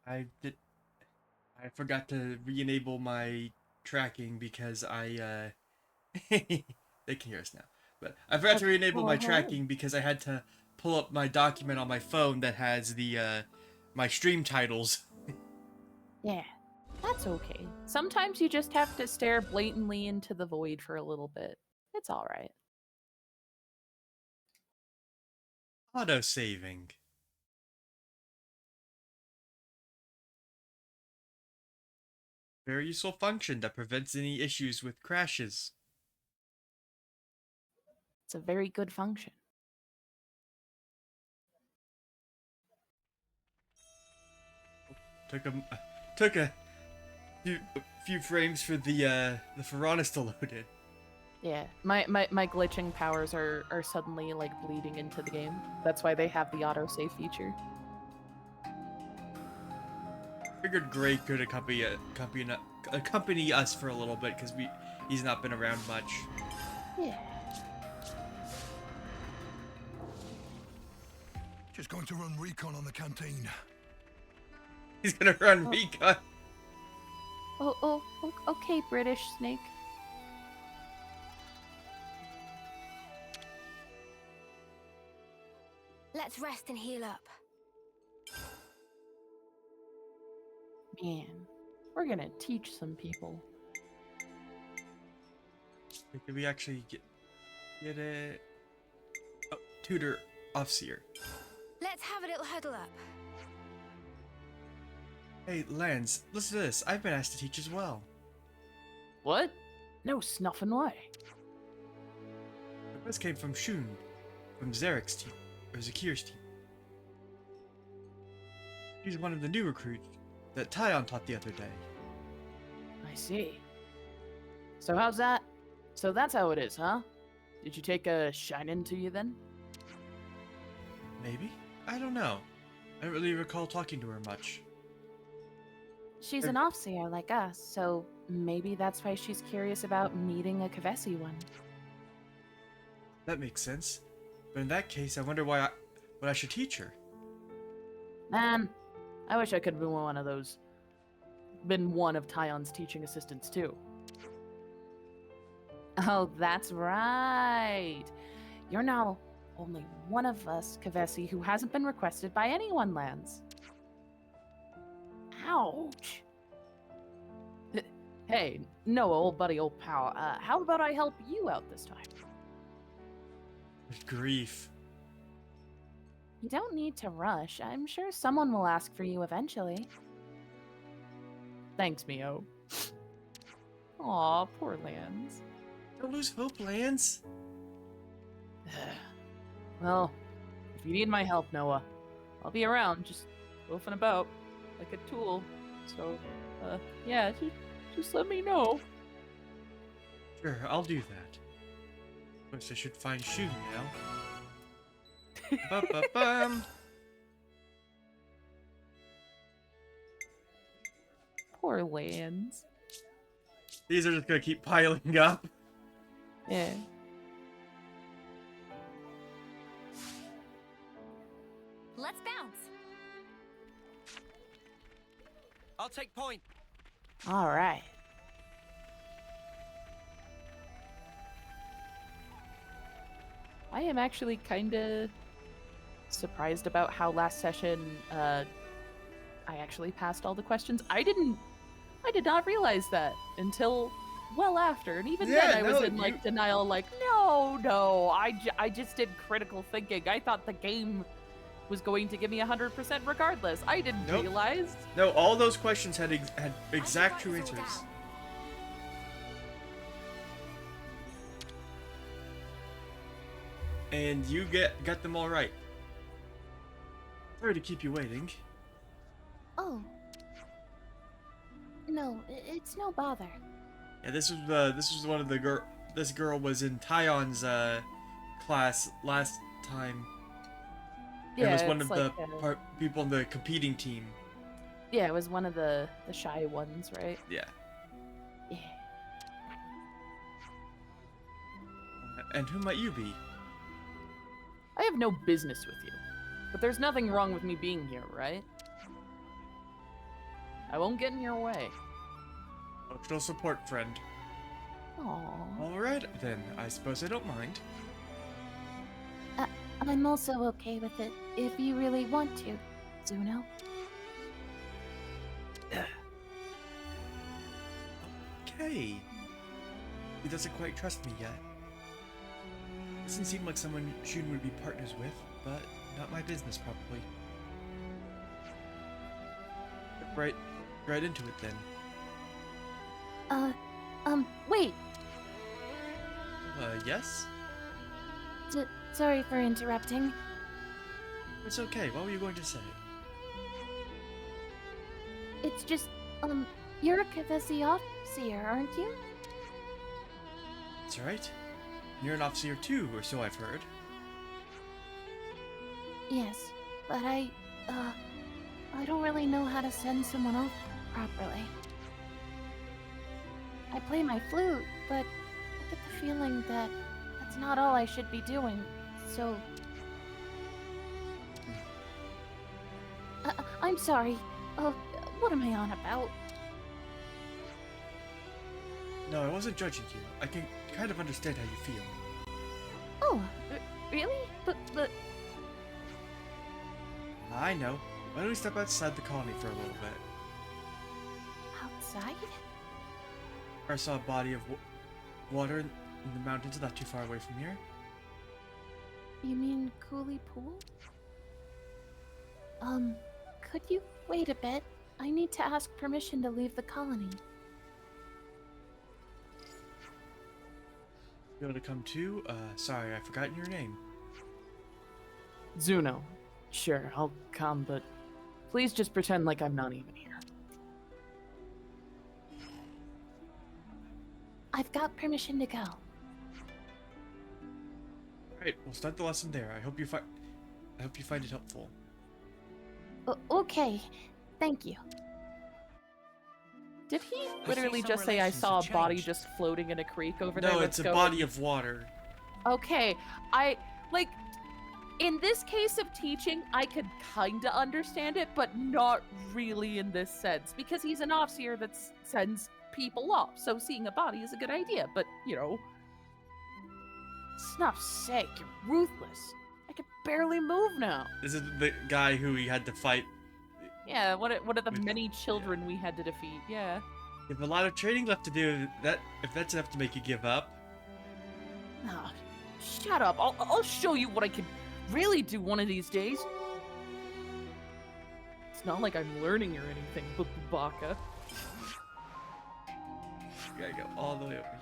I did. I forgot to re-enable my tracking because they can hear us now. But I forgot to re-enable my Hello. tracking because I had to pull up my document on my phone that has the my stream titles. Yeah, that's okay. Sometimes you just have to stare blatantly into the void for a little bit. It's all right. Auto saving. Very useful function that prevents any issues with crashes. It's a very good function. Took a few frames for the Piranhas to load in. Yeah, my glitching powers are suddenly like bleeding into the game. That's why they have the autosave feature. Figured Gray could accompany us for a little bit because he's not been around much. Yeah. Just going to run recon on the canteen. He's gonna run Oh. recon. Okay, British Snake. Let's rest and heal up. Man, we're gonna teach some people. Did we actually get it? Oh, tutor officer. Let's have a little huddle up. Hey, Lance, listen to this. I've been asked to teach as well. What? No snuffing way. This came from Shun, from Zarek's team, or Zakir's team. He's one of the new recruits that Tyon taught the other day. I see. So how's that? So that's how it is, huh? Did you take a shine into you then? Maybe? I don't know. I don't really recall talking to her much. She's an offseer like us, so maybe that's why she's curious about meeting a Kavesi one. That makes sense. But in that case, I wonder what I should teach her. Man, I wish I could have been one of those. Been one of Tyon's teaching assistants too. Oh, that's right. You're now only one of us, Kavesi, who hasn't been requested by anyone, Lance. Ouch. Hey, no, old buddy, old pal. How about I help you out this time? Good grief. You don't need to rush. I'm sure someone will ask for you eventually. Thanks, Mio. Aw, poor Lance. Don't lose hope, Lance. Well, if you need my help, Noah, I'll be around, just loafing about like a tool. So, yeah, just let me know. Sure, I'll do that. First, I should find Shun now. Ba-ba-bum. Poor Lance. These are just gonna keep piling up. Yeah. Let's bounce. I'll take point. All right. I am actually kind of surprised about how last session I actually passed all the questions. I did not realize that until well after, and even Yeah, then I was no, in like denial, like no, I just did critical thinking. I thought the game was going to give me 100% regardless. I didn't Nope. realize. No, all those questions had exact I true should write this all answers. down. And you got them all right. Sorry to keep you waiting. Oh. No, it's no bother. Yeah, this was one of the this girl was in Tyon's class last time. Yeah, it was one it's of the like, people on the competing team. yeah, it was one of the shy ones, right? Yeah. Yeah. And who might you be? I have no business with you, but there's nothing wrong with me being here, right? I won't get in your way. Emotional support, friend. Aww. Alright, then. I suppose I don't mind. I'm also okay with it, if you really want to, Zuno. Okay. He doesn't quite trust me yet. Doesn't seem like someone Shun would be partners with, but not my business, probably. Right into it, then. Wait! Yes? Sorry for interrupting. It's okay. What were you going to say? It's just, you're a Kavesi Offseer, aren't you? That's right. You're an officer too, or so I've heard. Yes, but I don't really know how to send someone off properly. I play my flute, but I get the feeling that that's not all I should be doing, so... I'm sorry. Oh, what am I on about? No, I wasn't judging you. I can kind of understand how you feel. Oh, really? But... I know. Why don't we step outside the colony for a little bit? Outside? I saw a body of water in the mountains not too far away from here. You mean Cooley Pool? Could you wait a bit? I need to ask permission to leave the colony. You want to come too? Sorry, I've forgotten your name. Zuno. Sure, I'll come, but please just pretend like I'm not even here. I've got permission to go. Alright, we'll start the lesson there. I hope you find it helpful. Okay, thank you. Did he I literally see just some say I relations saw a have body changed. just floating in a creek over there? No, Let's it's a go. body of water. Okay, in this case of teaching, I could kinda understand it, but not really in this sense, because he's an officer that sends people off, so seeing a body is a good idea, but, you know... Snuff's sake, you're ruthless. I can barely move now. This is the guy who we had to fight. Yeah, what are the With- many children we had to defeat? Yeah. You have a lot of training left to do. If that's enough to make you give up. Ah, shut up. I'll show you what I can really do one of these days. It's not like I'm learning or anything, but Baka. You gotta go all the way over here.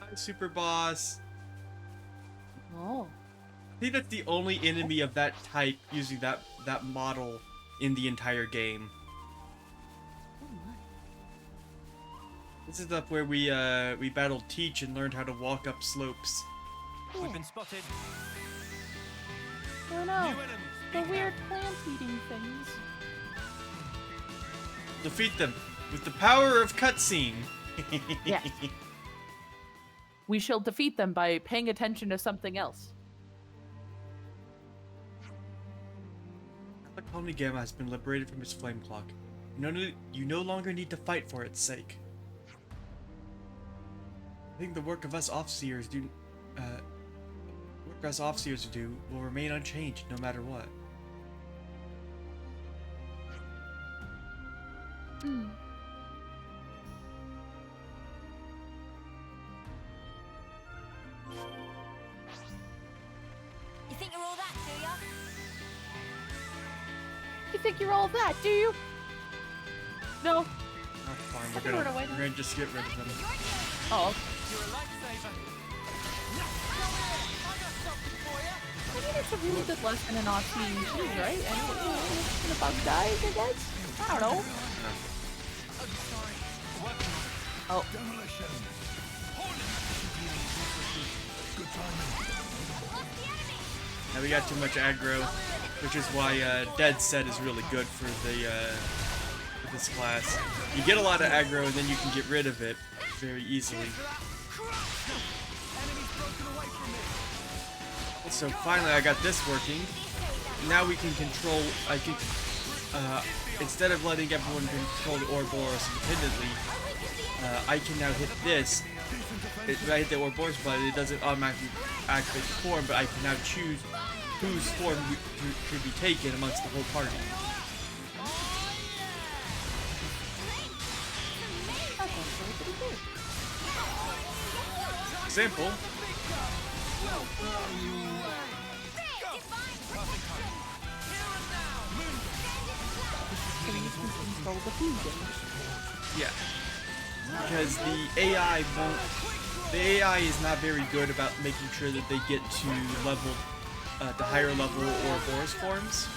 Hi, Super Boss. Oh. I think that's the only enemy of that type using that model in the entire game. Oh my. This is up where we battled Teach and learned how to walk up slopes. We've been spotted. Oh New no. enemies. The Be weird plant-eating things. Defeat them with the power of cutscene. Yes. We shall defeat them by paying attention to something else. The colony Gamma has been liberated from its flame clock. You no longer need to fight for its sake. I think the work of us offseers do will remain unchanged no matter what. Hmm. You think you're all that, do ya? You think you're all that, do you? No. Oh, fine, I can run away now. we're gonna just get rid of them. Oh. You're a lifesaver. I mean, it's a really good lesson in off-team too, right? And, you know, about guys, I guess? I don't know. Oh. Demolition. Good timing. Now we got too much aggro, which is why Dead Set is really good for the with this class. You get a lot of aggro, and then you can get rid of it very easily. So finally, I got this working. Now we can control. I can instead of letting everyone control the Ouroboros independently, I can now hit this. If I hit the Ouroboros button, it doesn't automatically activate the form, but I can now choose whose form should be taken amongst the whole party. Example. Control the fusion. Yeah. Because the AI won't. The AI is not very good about making sure that they get to level, the higher level Ouroboros forms.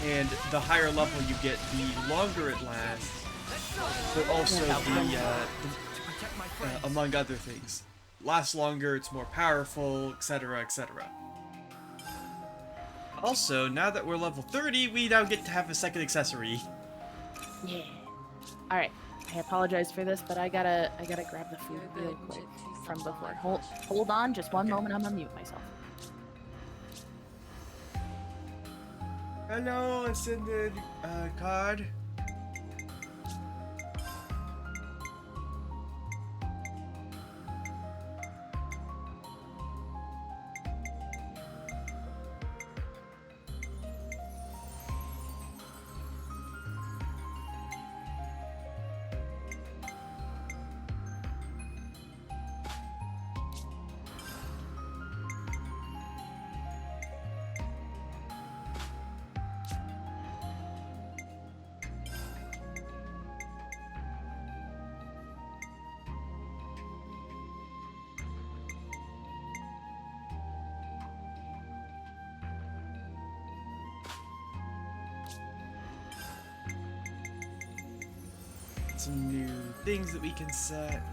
And the higher level you get, the longer it lasts. But also among other things, lasts longer, it's more powerful, etc., etc. Also, now that we're level 30, we now get to have a second accessory. Yeah. All right. I apologize for this, but I gotta grab the food real quick from before. Hold on, just one moment. I'm gonna mute myself. Hello, Ascended Card. Some new things that we can set.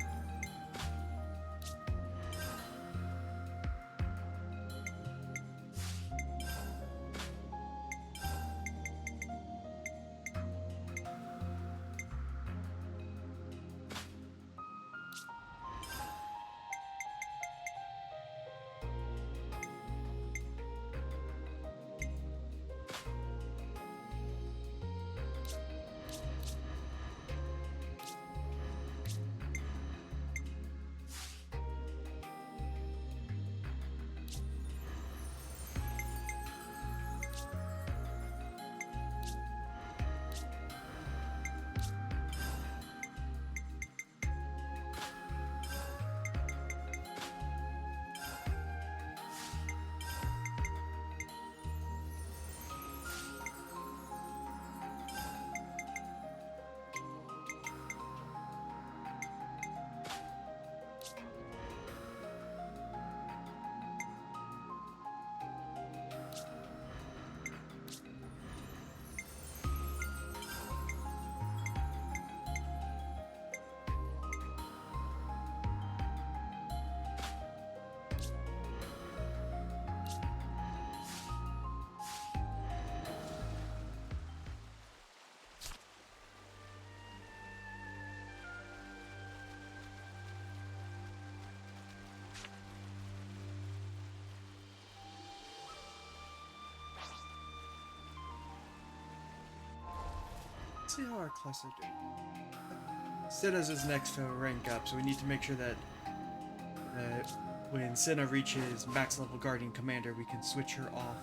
Let's see how our class are doing. Senna's is next to rank up, so we need to make sure that when Senna reaches max level Guardian Commander, we can switch her off.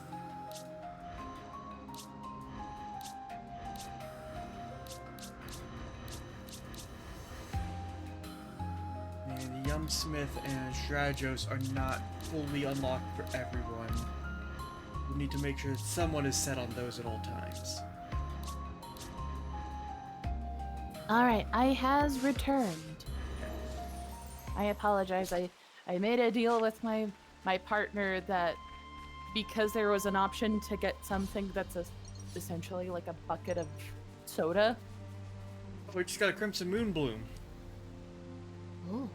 And Yumsmith and Stragos are not fully unlocked for everyone. We need to make sure that someone is set on those at all times. Alright, I has returned. I apologize. I made a deal with my partner that because there was an option to get something that's essentially like a bucket of soda. We just got a Crimson Moon Bloom. Ooh.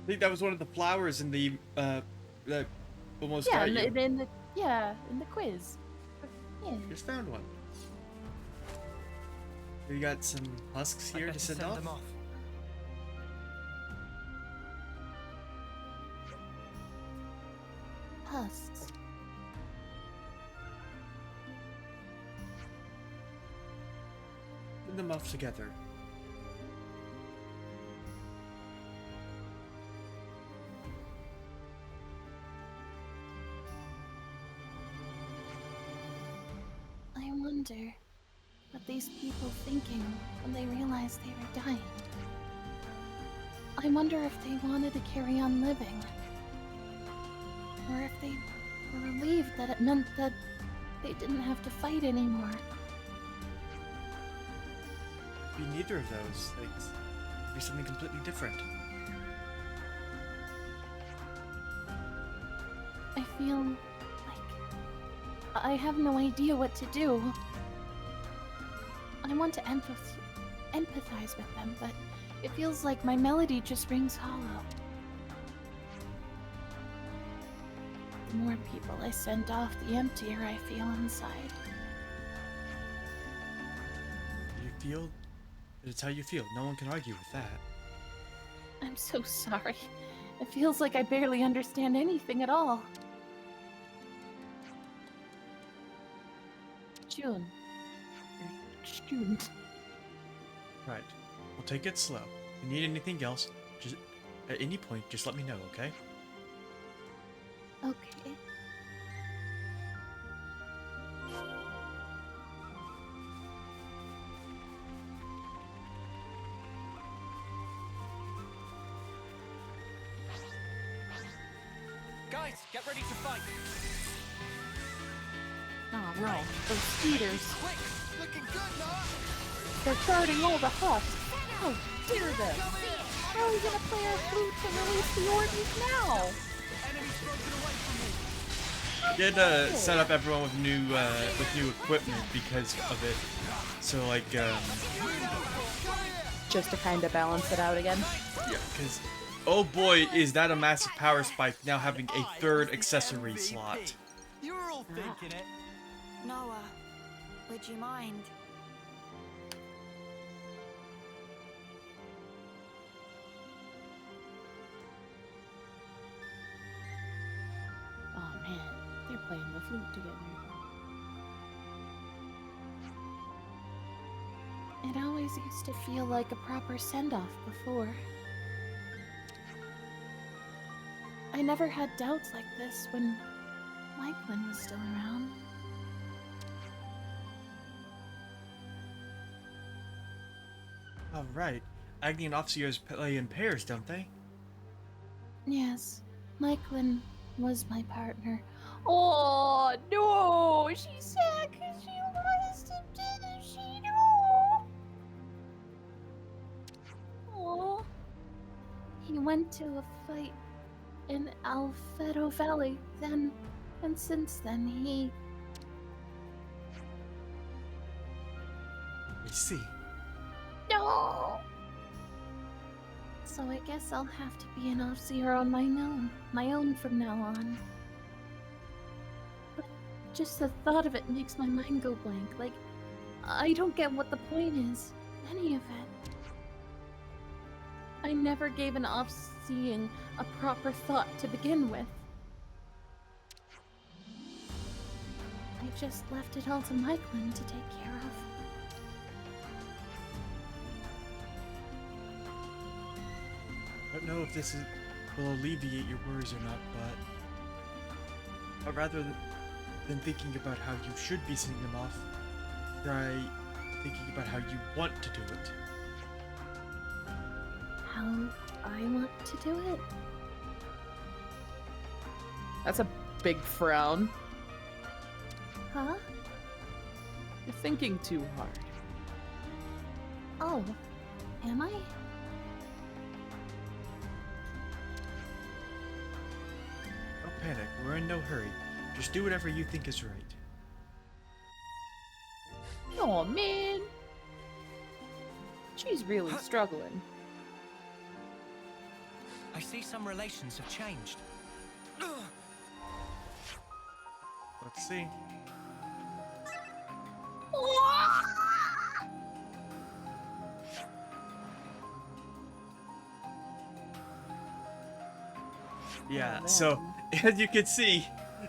I think that was one of the flowers in the that almost Yeah, got you. in the quiz. Yeah. Just found one. We got some husks I here better to send off. them off. Husks. Send them off together. I wonder what these people thinking when they realized they were dying. I wonder if they wanted to carry on living. Or if they were relieved that it meant that they didn't have to fight anymore. Be neither of those things. Be something completely different. I feel like I have no idea what to do. I want to empathize with them, but it feels like my melody just rings hollow. The more people I send off, the emptier I feel inside. You feel? It's how you feel. No one can argue with that. I'm so sorry. It feels like I barely understand anything at all. June. June. Right. We'll take it slow. If you need anything else, just at any point, just let me know, okay? Okay. Guys, get ready to fight. Oh no, those speeders. Quick, looking good, Noah. They're guarding all the husks. How dare them? How are we gonna play our flute to release the orgies now? Enemy's broken away from me. Did set up everyone with new equipment because of it. So like Just to kind of balance it out again. yeah, because oh boy, is that a massive power spike now having a third accessory slot. You were all thinking it. Noah, would you mind? Oh man, they're playing the flute together. It always used to feel like a proper send-off before. I never had doubts like this when Mikeland was still around. Alright. Agni and Offios play in pairs, don't they? Yes, Mikeland was my partner. Oh no, she's sad because she lost him, didn't she? No. Aww. He went to a fight in Alfedo Valley then, and since then he... I see. No! So I guess I'll have to be an Off-Zero on my own from now on. But just the thought of it makes my mind go blank. Like, I don't get what the point is. Any of it. I never gave an off-seeing a proper thought to begin with. I just left it all to Mikeland to take care of. I don't know if this will alleviate your worries or not, but rather than thinking about how you should be sending them off, try thinking about how you want to do it. How I want to do it? That's a big frown. Huh? You're thinking too hard. Oh, am I? Don't panic, we're in no hurry. Just do whatever you think is right. Oh man, she's really struggling. I see some relations have changed. Let's see. Yeah, Oh, so man. as you can see,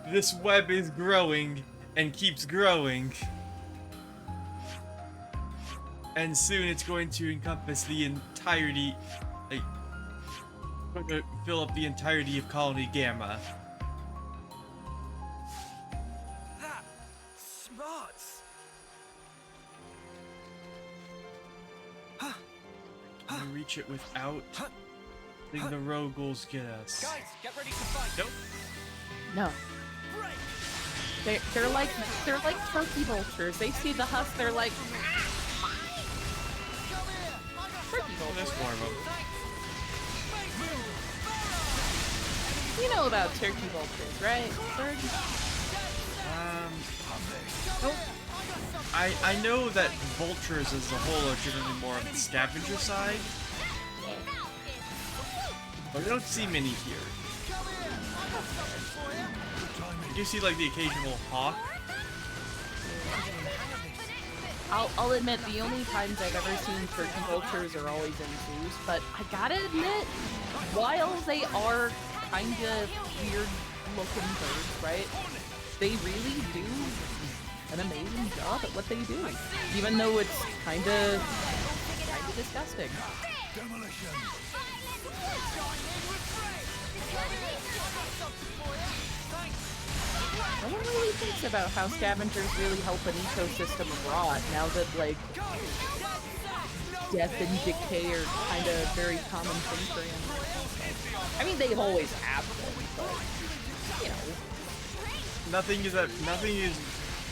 this web is growing and keeps growing. And soon it's going to encompass the entirety, like, going to fill up the entirety of Colony Gamma. That smarts. Can we reach it without letting the Rogals get us? Guys, get ready to fight. Nope. No. Break. They're like turkey vultures. They see the husk, they're like turkey Oh, vultures. there's more of them. You know about turkey vultures, right? I know that vultures as a whole are generally more on the scavenger side. But we don't see many here. You do see like the occasional hawk. I'll admit the only times I've ever seen turkey vultures are always in zoos, but I gotta admit, while they are kinda weird looking birds, right? They really do an amazing job at what they do. Even though it's kinda disgusting. Demolition. No one really thinks about how scavengers really help an ecosystem rot now that, like, death and decay are kind of very common things for animals. I mean, they always have been, but, you know. Nothing is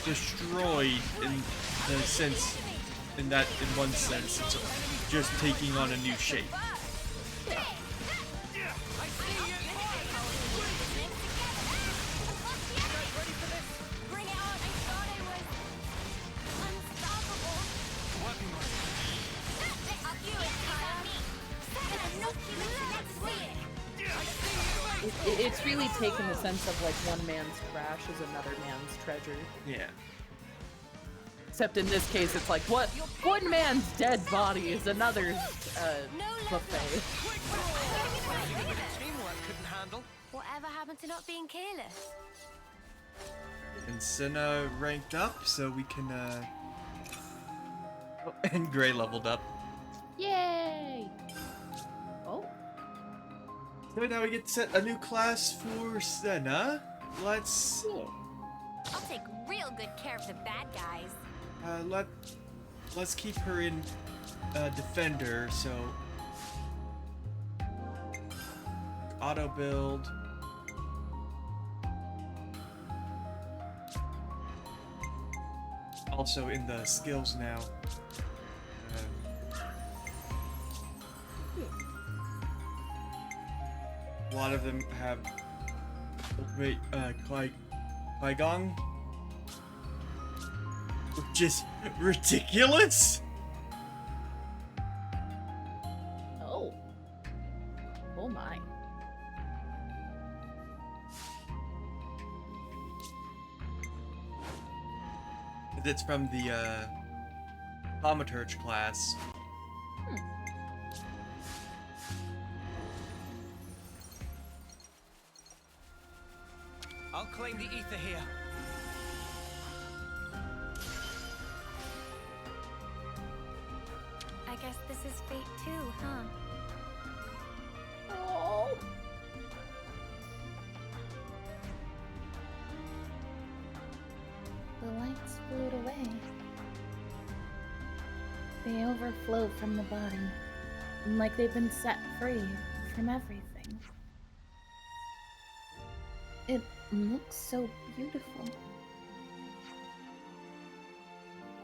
destroyed in the sense, in one sense, it's just taking on a new shape. It's really taken the sense of, like, one man's trash is another man's treasure. Yeah. Except in this case, it's like, what one man's dead body is another's buffet. Teamwork couldn't handle. Whatever happened to not being careless? And Senna ranked up, so we can oh, and Gray leveled up. Yay! Oh. So now we get to set a new class for Senna. Let's I'll take real good care of the bad guys. let's keep her in defender, so auto build. Also in the skills now. A lot of them have ultimate Qui-Gong, which is ridiculous. Oh. Oh my. It's from the Thaumaturge class. I'll claim the ether here. I guess this is fate too, huh? Oh. The lights float away. They overflow from the body, like they've been set free from everything. It looks so beautiful.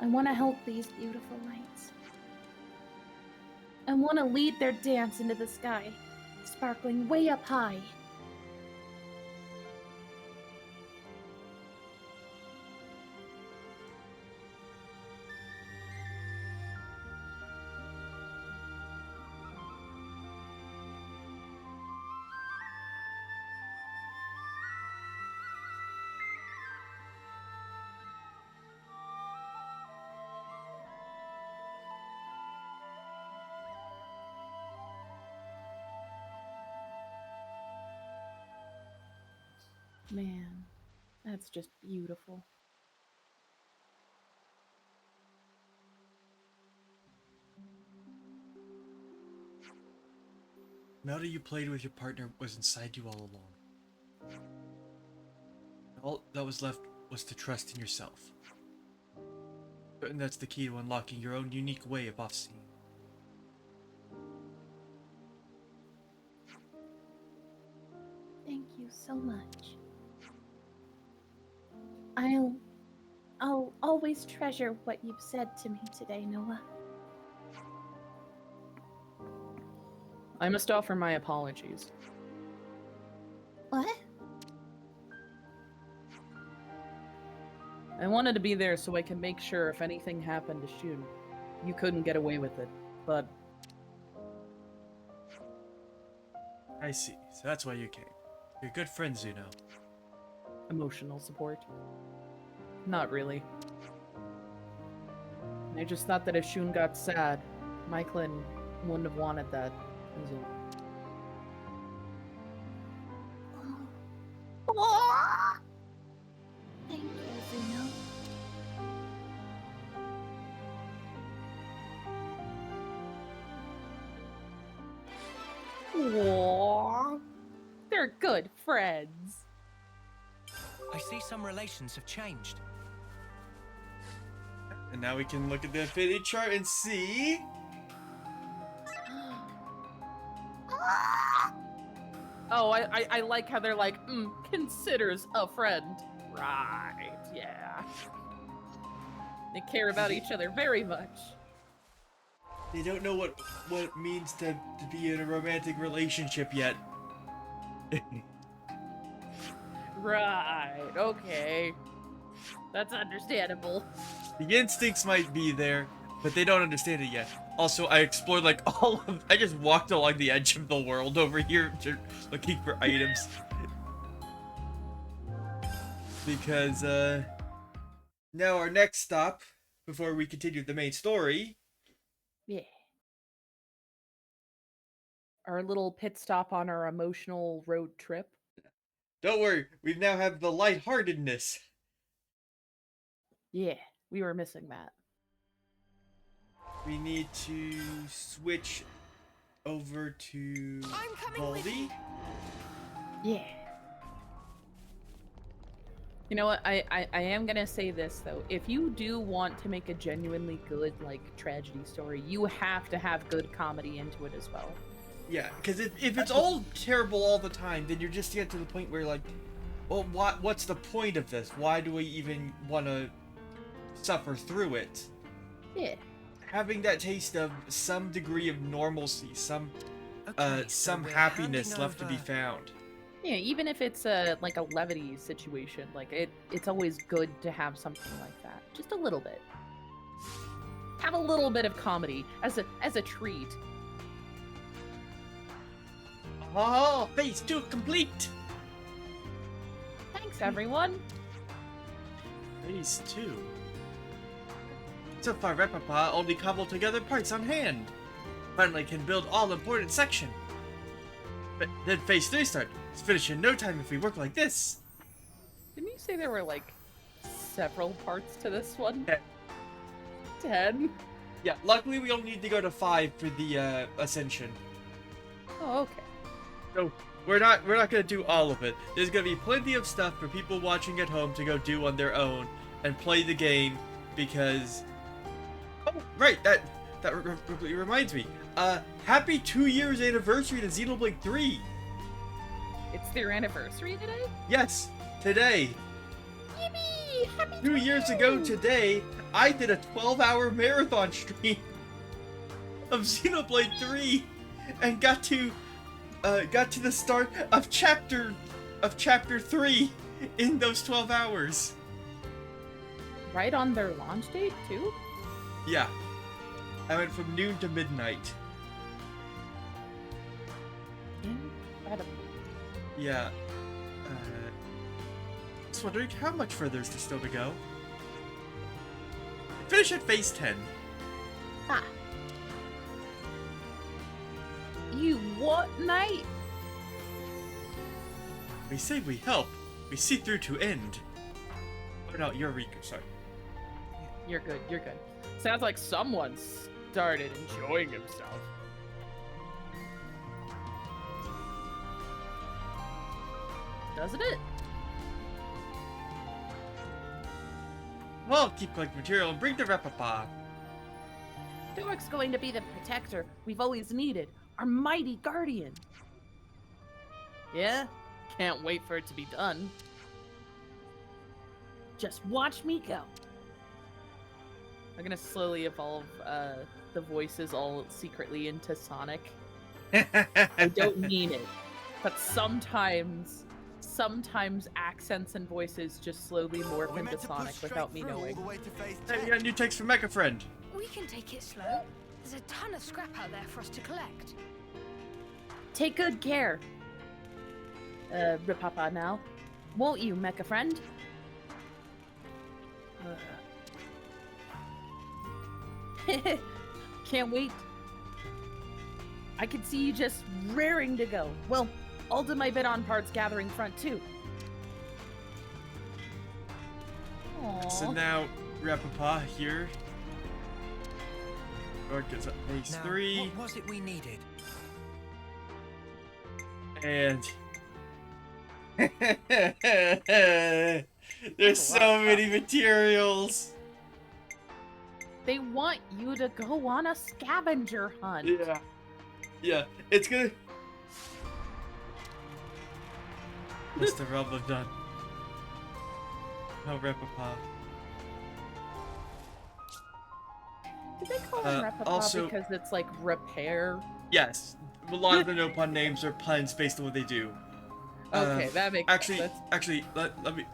I want to help these beautiful lights. I want to lead their dance into the sky, sparkling way up high. Man, that's just beautiful. Melody you played with your partner was inside you all along. All that was left was to trust in yourself. And that's the key to unlocking your own unique way of off-seeing. Thank you so much. I'll always treasure what you've said to me today, Noah. I must offer my apologies. What? I wanted to be there so I can make sure if anything happened to Shun, you couldn't get away with it. But I see. So that's why you came. You're good friends, you know. emotional support? Not really. I just thought that if Shun got sad, Michelin wouldn't have wanted that. Is all. Oh. Thank you, Zuno. Aww. They're good friends. I see some relations have changed. And now we can look at the affinity chart and see. Oh, I like how they're like, considers a friend. Right, yeah. They care about each other very much. They don't know what it means to be in a romantic relationship yet. Right, okay. That's understandable. The instincts might be there, but they don't understand it yet. Also, I explored like I just walked along the edge of the world over here looking for items. Because, now our next stop, before we continue the main story. Yeah. Our little pit stop on our emotional road trip. Don't worry, we now have the lightheartedness. Yeah, we were missing that. We need to switch over to I'm coming with Baldy. Yeah. You know what? I am gonna say this though. If you do want to make a genuinely good like tragedy story, you have to have good comedy into it as well. Yeah, because if it's all terrible all the time, then you're just get to the point where like, well, what's the point of this? Why do we even want to suffer through it? Yeah. Having that taste of some degree of normalcy, some Okay, so some we're happiness handing left to be over- found. Yeah, even if it's a like a levity situation, like it's always good to have something like that. Just a little bit. Have a little bit of comedy as a treat. Oh, phase 2 complete. Thanks everyone. Phase 2. So far, Repapa only cobbled together parts on hand. Finally can build all important section. But then phase 3 start. It's finished in no time if we work like this. Didn't you say there were like several parts to this one? 10. 10? Yeah, luckily we only need to go to 5 for the Ascension. Oh, okay. So we're not gonna do all of it. There's gonna be plenty of stuff for people watching at home to go do on their own and play the game because. Oh, right, that reminds me. Happy 2 years anniversary to Xenoblade 3. It's their anniversary today? Yes, today. Yippee! Happy 2 years ago today, I did a 12-hour marathon stream of Xenoblade 3 and got to the start of chapter 3 in those 12 hours. Right on their launch date too? Yeah. I went from noon to midnight. Incredible. Yeah. Just wondering how much further is there still to go? Finish at phase 10. Ah. You what, mate? We say we help. We see through to end. Oh no, you're Riku, sorry. You're good. You're good. Sounds like someone started enjoying himself. Doesn't it? Well, keep collecting material and bring the Repapa. Dork's going to be the protector we've always needed. Our mighty guardian. Yeah? Can't wait for it to be done. Just watch me go. I'm gonna slowly evolve the voices all secretly into Sonic. I don't mean it, but sometimes accents and voices just slowly morph into Sonic without me knowing. Hey, you got a new text from Mecha Friend. We can take it slow. There's a ton of scrap out there for us to collect. Take good care, Ripapa now. Won't you, Mecha Friend? Can't wait. I can see you just raring to go. Well, I'll do my bit on parts gathering front too. Aww. So now, Repapa here. Dork gets up phase Now, 3. what was it we needed? And there's so many materials. They want you to go on a scavenger hunt. Yeah, it's gonna. What's the rub of done? No Repapa. Did they call him Repapa also- because it's like repair? Yes, a lot of the no pun names are puns based on what they do. Okay, that makes sense. Actually, let me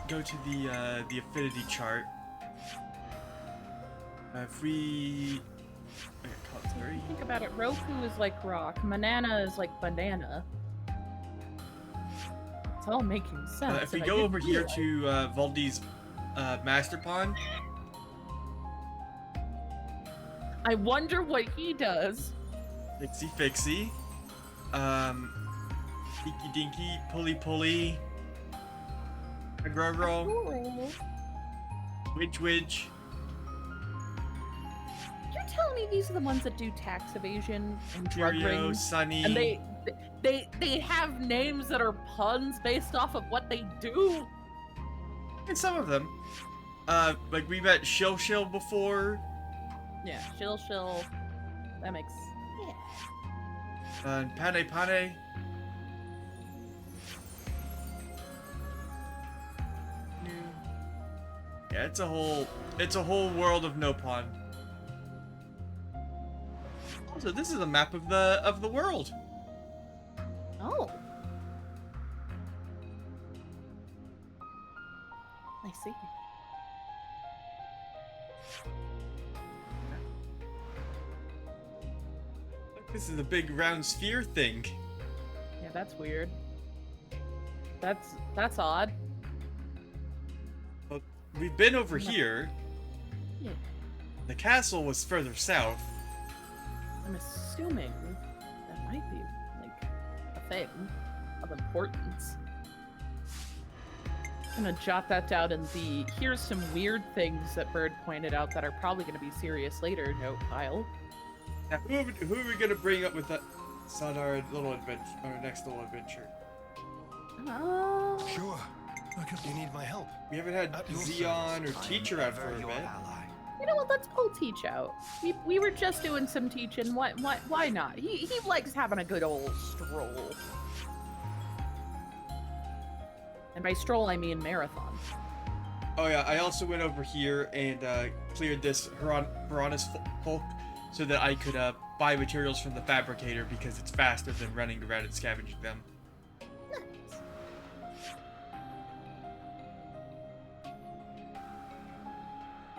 go to the affinity chart. If we Think about it. Roku is like rock. Manana is like banana. It's all making sense. if we and I go didn't over here realize. to Valdi's master pond, I wonder what he does. Fixie, Dinky Dinky, Pulley Pulley, Agroro, Widge. You're telling me these are the ones that do tax evasion and drug Cheerio, rings? Sunny. And they have names that are puns based off of what they do? And some of them. Like we met Shill Shill before. Yeah, shill. That makes... And Pane Pane. Yeah, it's a whole world of Nopon. Also, this is a map of the world. Oh. I see. This is a big round sphere thing. Yeah, that's weird. That's odd. Well, we've been over here. Yeah. The castle was further south. I'm assuming that might be, like, a thing of importance. I'm gonna jot that down in the here's some weird things that Bird pointed out that are probably gonna be serious later note pile. Now, who are we gonna bring up with us on our little adventure, our next little adventure? Sure. You need my help. We haven't had At your Xeon or service. Teacher out for a bit. You know what? Let's pull Teach out. We were just doing some teaching. Why not? He likes having a good old stroll. And by stroll, I mean marathon. Oh yeah, I also went over here and cleared this Piranha's Hulk so that I could buy materials from the fabricator because it's faster than running around and scavenging them.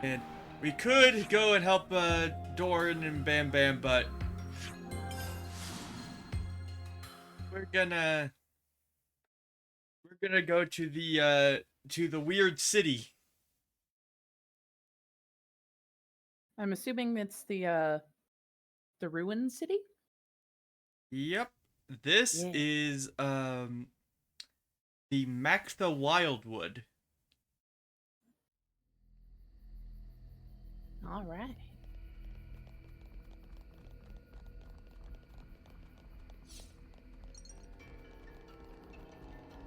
And we could go and help Doran and Bam Bam, but we're gonna go to the weird city. I'm assuming it's the ruin city. Yep. This Yeah. is the Mactha Wildwood. All right.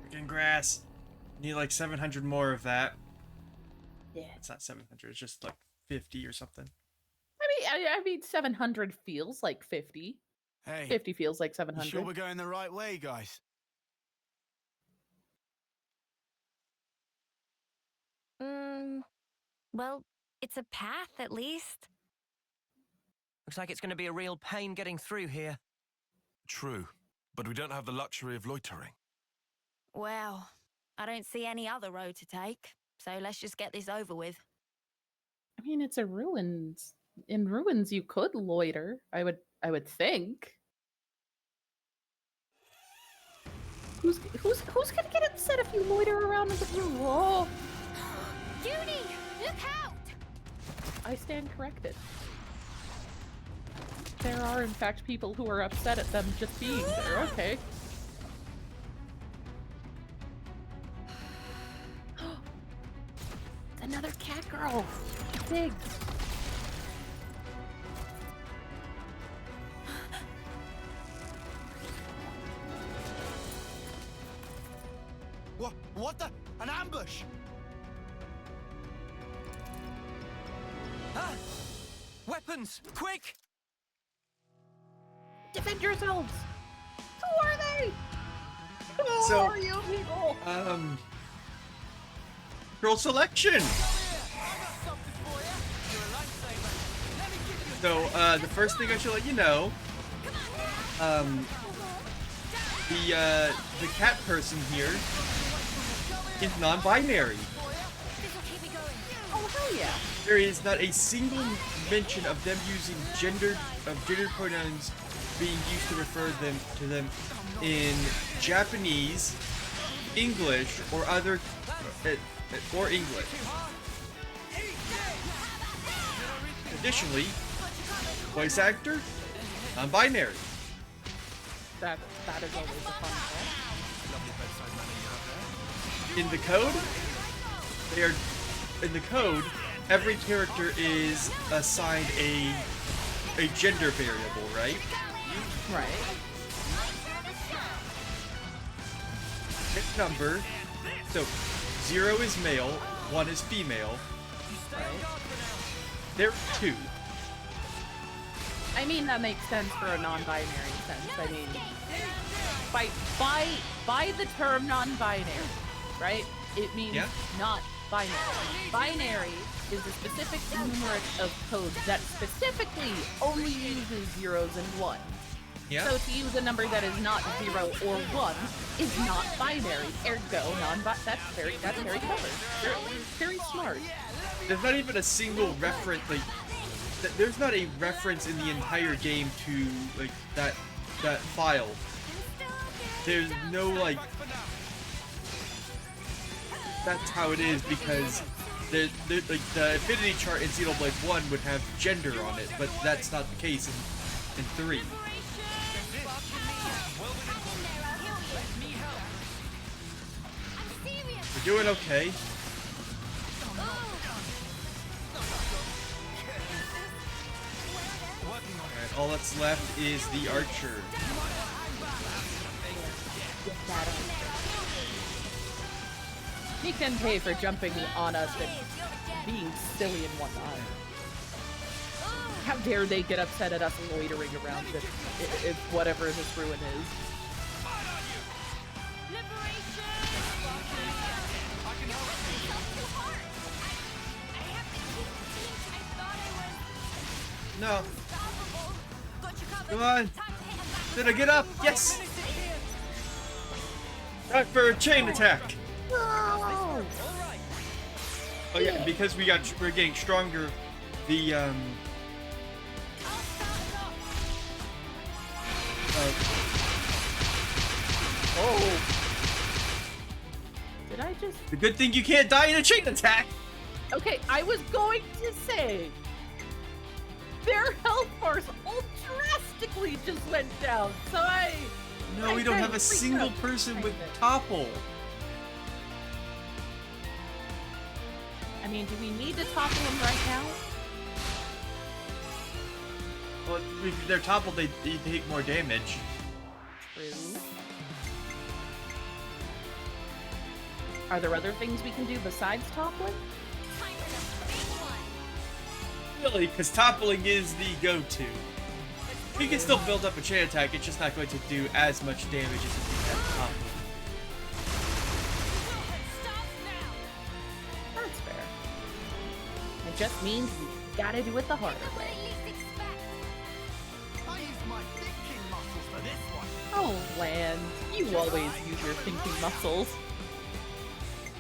Freaking grass. Need like 700 more of that. Yeah. It's not 700. It's just like 50 or something. I mean, 700 feels like 50. Hey, 50 feels like you 700. sure we're going the right way, guys? Well, it's a path at least. Looks like it's going to be a real pain getting through here. True, but we don't have the luxury of loitering. Well, I don't see any other road to take, so let's just get this over with. I mean, it's a ruins. In ruins, you could loiter. I would think. Who's gonna get upset if you loiter around in the room? Oh, Judy, look out! I stand corrected. There are, in fact, people who are upset at them just being there. Okay. It's another cat girl. Big. What the? An ambush! Ah! Weapons! Quick! Defend yourselves! Who are they? Who So, are you people? Girl selection! So, the first thing I should let you know, the cat person here is non-binary. Oh, hell yeah. There is not a single mention of them using gendered pronouns being used to refer to them in Japanese, English, or other or English. Additionally, voice actor, non-binary. That is always a fun thing. In the code, every character is assigned a gender variable, right? Right. Pick number. So 0 is male, 1 is female. Right. There are 2. I mean, that makes sense for a non-binary sense. I mean, by the term non-binary, right? It means not binary. Binary is a specific numerate of code that specifically only uses zeros and ones. Yeah. So to use a number that is not 0 or 1 is not binary. Ergo, that's very clever. Very smart. There's not even a single reference, like, there's not a reference in the entire game to, like, that file. There's no, like, that's how it is, because like, the affinity chart in Xenoblade 1 would have gender on it, but that's not the case in 3. We're doing okay. Alright, all that's left is the archer. He can pay for jumping on us and being silly and whatnot. How dare they get upset at us loitering around if whatever this ruin is. No. Come on. Did I get up? Yes. Time for a chain attack. Oh yeah, because we're getting stronger. The Did I just? the good thing you can't die in a chain attack. Okay, I was going to say their health bars all drastically just went down. So No, we don't have a single person with topple. mean, do we need to topple them right now? Well, if they're toppled, they take more damage. True. Are there other things we can do besides toppling? Really, because toppling is the go-to. You can still build up a chain attack, it's just not going to do as much damage as if you had toppling. That's fair. It just means we gotta do it the harder way. I used my thinking muscles for this one. Oh, Land. You always use your thinking muscles.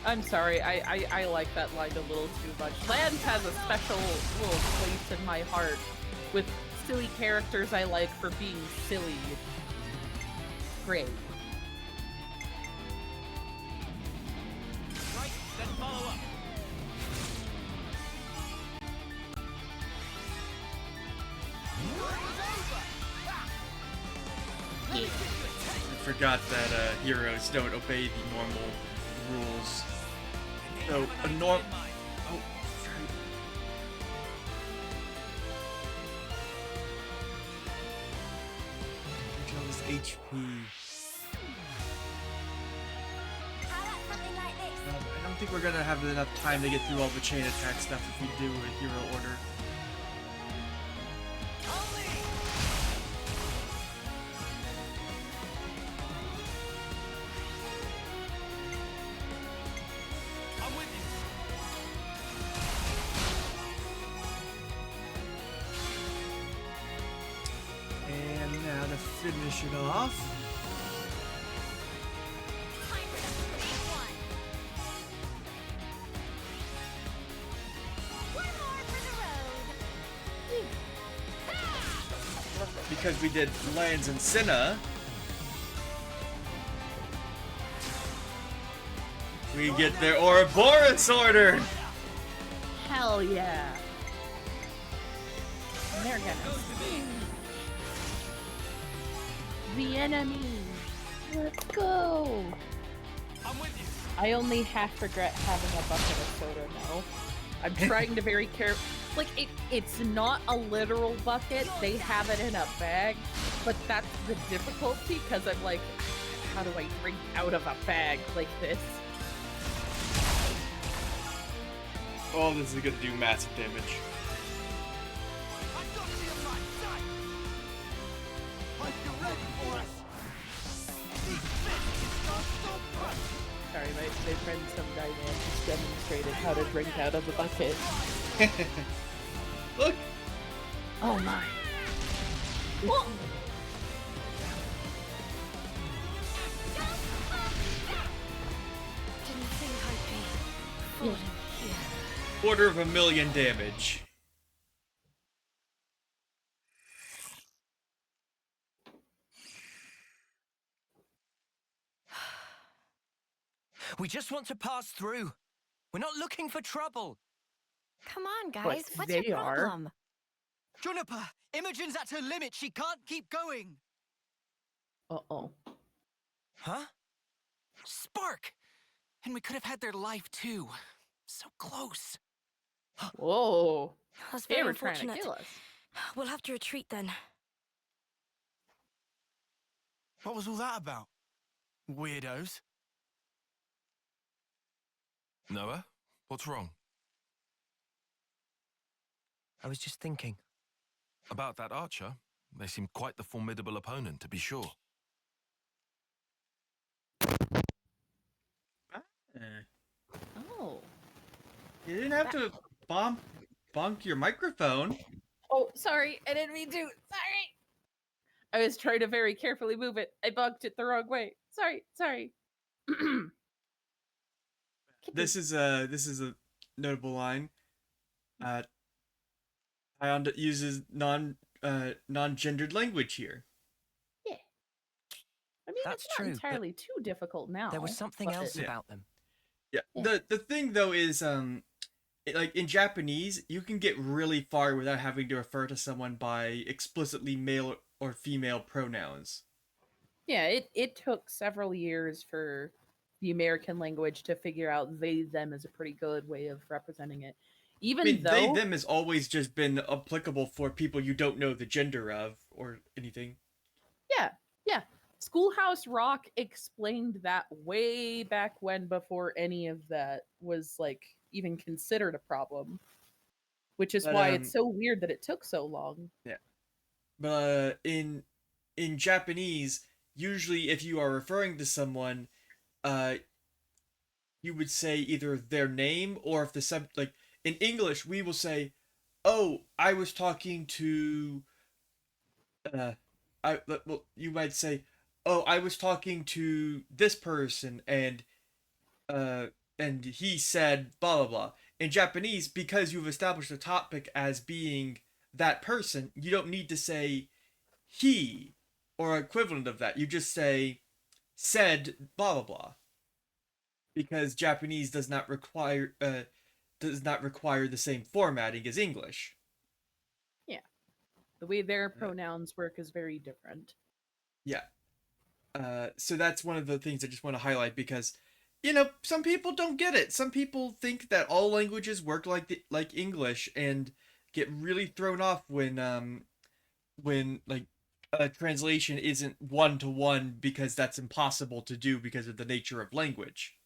I'm sorry, I like that line a little too much. Land has a special little place in my heart with silly characters I like for being silly. Great. Right, then follow up. I forgot that heroes don't obey the normal rules. So, a norm... Oh, sorry. Control his HP. I don't think we're gonna have enough time to get through all the chain attack stuff if we do a hero order. I'm with you. And now to finish it off. Because we did Lands and Cinna, we get their Ouroboros order! Hell yeah. And they're gonna see the enemy. Let's go. I'm with you. I only half regret having a bucket of soda now. I'm trying to very careful. Like, it's not a literal bucket. They have it in a bag, but that's the difficulty because I'm like, how do I drink out of a bag like this? Oh, this is gonna do massive damage. I've got you in my sight. Hope you're ready for us. Deep fist, stop. Sorry, my friend, some guy man just demonstrated how to drink out of a bucket. Look! Oh my. Didn't think I'd be falling here. Quarter of a million damage. We just want to pass through. We're not looking for trouble. Come on, guys. But What's they your are. problem? Juniper, Imogen's at her limit. She can't keep going. Uh-oh. Huh? Spark! And we could have had their life too. So close. Whoa. That's They very were trying to unfortunate. kill us. We'll have to retreat then. What was all that about? Weirdos. Noah, what's wrong? I was just thinking. About that archer? They seem quite the formidable opponent, to be sure. Oh. You didn't have to bonk your microphone. Oh, sorry. I didn't mean to. Sorry. I was trying to very carefully move it. I bugged it the wrong way. Sorry. This is a notable line. Ion uses non-gendered language here. Yeah. I mean, That's it's not true, but entirely too difficult now. There was something but- else Yeah. about them. Yeah. Yeah. The thing though is like in Japanese, you can get really far without having to refer to someone by explicitly male or female pronouns. Yeah, it took several years for the American language to figure out they them is a pretty good way of representing it. I Even mean, though they them has always just been applicable for people you don't know the gender of or anything. yeah, yeah. Schoolhouse Rock explained that way back when before any of that was like even considered a problem, which is But why it's so weird that it took so long. yeah. But in Japanese, usually if you are referring to someone, uh you would say either their name, or if the sub like in English we will say, "Oh, I was talking to uh well, you might say, "Oh, I was talking to this person uh and he said blah blah blah." In Japanese, because you've established a topic as being that person, you don't need to say he or equivalent of that. You just say said blah blah blah, because Japanese does not require the same formatting as English. Yeah. The way their Uh, pronouns work is very different. yeah. So that's one of the things I just want to highlight, because some people don't get it. Some people think that all languages work like English, and get really thrown off when like a translation isn't one to one, because that's impossible to do because of the nature of language.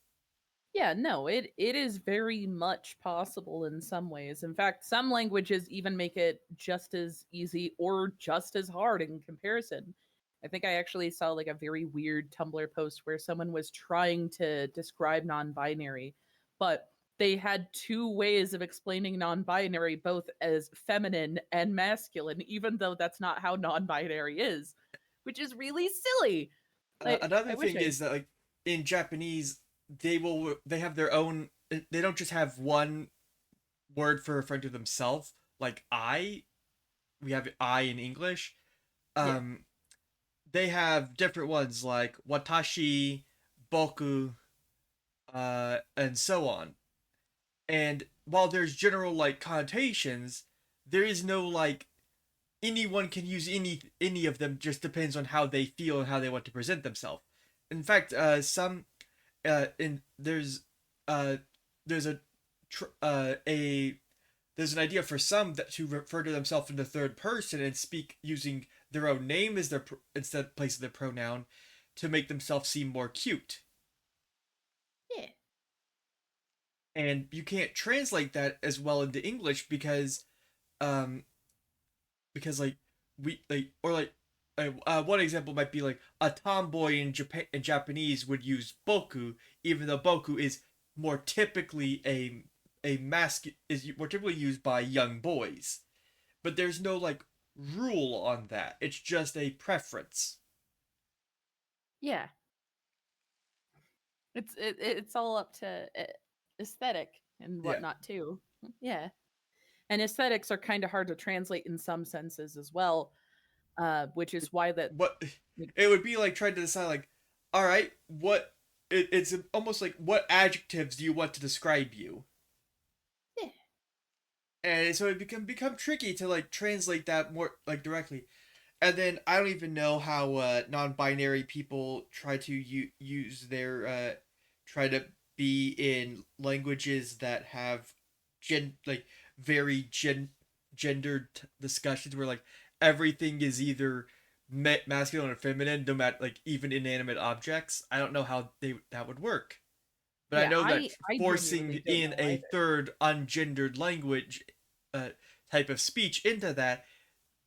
Yeah, no, it is very much possible in some ways. In fact, some languages even make it just as easy or just as hard in comparison. I think I actually saw like a very weird Tumblr post where someone was trying to describe non-binary, but they had two ways of explaining non-binary, both as feminine and masculine, even though that's not how non-binary is, which is really silly. Like, Another I wish thing I is that, like, in Japanese, they have their own. They don't just have one word for referring to themselves. Like I, we have I in English. yeah. Um, they have different ones like watashi, boku, and so on. And while there's general like connotations, there is no like anyone can use any of them. Just depends on how they feel and how they want to present themselves. In fact, some in uh there's a there's an idea for some that to refer to themselves in the third person and speak using their own name as instead place of their pronoun, to make themselves seem more cute. Yeah. And you can't translate that as well into English, um like we like or like one example might be like a tomboy in Japanese would use boku, even though boku is more typically is more typically used by young boys. But there's no like rule on that. It's just a preference. Yeah. It's all up to aesthetic and Yeah. whatnot too. Yeah, and aesthetics are kind of hard to translate in some senses as well, which is why that What like, it would be like trying to decide, like, all right, it's almost like, what adjectives do you want to describe you? yeah, And so it can become tricky to like translate that more like directly. And then I don't even know how non-binary people try to use their try to be in languages that have like very gendered discussions, where like everything is either masculine or feminine, no matter like even inanimate objects. I don't know how that would work. But I yeah. know that I forcing genuinely don't in know a either. third ungendered language uh, type of speech into that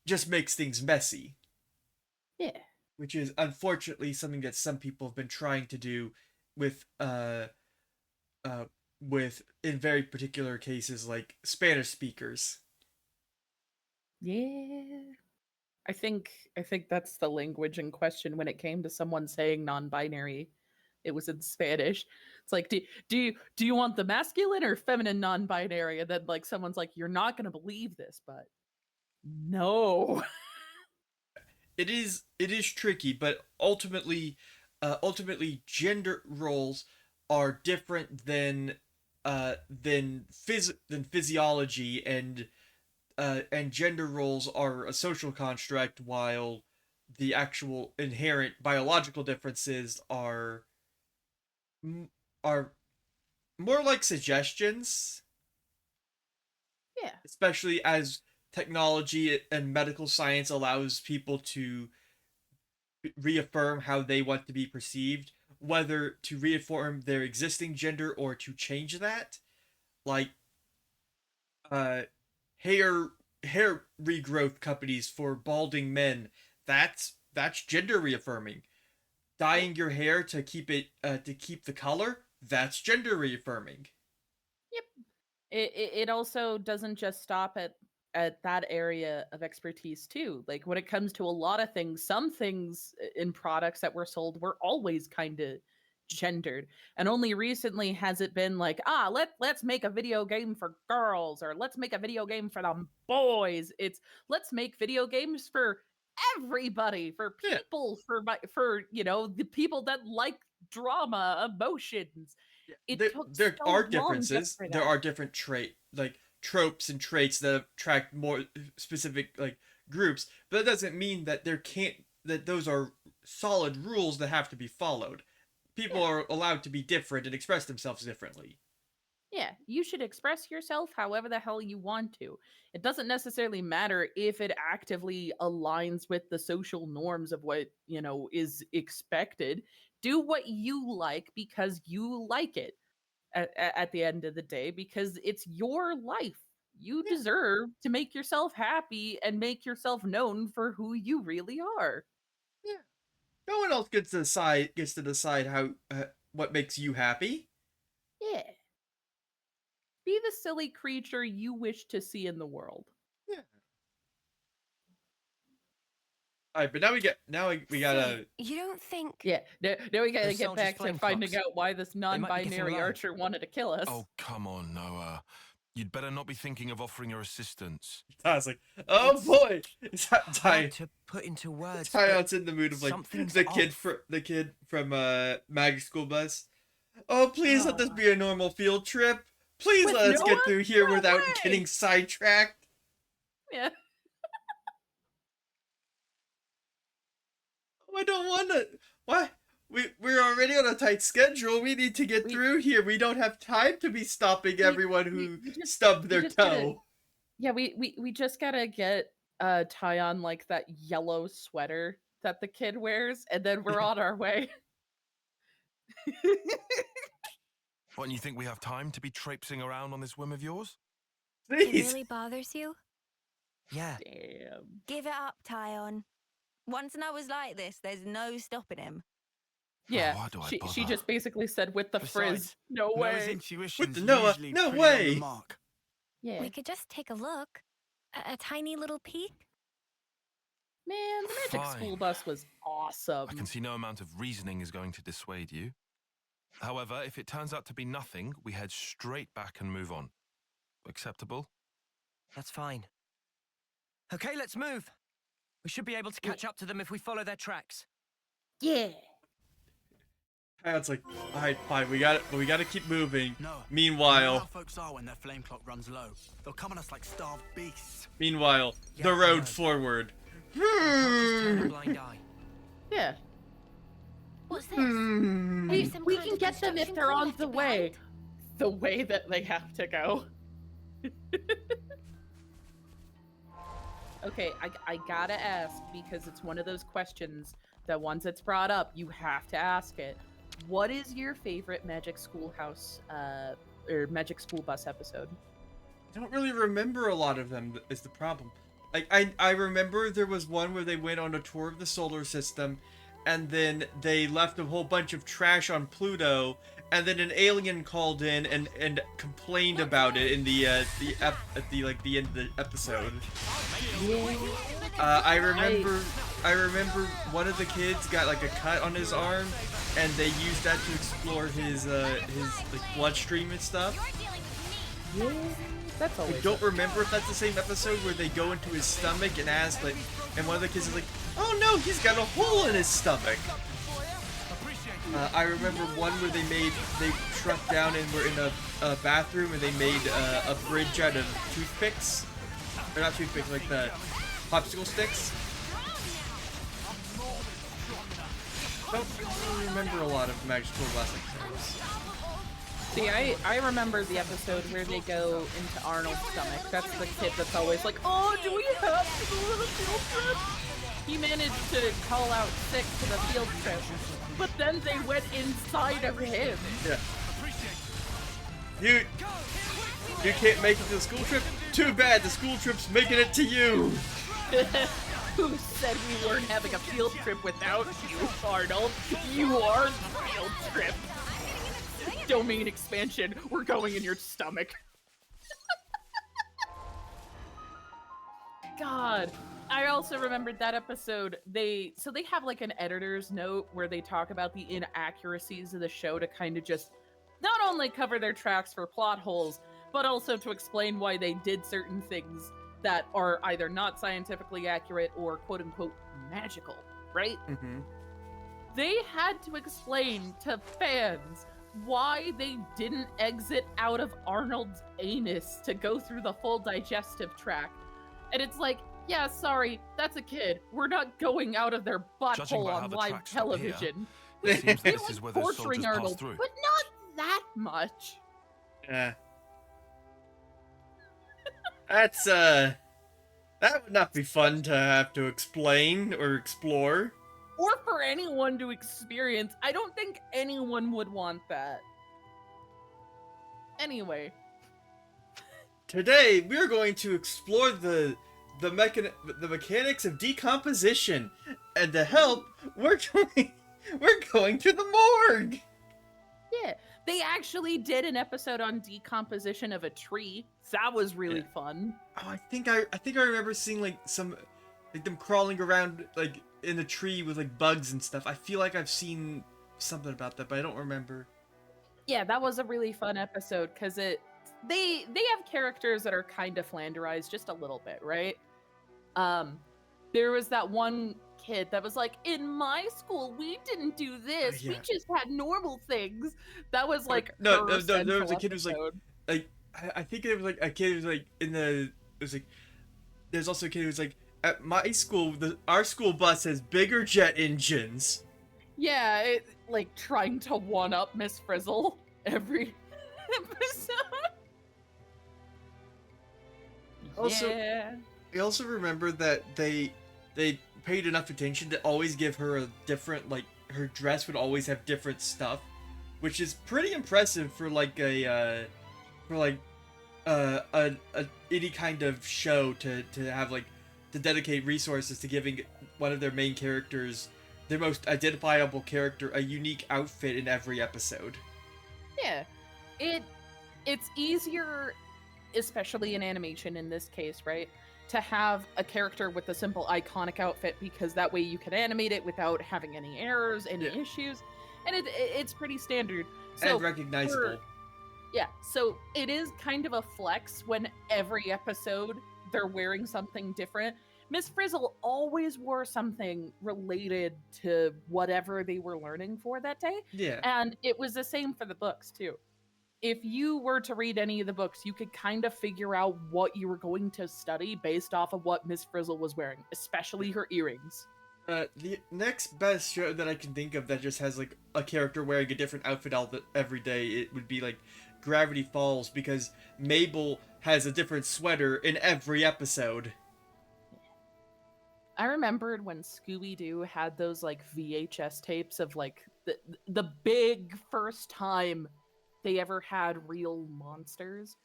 just makes things messy, Yeah, which is unfortunately something that some people have been trying to do with uh with in very particular cases like Spanish speakers. yeah. I think that's the language in question when it came to someone saying non-binary. It was in Spanish. It's like, do you want the masculine or feminine non-binary? And then like someone's like, you're not gonna believe this, but no. It is tricky, but ultimately gender roles are different than physiology, and gender roles are a social construct, while the actual inherent biological differences are are more like suggestions, Yeah. especially as technology and medical science allows people to reaffirm how they want to be perceived, whether to reaffirm their existing gender or to change that. Like uh hair hair regrowth companies for balding men. That's gender reaffirming. Dyeing your hair to keep it to keep the color, that's gender reaffirming. Yep. It also doesn't just stop at that area of expertise too. Like when it comes to a lot of things, some things in products that were sold were always kind of gendered, and only recently has it been like, let's make a video game for girls, or let's make a video game for the boys. It's let's make video games for everybody, for Yeah. people, for the people that like drama, emotions. It took There so are long just differences. for There that. are different like tropes and traits that attract more specific like groups, but that doesn't mean that there can't that those are solid rules that have to be followed. People Yeah. are allowed to be different and express themselves differently. Yeah, you should express yourself however the hell you want to. It doesn't necessarily matter if it actively aligns with the social norms of what, is expected. Do what you like because you like it at the end of the day, because it's your life. You Yeah. deserve to make yourself happy and make yourself known for who you really are. Yeah. No one else gets to decide how what makes you happy. Yeah. Be the silly creature you wish to see in the world. Yeah. All right, but now we gotta. You don't think... Yeah, now we gotta Those get soldiers' back to flame finding clocks. out why this might be getting non-binary low. archer wanted to kill us. Oh, come on, Noah. You'd better not be thinking of offering your assistance. I was like, oh It's boy, it's Hard Ty. to put into words. Ty but out's in the mood of like something's the kid off. from Magic School Bus. Oh, please let this be a normal field trip. Please With let us get Noah? through here No without way! getting sidetracked. Yeah. Oh, I don't want to. What? We're already on a tight schedule. We need to get through here. We don't have time to be stopping everyone who stubbed their toe. Yeah, we just gotta get Ty on like that yellow sweater that the kid wears, and then we're on our way. What, and you think we have time to be traipsing around on this whim of yours? It Please. really bothers you? Yeah. Damn. Give it up, Tyon. Once Noah's like this, there's no stopping him. Yeah, why do I she bother? just basically said with the frizz, Besides, no Noah's way. intuition's With the Noah, usually no pretty on way. the mark. Yeah, We could just take a look. A tiny little peek. man, the Magic Fine. School Bus was awesome. I can see no amount of reasoning is going to dissuade you. However, if it turns out to be nothing, we head straight back and move on. Acceptable? That's fine. Okay, let's move. We should be able to catch up to them if we follow their tracks. Yeah. It's like, all right, fine. We got to keep moving. No. You know how Meanwhile, folks are when their flame clock runs low. They'll come on us like starved beasts. the Yeah, I road know. forward. Just turn a blind eye. Yeah. What's this? We can get them if they're on the way. The way that they have to go. Okay, I gotta ask, because it's one of those questions that once it's brought up, you have to ask it. What is your favorite Magic Schoolhouse, or Magic School Bus episode? I don't really remember a lot of them, is the problem. Like, I remember there was one where they went on a tour of the solar system, and then they left a whole bunch of trash on Pluto, and then an alien called in and complained about it in the end of the episode. I remember one of the kids got like a cut on his arm, and they used that to explore his like bloodstream and stuff. Yeah, that's I always. don't remember if that's the same episode where they go into his stomach and ask, like, and one of the kids is like, "Oh no, he's got a hole in his stomach." I remember one where they shrunk down and were in a bathroom and they made a bridge out of toothpicks, or not toothpicks, like the popsicle sticks. don't really remember a lot of Magic School last episodes. See, I remember the episode where they go into Arnold's stomach. That's the kid that's always like, oh, do we have to go to the field trip? He managed to call out sick to the field trip, but then they went inside of him. Yeah. You can't make it to the school trip? Too bad, the school trip's making it to you! Who said we weren't having a field trip without you, Arnold? You are the field trip. Domain expansion, we're going in your stomach. God. I also remembered that episode. They have like an editor's note where they talk about the inaccuracies of the show to kind of just not only cover their tracks for plot holes, but also to explain why they did certain things that are either not scientifically accurate or quote-unquote magical, right? Mm-hmm. They had to explain to fans why they didn't exit out of Arnold's anus to go through the full digestive tract. And it's like, yeah, sorry, that's a kid. We're not going out of their Judging butthole by how on the live tracks stop here, television. It seems They this like is where those soldiers torturing pass Arnold, through. but not that much. Yeah. That would not be fun to have to explain or explore. Or for anyone to experience. I don't think anyone would want that. Anyway. Today, we're going to explore the mechanics of decomposition, and to help, we're going to the morgue. Yeah, they actually did an episode on decomposition of a tree. That was really fun. Oh, I think I remember seeing like some like them crawling around like in a tree with like bugs and stuff. I feel like I've seen something about that, but I don't remember. Yeah, that was a really fun episode because they have characters that are kind of flanderized just a little bit, right? There was that one kid that was like, in my school we didn't do this, we just had normal things. That was like no, there was a kid who's like I think it was like a kid who was like there's also a kid who was like, at my school our school bus has bigger jet engines. Yeah, like trying to one up Miss Frizzle every episode. Also, yeah. I also remember that they paid enough attention to always give her a different, like, her dress would always have different stuff, which is pretty impressive for like any kind of show to have like to dedicate resources to giving one of their main characters, their most identifiable character, a unique outfit in every episode. Yeah, it's easier, especially in animation in this case, right, to have a character with a simple iconic outfit because that way you can animate it without having any errors, any issues, and it's pretty standard. So and recognizable. So it is kind of a flex when every episode they're wearing something different. Miss Frizzle always wore something related to whatever they were learning for that day. Yeah. And it was the same for the books, too. If you were to read any of the books, you could kind of figure out what you were going to study based off of what Miss Frizzle was wearing, especially her earrings. The next best show that I can think of that just has like a character wearing a different outfit every day, it would be like Gravity Falls, because Mabel has a different sweater in every episode. I remembered when Scooby-Doo had those like VHS tapes of like the big first time they ever had real monsters.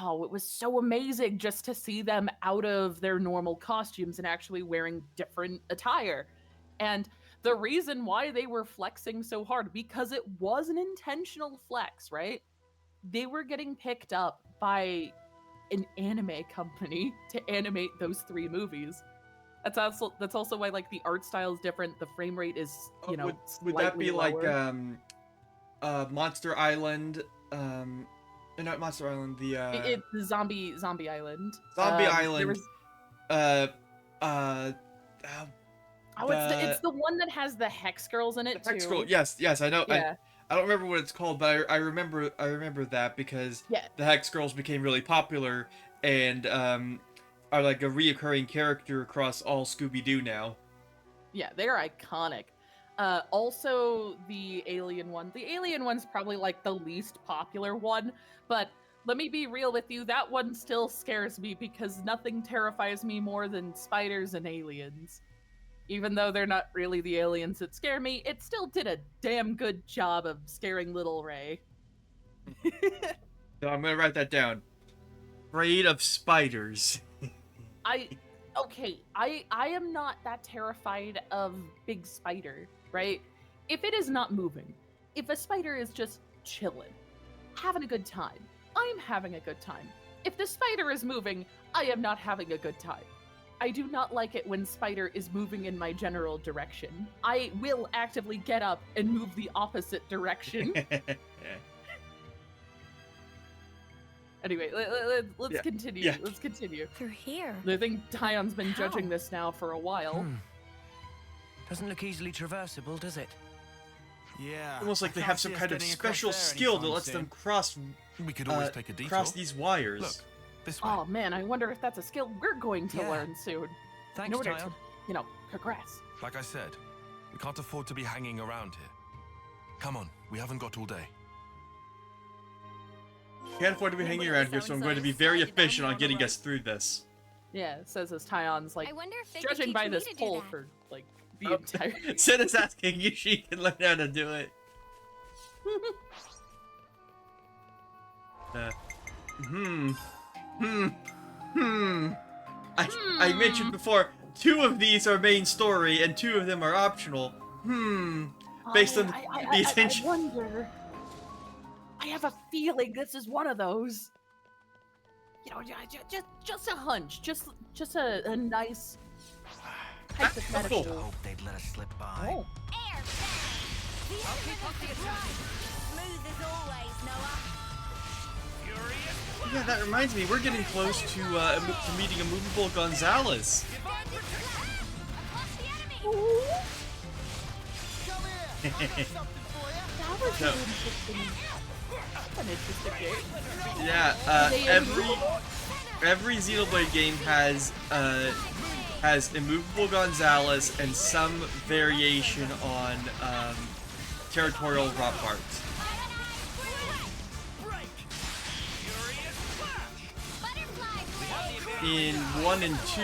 Oh, it was so amazing just to see them out of their normal costumes and actually wearing different attire. And the reason why they were flexing so hard, because it was an intentional flex, right? They were getting picked up by an anime company to animate those 3 movies. That's also why like the art style is different. The frame rate is, you know, would that be lower. like Monster Island? Not Monster Island. It's Zombie Island. Zombie Island. There was... it's the one that has the Hex Girls in it too. Hex Girl. Yes, I know. Yeah. I don't remember what it's called, but I remember that because the Hex Girls became really popular and are like a reoccurring character across all Scooby-Doo now. Yeah, they're iconic. Also the alien one. The alien one's probably like the least popular one, but let me be real with you, that one still scares me because nothing terrifies me more than spiders and aliens. Even though they're not really the aliens that scare me, it still did a damn good job of scaring little Ray. So I'm gonna write that down. Afraid of spiders. I am not that terrified of big spider, right? If it is not moving, if a spider is just chilling, having a good time, I'm having a good time. If the spider is moving, I am not having a good time. I do not like it when spider is moving in my general direction. I will actively get up and move the opposite direction. Anyway, let's continue. Yeah. Let's continue. Through here. I think Tyon's been How? judging this now for a while. Doesn't look easily traversable, does it? Yeah. Almost like I they can't have some see us kind of getting across special there skill that anytime lets soon. them cross We could always take a detour. cross these wires. Look, this way. Oh man, I wonder if that's a skill we're going to Yeah. learn soon. Thanks, In order to, Tyon. progress. Like I said, we can't afford to be hanging around here. Come on, we haven't got all day. Can't afford to be hanging around here, so I'm going to be very efficient on getting us through this. Yeah, it says as Tyon's like I wonder if they could judging teach by me this to do poll that. for like the entire. Sid is asking if she can learn how to do it. I mentioned before, 2 of these are main story and 2 of them are optional. Based on the attention. I wonder. I have a feeling this is one of those. You know, just a hunch, just a nice hypothetical. I hope they'd let us slip by. Oh. Air bang! The element is right. Smooth as always, Noah. Yeah, that reminds me, we're getting close to meeting a movable Gonzalez. Across the enemy! Come here. I got something for you. That was No. an interesting game. Yeah, every Xenoblade game has immovable Gonzalez and some variation on territorial raw parts. In 1 and 2,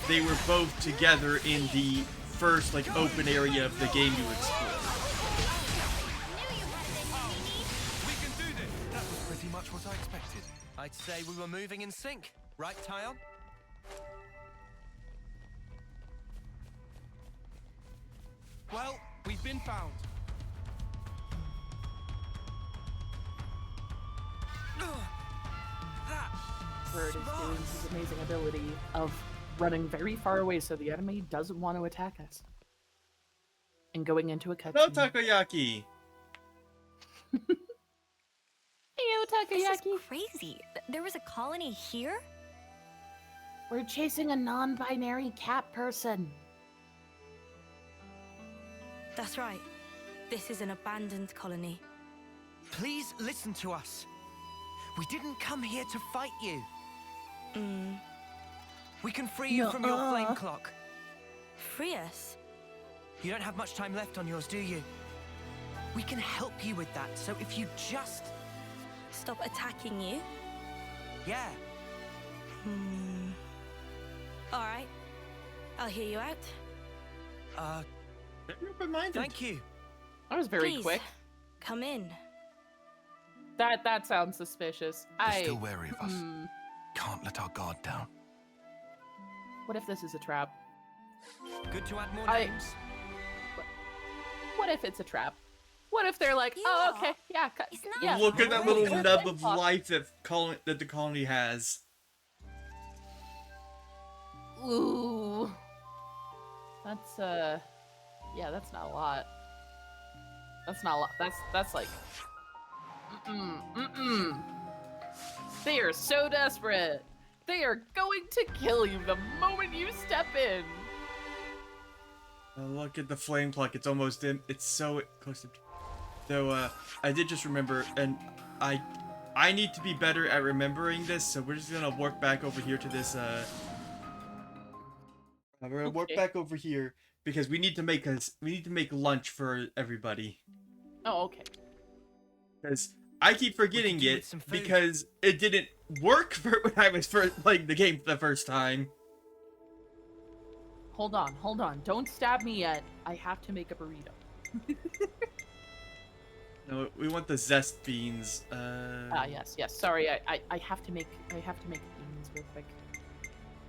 they were both together in the first like open area of the game you explore. We can do this. That was pretty much what I expected. I'd say we were moving in sync. Right, Tyon? Well, we've been found. Bird is doing his amazing ability of running very far away so the enemy doesn't want to attack us. And going into a cutscene. No takoyaki! Heyo, This Takoyaki! is crazy. There was a colony here? We're chasing a non-binary cat person. That's right. This is an abandoned colony. Please listen to us. We didn't come here to fight you. We can free you from your flame clock. Free us? You don't have much time left on yours, do you? We can help you with that, so if you just... Stop attacking you? Yeah. Alright. I'll hear you out. Very open-minded. Thank you. That was very Please, quick. come in. That sounds suspicious. They're still wary of us. Hmm. Can't let our guard down. What if this is a trap? Good to add more I- names. What if it's a trap? What if they're like, oh, okay, yeah, It's not yeah. Look at that little Flame nub clock. of life that the colony has. Ooh. That's yeah, that's not a lot. That's not a lot. That's like They are so desperate. They are going to kill you the moment you step in. Look at the flame clock. It's almost in. It's so close to. So I did just remember, and I need to be better at remembering this. So we're just gonna work back over here to this We're gonna warp Okay. back over here because we need to make lunch for everybody. Oh, okay. Because I keep forgetting do with it some food. because it didn't work for when I was first playing the game for the first time. Hold on. Don't stab me yet. I have to make a burrito. No, we want the zest beans. Yes. Sorry, I have to make beans real quick.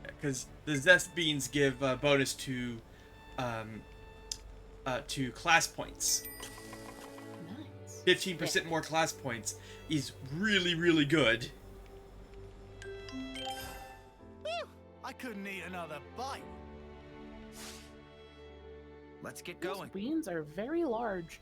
Because the zest beans give bonus to class points. Nice. 15% more class points is really, really good. Phew, I couldn't eat another bite. Let's get Those going. beans are very large.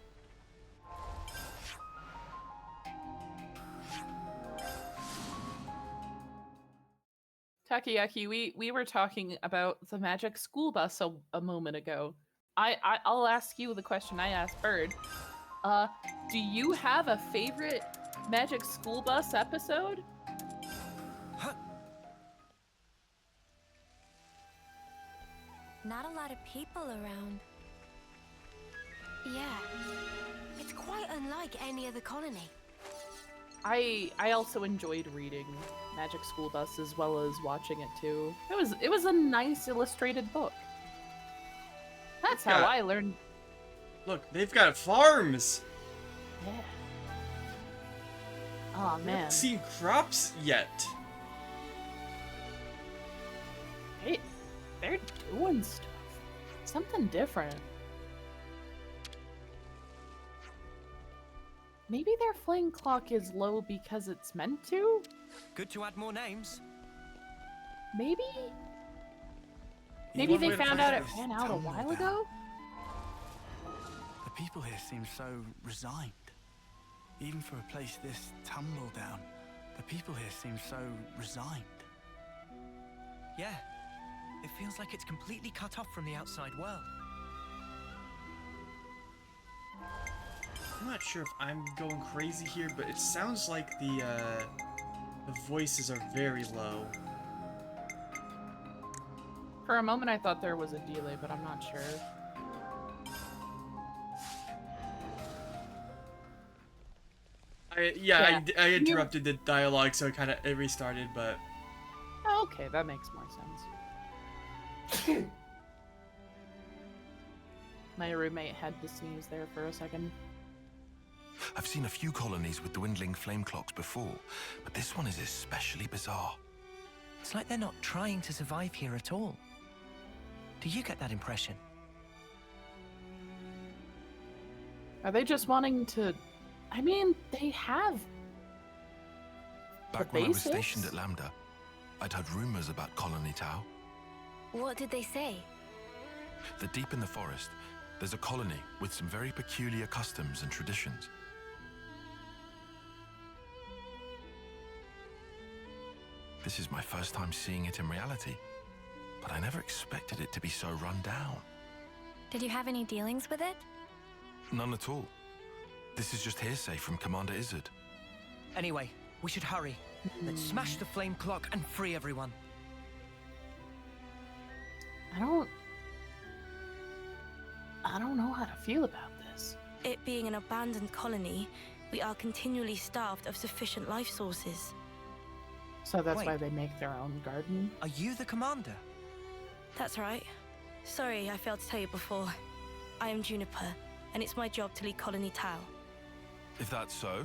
Takayaki, we were talking about the magic school bus a moment ago. I'll ask you the question I asked Bird. Do you have a favorite magic school bus episode? Not a lot of people around. Yeah, it's quite unlike any other colony. I also enjoyed reading Magic School Bus as well as watching it too. It was a nice illustrated book. That's how Yeah. I learned. Look, they've got farms. Yeah. Oh I man, haven't seen crops yet. they're doing stuff. Something different. Maybe their flame clock is low because it's meant to? Good to add more names. Maybe? You Maybe want they me to found play out it this ran out a tumble while down? ago? The people here seem so resigned. Even for a place this tumble down, the people here seem so resigned. Yeah. It feels like it's completely cut off from the outside world. I'm not sure if I'm going crazy here, but it sounds like the voices are very low. For a moment I thought there was a delay, but I'm not sure. I interrupted the dialogue, so it restarted, but Oh, okay, that makes more sense. My roommate had to sneeze there for a second. I've seen a few colonies with dwindling flame clocks before, but this one is especially bizarre. It's like they're not trying to survive here at all. Do you get that impression? Are they just wanting to... I mean, they have... Back the when I was basics? stationed at Lambda, I'd heard rumors about Colony Tau. What did they say? That deep in the forest, there's a colony with some very peculiar customs and traditions. This is my first time seeing it in reality, but I never expected it to be so run down. Did you have any dealings with it? None at all. This is just hearsay from Commander Izzard. Anyway, we should hurry. Let's smash the flame clock and free everyone. I don't know how to feel about this. It being an abandoned colony, we are continually starved of sufficient life sources. So that's Wait. why they make their own garden? Are you the commander? That's right. Sorry, I failed to tell you before. I am Juniper, and it's my job to lead Colony Tau. If that's so,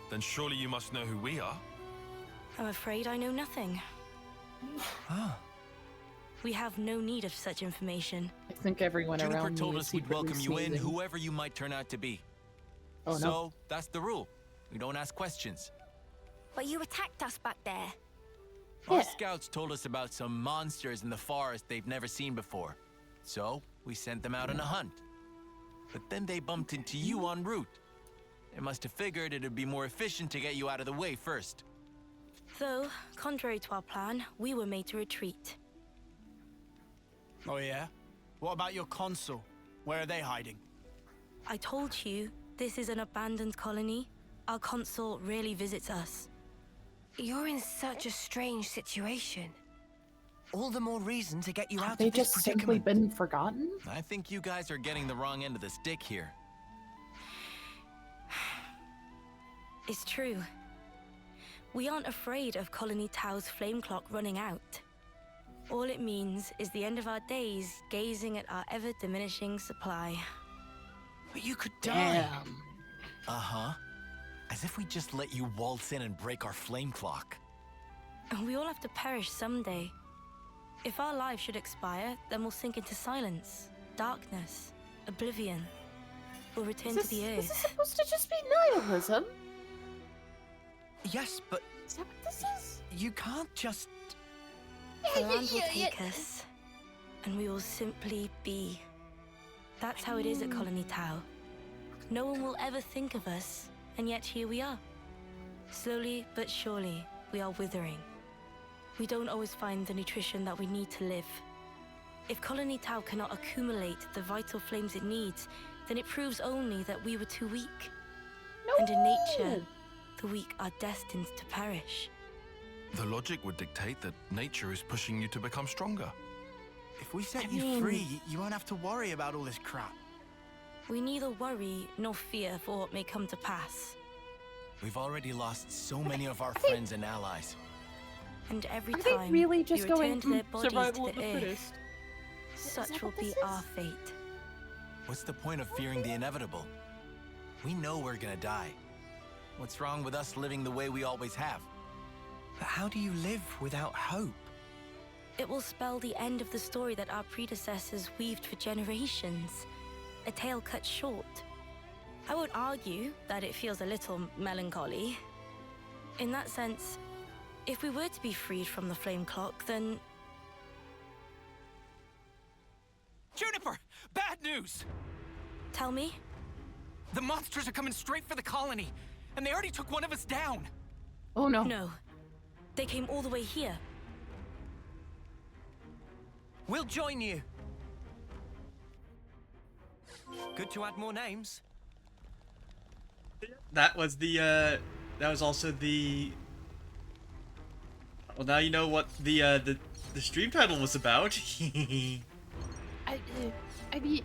then surely you must know who we are. I'm afraid I know nothing. Ah. We have no need of such information. I think everyone Juniper around told me is us we'd secretly welcome you in, sneezing. whoever you might turn out to be. Oh, no. So, that's the rule. We don't ask questions. But you attacked us back there. Yeah. Our scouts told us about some monsters in the forest they've never seen before. So, we sent them out on a hunt. But then they bumped into you en route. They must have figured it'd be more efficient to get you out of the way first. Though, contrary to our plan, we were made to retreat. Oh yeah? What about your consul? Where are they hiding? I told you, this is an abandoned colony. Our consul rarely visits us. You're in such a strange situation. All the more reason to get you Have out they of this just simply predicament. been forgotten? I think you guys are getting the wrong end of the stick here. It's true. We aren't afraid of Colony Tao's flame clock running out. All it means is the end of our days gazing at our ever-diminishing supply. But you could die. Damn. Uh-huh. As if we just let you waltz in and break our flame clock. And we all have to perish someday. If our lives should expire, then we'll sink into silence, darkness, oblivion. We'll return to the Is this earth. supposed to just be nihilism? Yes, but Is that what this is? you can't just... The land will take us, and we will simply be. That's how it is at Colony Tau. No one will ever think of us, and yet here we are. Slowly but surely, we are withering. We don't always find the nutrition that we need to live. If Colony Tau cannot accumulate the vital flames it needs, then it proves only that we were too weak. No. And in nature, the weak are destined to perish. The logic would dictate that nature is pushing you to become stronger. If we set I you mean- free, you won't have to worry about all this crap. We neither worry nor fear for what may come to pass. We've already lost so many of our friends and allies. And every Are they time really just we return going to their bodies survival to of the the earth, fittest? such that will what be this our is? fate. What's the point of fearing the inevitable? We know we're gonna die. What's wrong with us living the way we always have? But how do you live without hope? It will spell the end of the story that our predecessors weaved for generations. A tale cut short. I won't argue that it feels a little melancholy. In that sense, if we were to be freed from the flame clock, then Juniper! Bad news! tell me. The monsters are coming straight for the colony, and they already took one of us down. Oh no. No. They came all the way here. We'll join you. Good to add more names. That was the that was also the. Well, now you know what the stream title was about. I mean,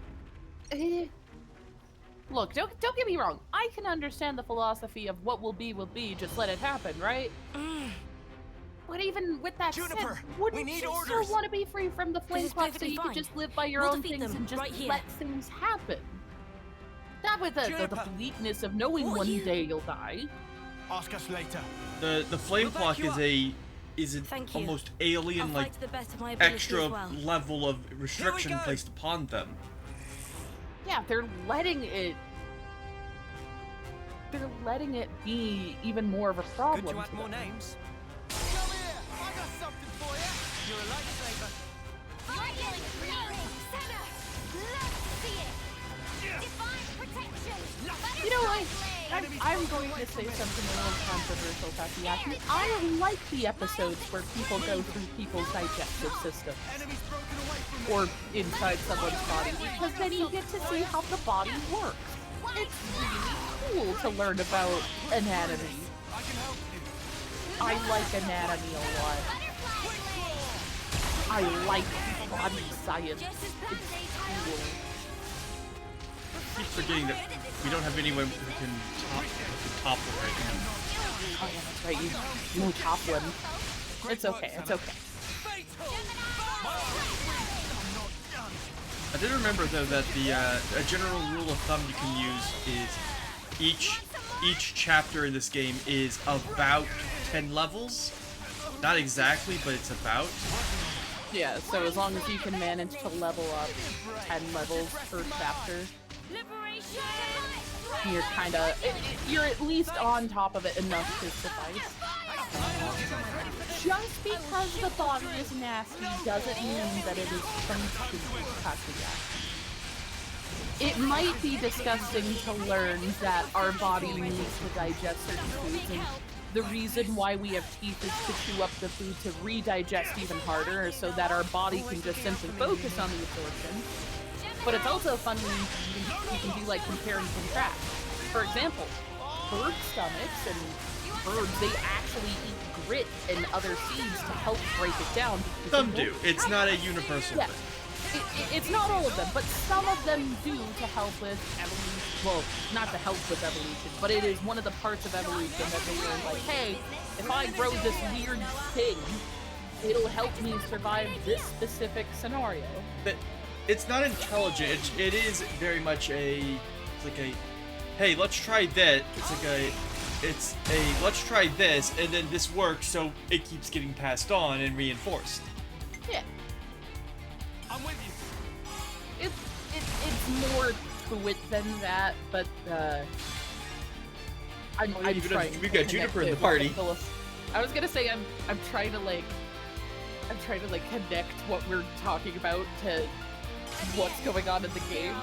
look, don't get me wrong. I can understand the philosophy of what will be, just let it happen, right? But even with that Juniper, said, wouldn't we need you orders. still want to be free from the flame is clock so perfectly you could fine. just live by your We'll own defeat things them and just right here. let things happen? Not with the Juniper, bleakness of knowing will one you- day you'll die. Ask us later. The flame We'll back clock you is an Thank you. almost I'll alien like fight to the best of my ability extra as well. level of restriction go. placed upon them. Yeah, they're letting it be even more of a problem. Good to add to more them. names. Come here! I got something for you! You're a lifesaver. You know, I'm going to say something a little controversial, Takoyaki. I like the episodes where people go through people's digestive system Enemies broken away from me. or inside someone's body because then you get to see how the body works. It's really cool to learn about anatomy. I can help you. I like anatomy a lot. I like body science. It's cool. I keep forgetting that we don't have anyone who can topple right now. Oh yeah, that's right. You no top one. It's okay. It's okay. I did remember though that the a general rule of thumb you can use is each chapter in this game is about 10 levels. Not exactly, but it's about. Yeah. So as long as you can manage to level up 10 levels per chapter, you're kind of you're at least on top of it enough to suffice. Just because the body is nasty doesn't mean that it is functional, Takoyaki. It might be disgusting to learn that our body needs to digest certain foods, and the reason why we have teeth is to chew up the food to redigest even harder, so that our body can just simply focus on the absorption. But it's also fun when you can do like compare and contrast. For example, bird stomachs and birds, they actually eat grit and other seeds to help break it down. Some do. It's not a universal Yeah. thing. It's not all of them, but some of them do to help with evolution. Well, not to help with evolution, but it is one of the parts of evolution that they learn, like, hey, if I grow this weird thing, it'll help me survive this specific scenario. But it's not intelligent. It is very much it's like a, hey, let's try that. It's a let's try this, and then this works, so it keeps getting passed on and reinforced. Yeah. I'm with you. It's more to it than that, but I'm trying. We to got Juniper connect in the it party. with the I was gonna say I'm trying to connect what we're talking about to what's going on in the game.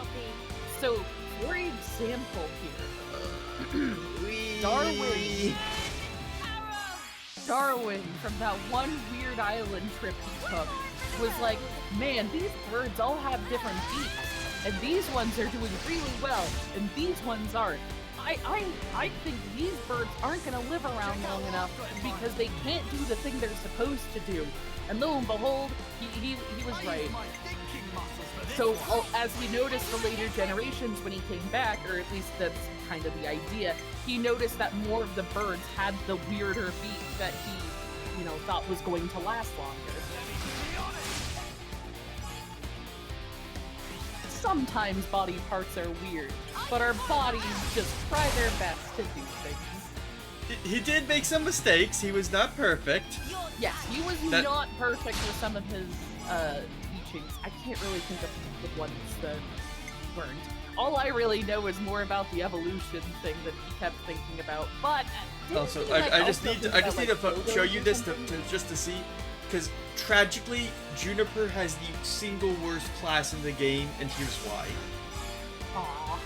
So, for example, here, Darwin from that one weird island trip he took was like, man, these birds all have different beaks, and these ones are doing really well, and these ones aren't. I think these birds aren't gonna live around long enough because they can't do the thing they're supposed to do. And lo and behold, he was right. So as he noticed the later generations when he came back, or at least that's kind of the idea, he noticed that more of the birds had the weirder beak that he, thought was going to last longer. Sometimes body parts are weird, but our bodies just try their best to do things. He did make some mistakes. He was not perfect. Yes, he was not perfect with some of his teachings. I can't really think of the ones that weren't. All I really know is more about the evolution thing that he kept thinking about. But also, I just need to show you this to see, because tragically, Juniper has the single worst class in the game, and here's why. Aww.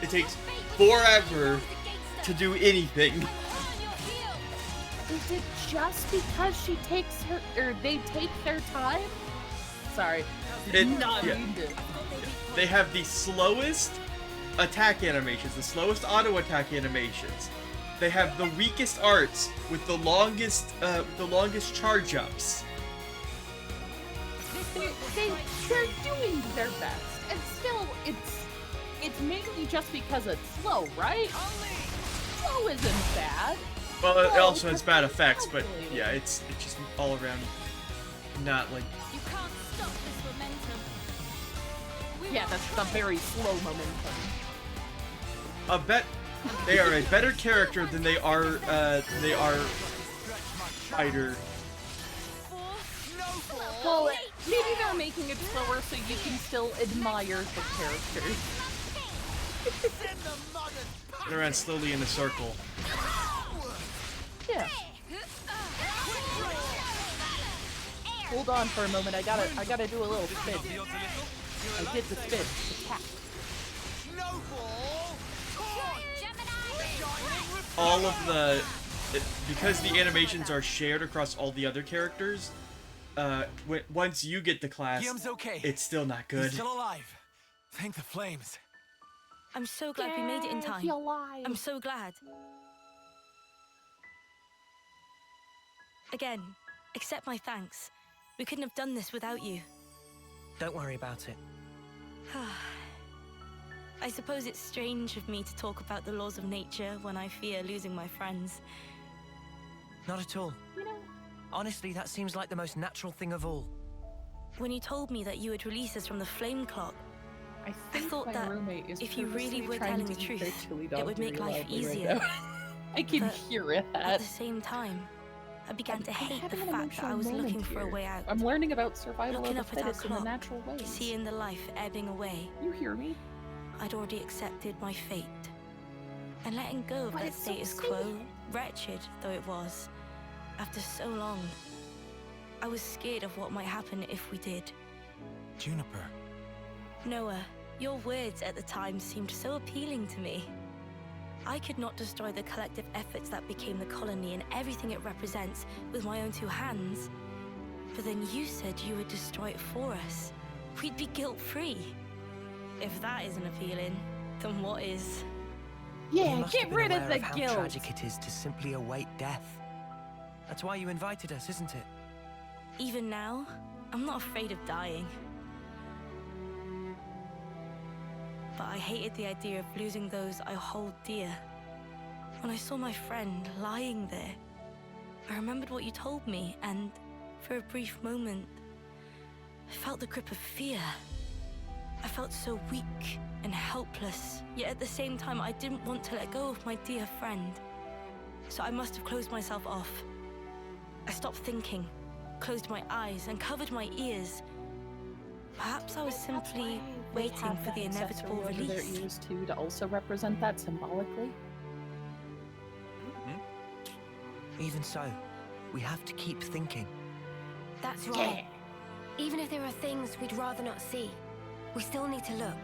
It takes forever to do anything. Is it just because they take their time? Sorry. They have the slowest attack animations, the slowest auto attack animations. They have the weakest arts with the longest charge ups. They're doing their best, and still it's mainly just because it's slow, right? Slow isn't bad. Well, it also has bad effects, but yeah, it's just all around not like. You can't stop this momentum. Yeah, that's the very slow momentum. They are a better character than they are fighter. Well, maybe they're making it slower so you can still admire the characters. They ran slowly in a circle. Yeah. Hold on for a moment. I gotta do a little spin. I did the spin. Attack. All of because the animations are shared across all the other characters. Once you get the class, Guillaume's okay. It's still not good. He's still alive. Thank the flames. I'm so glad we made it in time. I'm so glad. Again, accept my thanks. We couldn't have done this without you. Don't worry about it. I suppose it's strange of me to talk about the laws of nature when I fear losing my friends. Not at all. Honestly, that seems like the most natural thing of all. When you told me that you would release us from the flame clock, I thought my that roommate is if you really were trying telling the to eat their truth, chili it dog would make very life loudly right easier. now. I can But hear it. At the same time, I began to hate the having an fact that I was emotional looking moment for a here. way out. I'm learning about survival Looking of the up at our fittest in the clock, natural ways. seeing the life ebbing away. You hear me? I'd already accepted my fate. And letting go of But that it's so status quo, sad. wretched though it was, after so long, I was scared of what might happen if we did. Juniper. Noah, your words at the time seemed so appealing to me. I could not destroy the collective efforts that became the colony and everything it represents with my own two hands. But then you said you would destroy it for us. We'd be guilt-free. If that isn't appealing, then what is? You Yeah, must get have been rid of aware the of how guilt. tragic it is to simply await death. That's why you invited us, isn't it? Even now, I'm not afraid of dying. But I hated the idea of losing those I hold dear. When I saw my friend lying there, I remembered what you told me, and for a brief moment, I felt the grip of fear. I felt so weak and helpless, yet at the same time I didn't want to let go of my dear friend. So I must have closed myself off. I stopped thinking, closed my eyes, and covered my ears. Perhaps I was simply waiting for the inevitable Over their release. ears too, to also represent that symbolically. Even so, we have to keep thinking. That's right. Even if there are things we'd rather not see, we still need to look.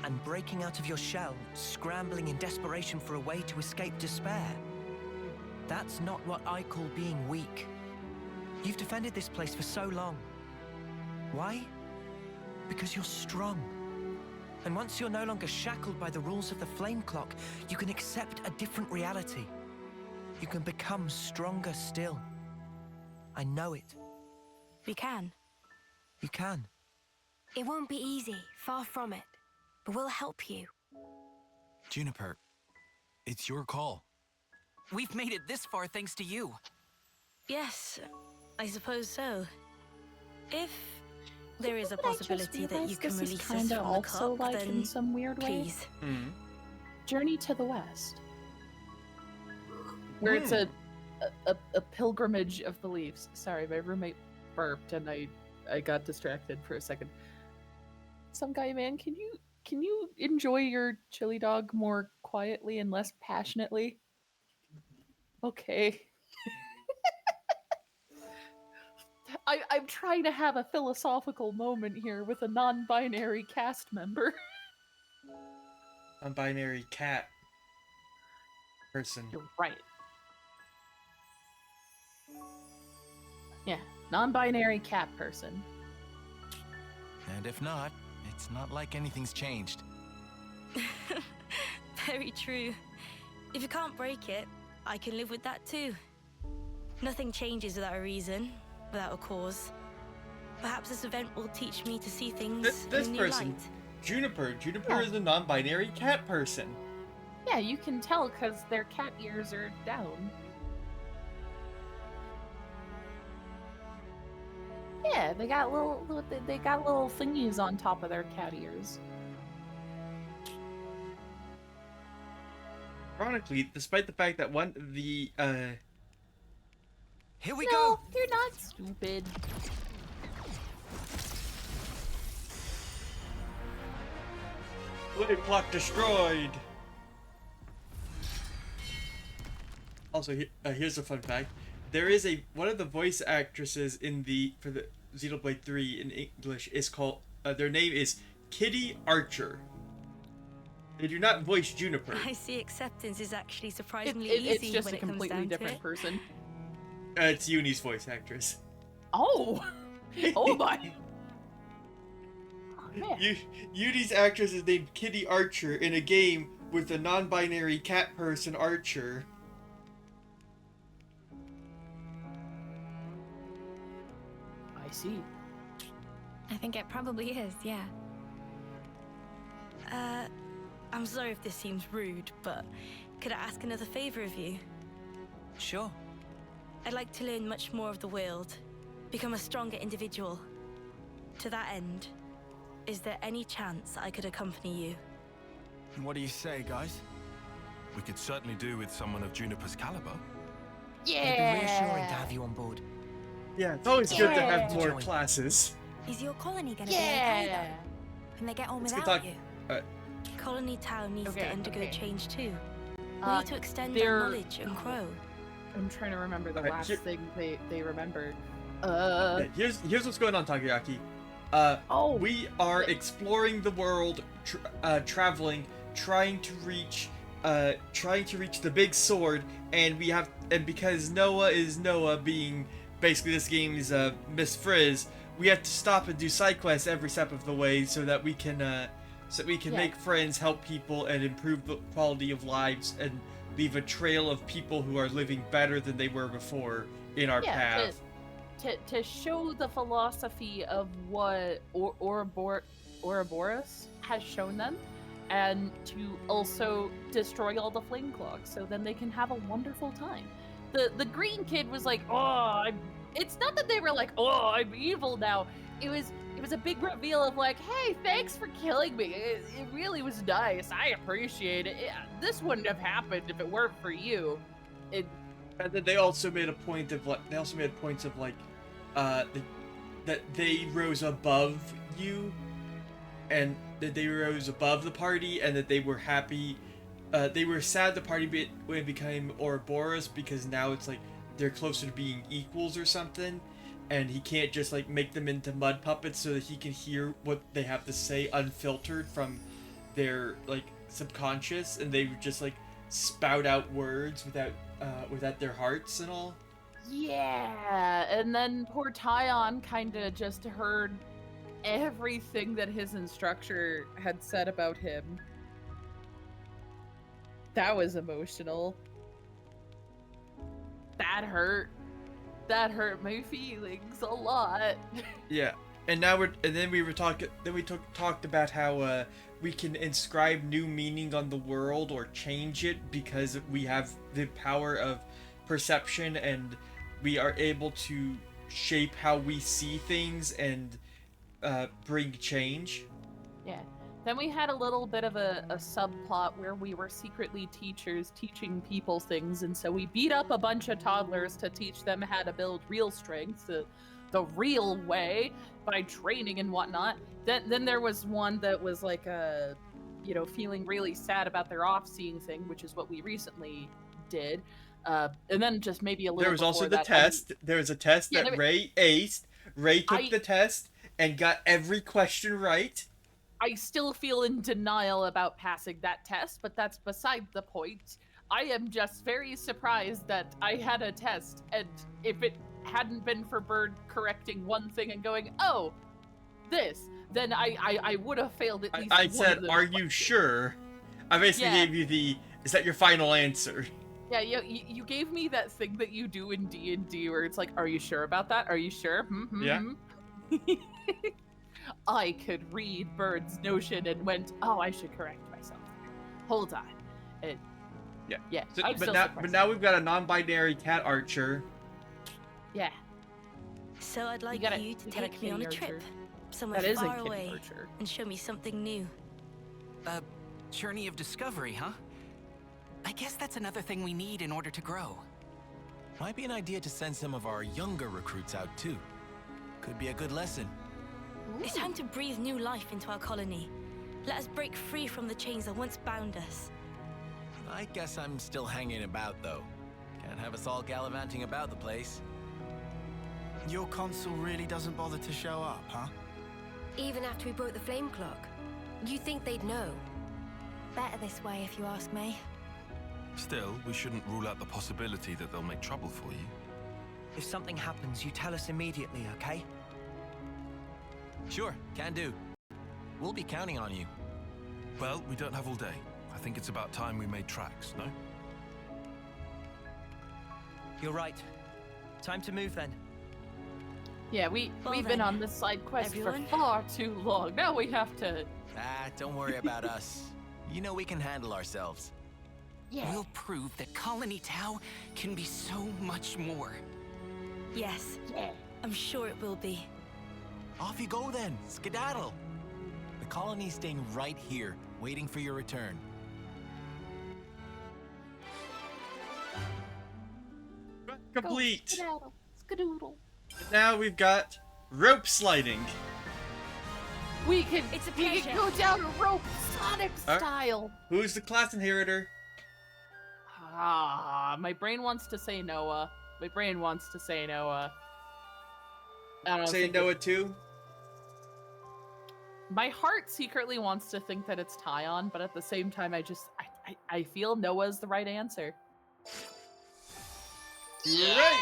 And breaking out of your shell, scrambling in desperation for a way to escape despair. That's not what I call being weak. You've defended this place for so long. Why? Because you're strong. And once you're no longer shackled by the rules of the flame clock, you can accept a different reality. You can become stronger still. I know it. We can. You can. It won't be easy, far from it. But we'll help you. Juniper, it's your call. We've made it this far thanks to you. Yes, I suppose so. If there is a But I just possibility that you realized can this is release us kinda from the also clock, like then in some weird way. please. Journey to the West, where it's a pilgrimage of beliefs. Sorry, my roommate burped and I got distracted for a second. Some guy, man, can you enjoy your chili dog more quietly and less passionately? Okay. I'm trying to have a philosophical moment here with a non-binary cast member. Non-binary cat person. You're right. Yeah, non-binary cat person. And if not, it's not like anything's changed. Very true. If you can't break it, I can live with that too. Nothing changes without a reason, without a cause. Perhaps this event will teach me to see things This in a new person, light. Juniper Yeah. is a non-binary cat person. Yeah, you can tell because their cat ears are down. Yeah, they got little thingies on top of their cat ears. Ironically, despite the fact that Here we No, go! you're not stupid. Blade plot destroyed. Also, here's a fun fact: there is one of the voice actresses for the Xenoblade 3 in English is called. Their name is Kitty Archer. They do not voice Juniper. I see acceptance is actually surprisingly It's easy just when a it comes completely down to different it. person. It's Uni's voice actress. Oh! Oh my! Oh, man. Uni's actress is named Kitty Archer in a game with a non-binary cat person Archer. I see. I think it probably is, yeah. I'm sorry if this seems rude, but could I ask another favor of you? Sure. I'd like to learn much more of the world, become a stronger individual. To that end, is there any chance I could accompany you? What do you say, guys? We could certainly do with someone of Juniper's caliber. It'd be reassuring to have you on board. Yeah, it's always good to have Yeah. more Join. classes. Is your colony gonna be okay Yeah! though? Can they get on Let's get without talk- you? Colony Town needs Okay, to undergo okay. change too. We Uh, need to extend they're- our knowledge and grow. I'm trying to remember the Alright, last here- thing they remembered. Yeah, here's what's going on, Takoyaki. Oh! We are exploring the world, traveling, trying to reach the big sword, and because Noah is Noah, being basically this game is Miss Frizz. We have to stop and do side quests every step of the way so that we can make friends, help people, and improve the quality of lives, and leave a trail of people who are living better than they were before in our path. To show the philosophy of what Ouroboros has shown them, and to also destroy all the flame clogs, so then they can have a wonderful time. The green kid was like, it's not that they were like, oh, I'm evil now. It was a big reveal of like, hey, thanks for killing me. It really was nice. I appreciate it. This wouldn't have happened if it weren't for you. And then they also made a point of like, that they rose above you, and that they rose above the party, and that they were happy. They were sad the party became Ouroboros, because now it's like they're closer to being equals or something, and he can't just like make them into mud puppets so that he can hear what they have to say unfiltered from their like subconscious, and they would just like spout out words without their hearts and all. Yeah, and then poor Tyon kind of just heard everything that his instructor had said about him. That was emotional. That hurt. That hurt my feelings a lot. Yeah, and now we talked about how we can inscribe new meaning on the world or change it because we have the power of perception, and we are able to shape how we see things and bring change. Yeah. Then we had a little bit of a subplot where we were secretly teachers teaching people things, and so we beat up a bunch of toddlers to teach them how to build real strength the real way by training and whatnot. Then there was one that was like feeling really sad about their off-seeing thing, which is what we recently did. And then just maybe a little. There was also the test. There was a test that Ray aced. Ray took the test and got every question right. I still feel in denial about passing that test, but that's beside the point. I am just very surprised that I had a test, and if it hadn't been for Bird correcting one thing and going, oh, this, then I would have failed at least I one said, of them. are you sure? I basically gave you is that your final answer? Yeah, you gave me that thing that you do in D&D where it's like, are you sure about that? Are you sure? Yeah. I could read Bird's notion and went, oh, I should correct myself. Hold on. Yeah. So, but now we've got a non-binary cat archer. Yeah. So I'd like you to take me on a trip somewhere far away and show me something new. A journey of discovery, huh? I guess that's another thing we need in order to grow. Might be an idea to send some of our younger recruits out too. Could be a good lesson. Ooh. It's time to breathe new life into our colony. Let us break free from the chains that once bound us. I guess I'm still hanging about, though. Can't have us all gallivanting about the place. Your consul really doesn't bother to show up, huh? Even after we broke the flame clock, you think they'd know? Better this way, if you ask me. Still, we shouldn't rule out the possibility that they'll make trouble for you. If something happens, you tell us immediately, okay? Sure, can do. We'll be counting on you. Well, we don't have all day. I think it's about time we made tracks, no? You're right. Time to move then. Yeah, we've been on this side quest for far too long. Now we have to... don't worry about us. You know we can handle ourselves. Yeah. We'll prove that Colony Tau can be so much more. Yes. Yeah. I'm sure it will be. Off you go then, skedaddle. The colony's staying right here, waiting for your return. Complete. Go, skedaddle. Now we've got rope sliding. We can go down a rope, Sonic style. Who's the class inheritor? My brain wants to say Noah. I don't say Noah too. My heart secretly wants to think that it's Tyon, but at the same time, I feel Noah's the right answer. You're right.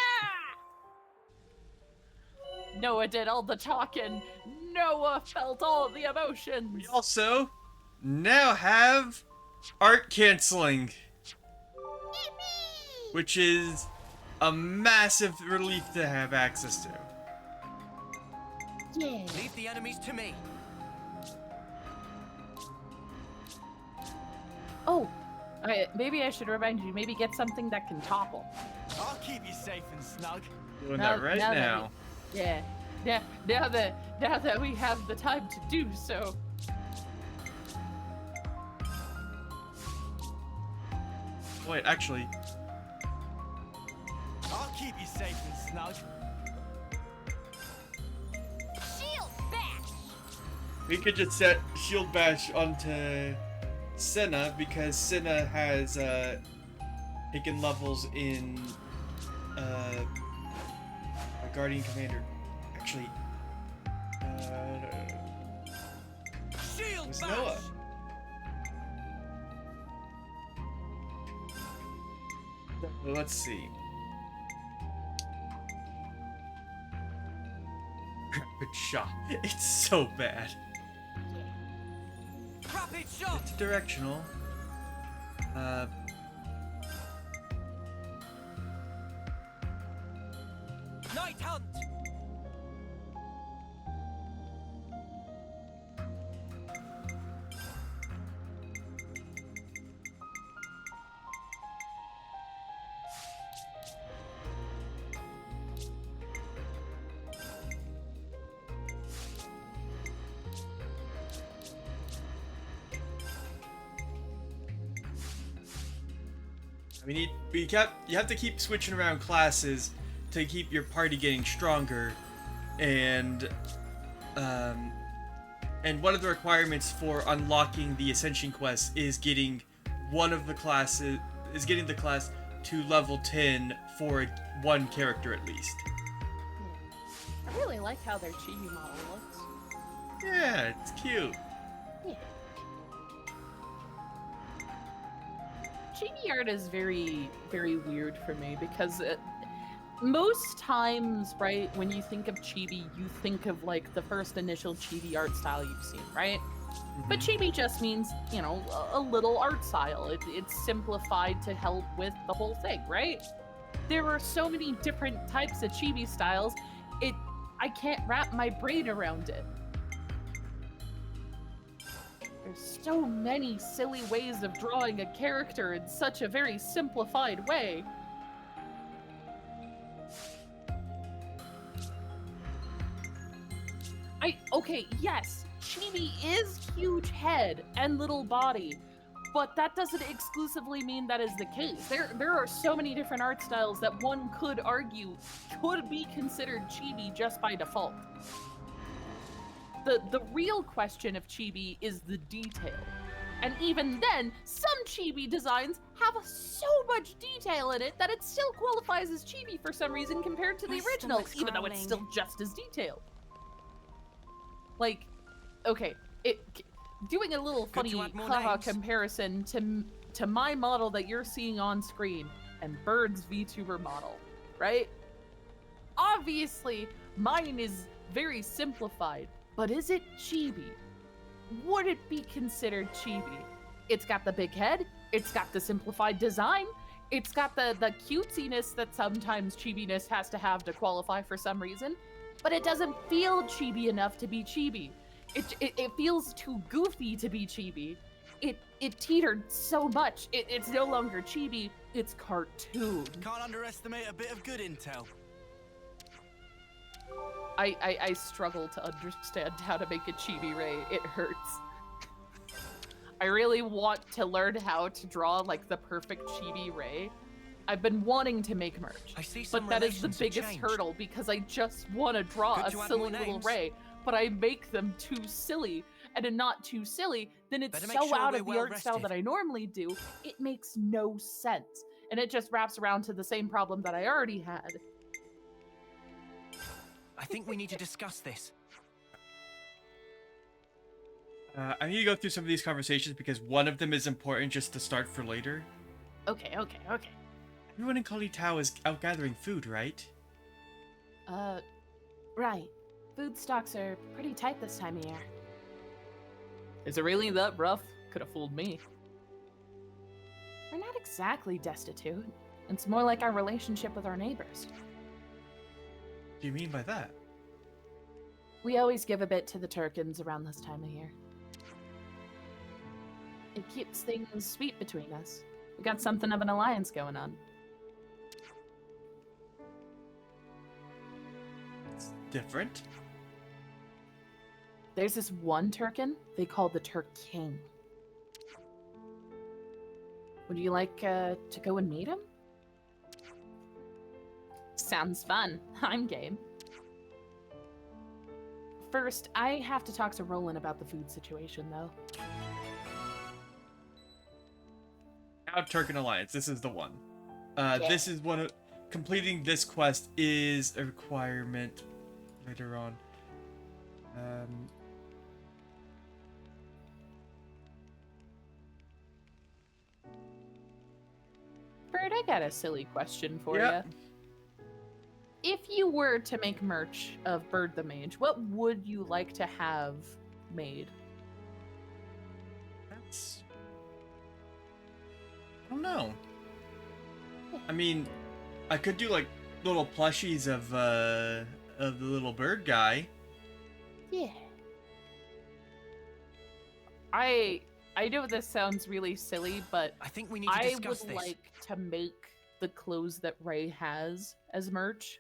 Noah did all the talking. Noah felt all the emotions. We also now have art canceling, which is a massive relief to have access to. Yeah. Leave the enemies to me. Oh, maybe I should remind you, maybe get something that can topple. I'll keep you safe and snug. Doing that right now. Yeah. Now that we have the time to do so. Wait, actually, I'll keep you safe and snug. Shield bash! we could just set Shield Bash onto Senna because Senna has taken levels in a Guardian Commander. Actually, Shield it's bash! Noah. Well, let's see. Rapid shot. It's so bad. Rapid shot! It's directional. Night hunt! I mean, you have to keep switching around classes to keep your party getting stronger, and one of the requirements for unlocking the Ascension quest is getting the class to level 10 for one character at least. I really like how their chibi model looks. Yeah, it's cute. Yeah. Chibi art is very, very weird for me because most times, right, when you think of chibi, you think of like the first initial chibi art style you've seen, right? But chibi just means, you know, a little art style. It's simplified to help with the whole thing, right? There are so many different types of chibi styles, I can't wrap my brain around it. There's so many silly ways of drawing a character in such a very simplified way. Okay, yes, chibi is huge head and little body, but that doesn't exclusively mean that is the case. There are so many different art styles that one could argue could be considered chibi just by default. The real question of chibi is the detail. And even then, some chibi designs have so much detail in it that it still qualifies as chibi for some reason compared to the My original, stomach's even though it's growling. still just as detailed. Like, okay, doing a little Good funny to add more haha names. comparison to my model that you're seeing on screen and Bird's VTuber model, right? Obviously, mine is very simplified, but is it chibi? Would it be considered chibi? It's got the big head, it's got the simplified design, it's got the cutesiness that sometimes chibiness has to have to qualify for some reason, but it doesn't feel chibi enough to be chibi. It feels too goofy to be chibi. It teetered so much, it's no longer chibi, it's cartoon. Can't underestimate a bit of good intel. I struggle to understand how to make a chibi Ray. It hurts. I really want to learn how to draw like the perfect chibi Ray. I've been wanting to make merch, I see some but that is the relations have biggest changed. hurdle because I just want to draw Good a to add silly more little names. Ray, but I make them too silly. And in not too silly, then it's Better make so sure out we're of the well art style rested. that I normally do, it makes no sense. And it just wraps around to the same problem that I already had. I think we need to discuss this. I need to go through some of these conversations because one of them is important just to start for later. Okay. Everyone in Kali Tao is out gathering food, right? Right. Food stocks are pretty tight this time of year. Is it really that rough? Could have fooled me. We're not exactly destitute. It's more like our relationship with our neighbors. What do you mean by that? We always give a bit to the Turkins around this time of year. It keeps things sweet between us. We got something of an alliance going on. It's different. There's this one Turkin they call the Turk King. Would you like to go and meet him? Sounds fun. I'm game. First, I have to talk to Roland about the food situation, though. Now Turkin Alliance, this is the one. This is one of... Completing this quest is a requirement later on. Bird, I got a silly question for Yeah. you. If you were to make merch of Bird the Mage, what would you like to have made? That's... I don't know. I mean, I could do like little plushies of the little bird guy. Yeah. I know this sounds really silly, but I think we need to I discuss would this. like to make the clothes that Ray has as merch.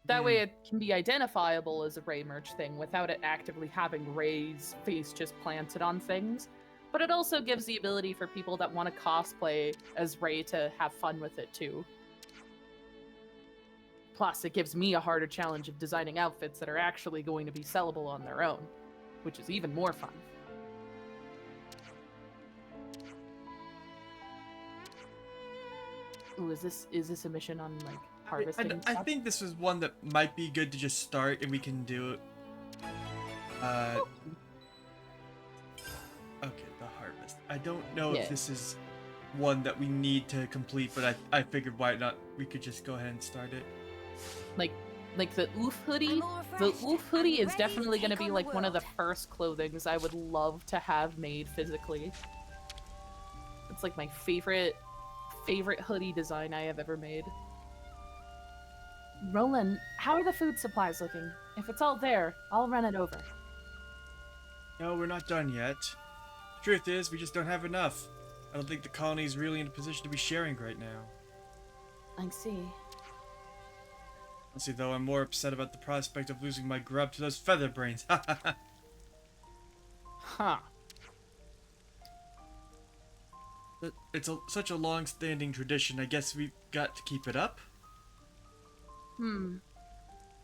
That way it can be identifiable as a Ray merch thing without it actively having Ray's face just planted on things. But it also gives the ability for people that want to cosplay as Ray to have fun with it too. Plus, it gives me a harder challenge of designing outfits that are actually going to be sellable on their own, which is even more fun. Ooh, is this a mission on like harvesting I stuff? think this was one that might be good to just start and we can do it. Okay, the harvest. I don't know if this is one that we need to complete, but I figured why not? We could just go ahead and start it. Like the oof hoodie. The oof hoodie is definitely going to be like one of the first clothings I would love to have made physically. It's like my favorite hoodie design I have ever made. Roland, how are the food supplies looking? If it's all there, I'll run it over. No, we're not done yet. The truth is, we just don't have enough. I don't think the colony is really in a position to be sharing right now. I see. Honestly, though, I'm more upset about the prospect of losing my grub to those feather brains. Huh. It's such a long-standing tradition. I guess we've got to keep it up.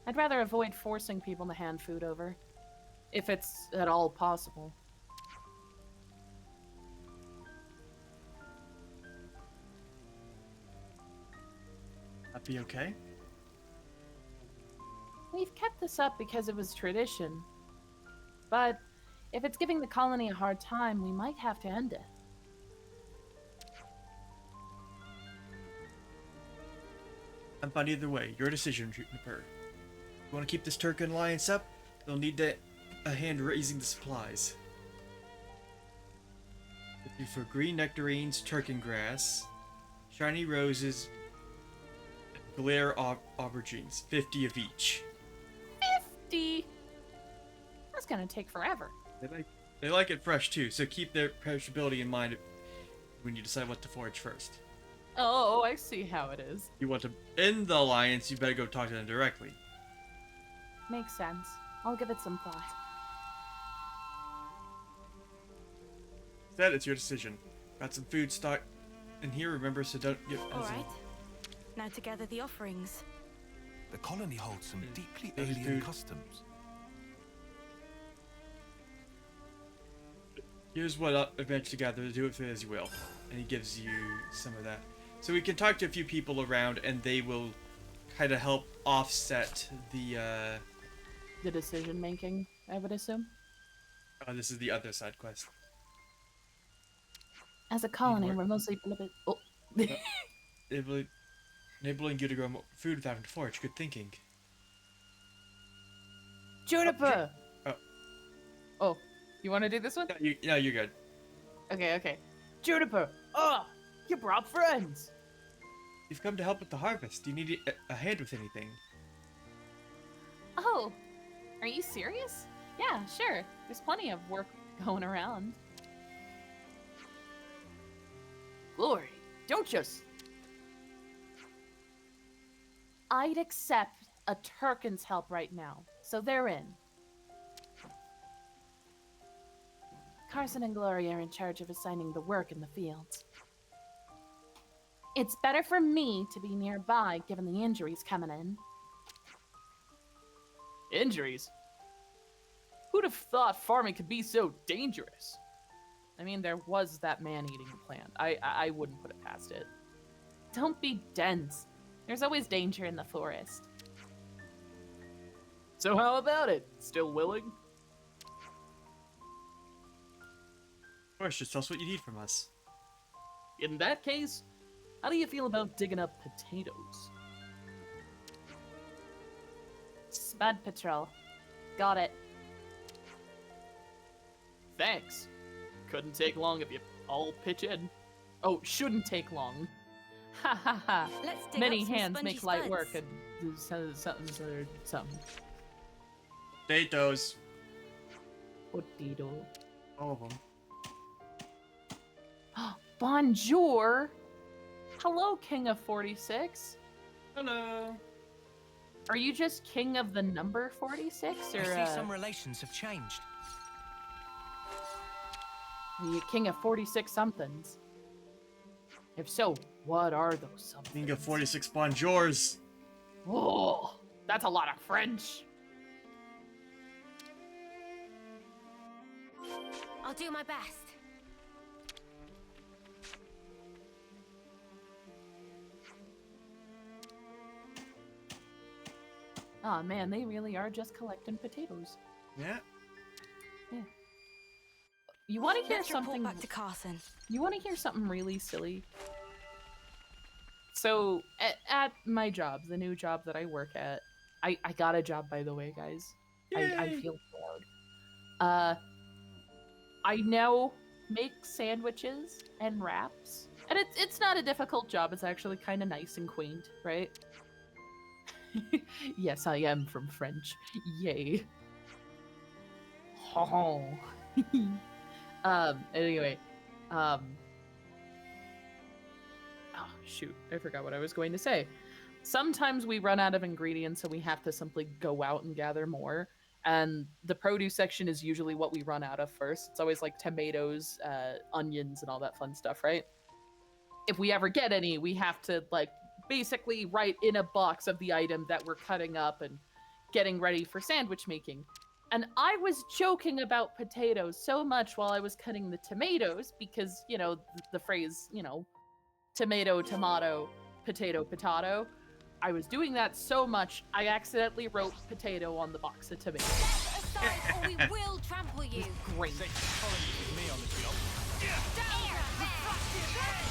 I'd rather avoid forcing people to hand food over, if it's at all possible. That be okay? We've kept this up because it was tradition. But if it's giving the colony a hard time, we might have to end it. I'm fine either way. Your decision, Juniper. You want to keep this Turkin Alliance up? They'll need a hand raising the supplies. For green nectarines, Turkin grass, shiny roses, glare aubergines. 50 of each. 50? That's gonna take forever. They like it fresh too, so keep their perishability in mind when you decide what to forage first. Oh, I see how it is. You want to end the alliance, you better go talk to them directly. Makes sense. I'll give it some thought. Instead, it's your decision. Got some food stock in here, remember, so don't get... All right. Now to gather the offerings. The colony holds some deeply There's alien food. customs. Here's what I'll eventually gather. Do with it as you will. And he gives you some of that. So we can talk to a few people around, and they will kind of help offset the, The decision making, I would assume. Oh, this is the other side quest. As a colony, more. we're mostly a bit... Oh. Enabling you to grow more food without having to forage. Good thinking. Juniper! Oh. Oh, you want to do this one? No, you're good. Okay. Juniper! Oh, you brought friends! You've come to help with the harvest. Do you need a hand with anything? Oh, are you serious? Yeah, sure. There's plenty of work going around. Glory, don't just... I'd accept a Turkin's help right now, so they're in. Carson and Glory are in charge of assigning the work in the fields. It's better for me to be nearby given the injuries coming in. Injuries? Who'd have thought farming could be so dangerous? I mean, there was that man-eating plant. I wouldn't put it past it. Don't be dense. There's always danger in the forest. So how about it? Still willing? Of course, just tell us what you need from us. In that case, how do you feel about digging up potatoes? Spud Patrol. Got it. Thanks. Couldn't take long if you all pitch in. Oh, shouldn't take long. Ha ha ha. Let's dig Many up some hands spongy make light spuds. work and something. Potatoes. Potato. All of them. Bonjour! Hello, King of 46. Hello. Are you just king of the number 46, or I see some relations have changed. are you king of 46 somethings? If so, what are those somethings? King of 46 bonjours. Oh, that's a lot of French. I'll do my best. Oh man, they really are just collecting potatoes. Yeah. You want to hear Let's report something? back to Carson. You want to hear something really silly? So at my job, the new job that I work at, I got a job, by the way, guys. I feel proud. I now make sandwiches and wraps, and it's not a difficult job. It's actually kind of nice and quaint, right? Yes, I am from French. Yay. Oh. Anyway. Oh, shoot. I forgot what I was going to say. Sometimes we run out of ingredients, so we have to simply go out and gather more. And the produce section is usually what we run out of first. It's always like tomatoes, onions, and all that fun stuff, right? If we ever get any, we have to, like, basically write in a box of the item that we're cutting up and getting ready for sandwich making. And I was joking about potatoes so much while I was cutting the tomatoes because, you know, the phrase, you know, tomato, tomato, potato, potato. I was doing that so much, I accidentally wrote potato on the box of tomatoes. Step aside or we will trample you. Great. Me on the job.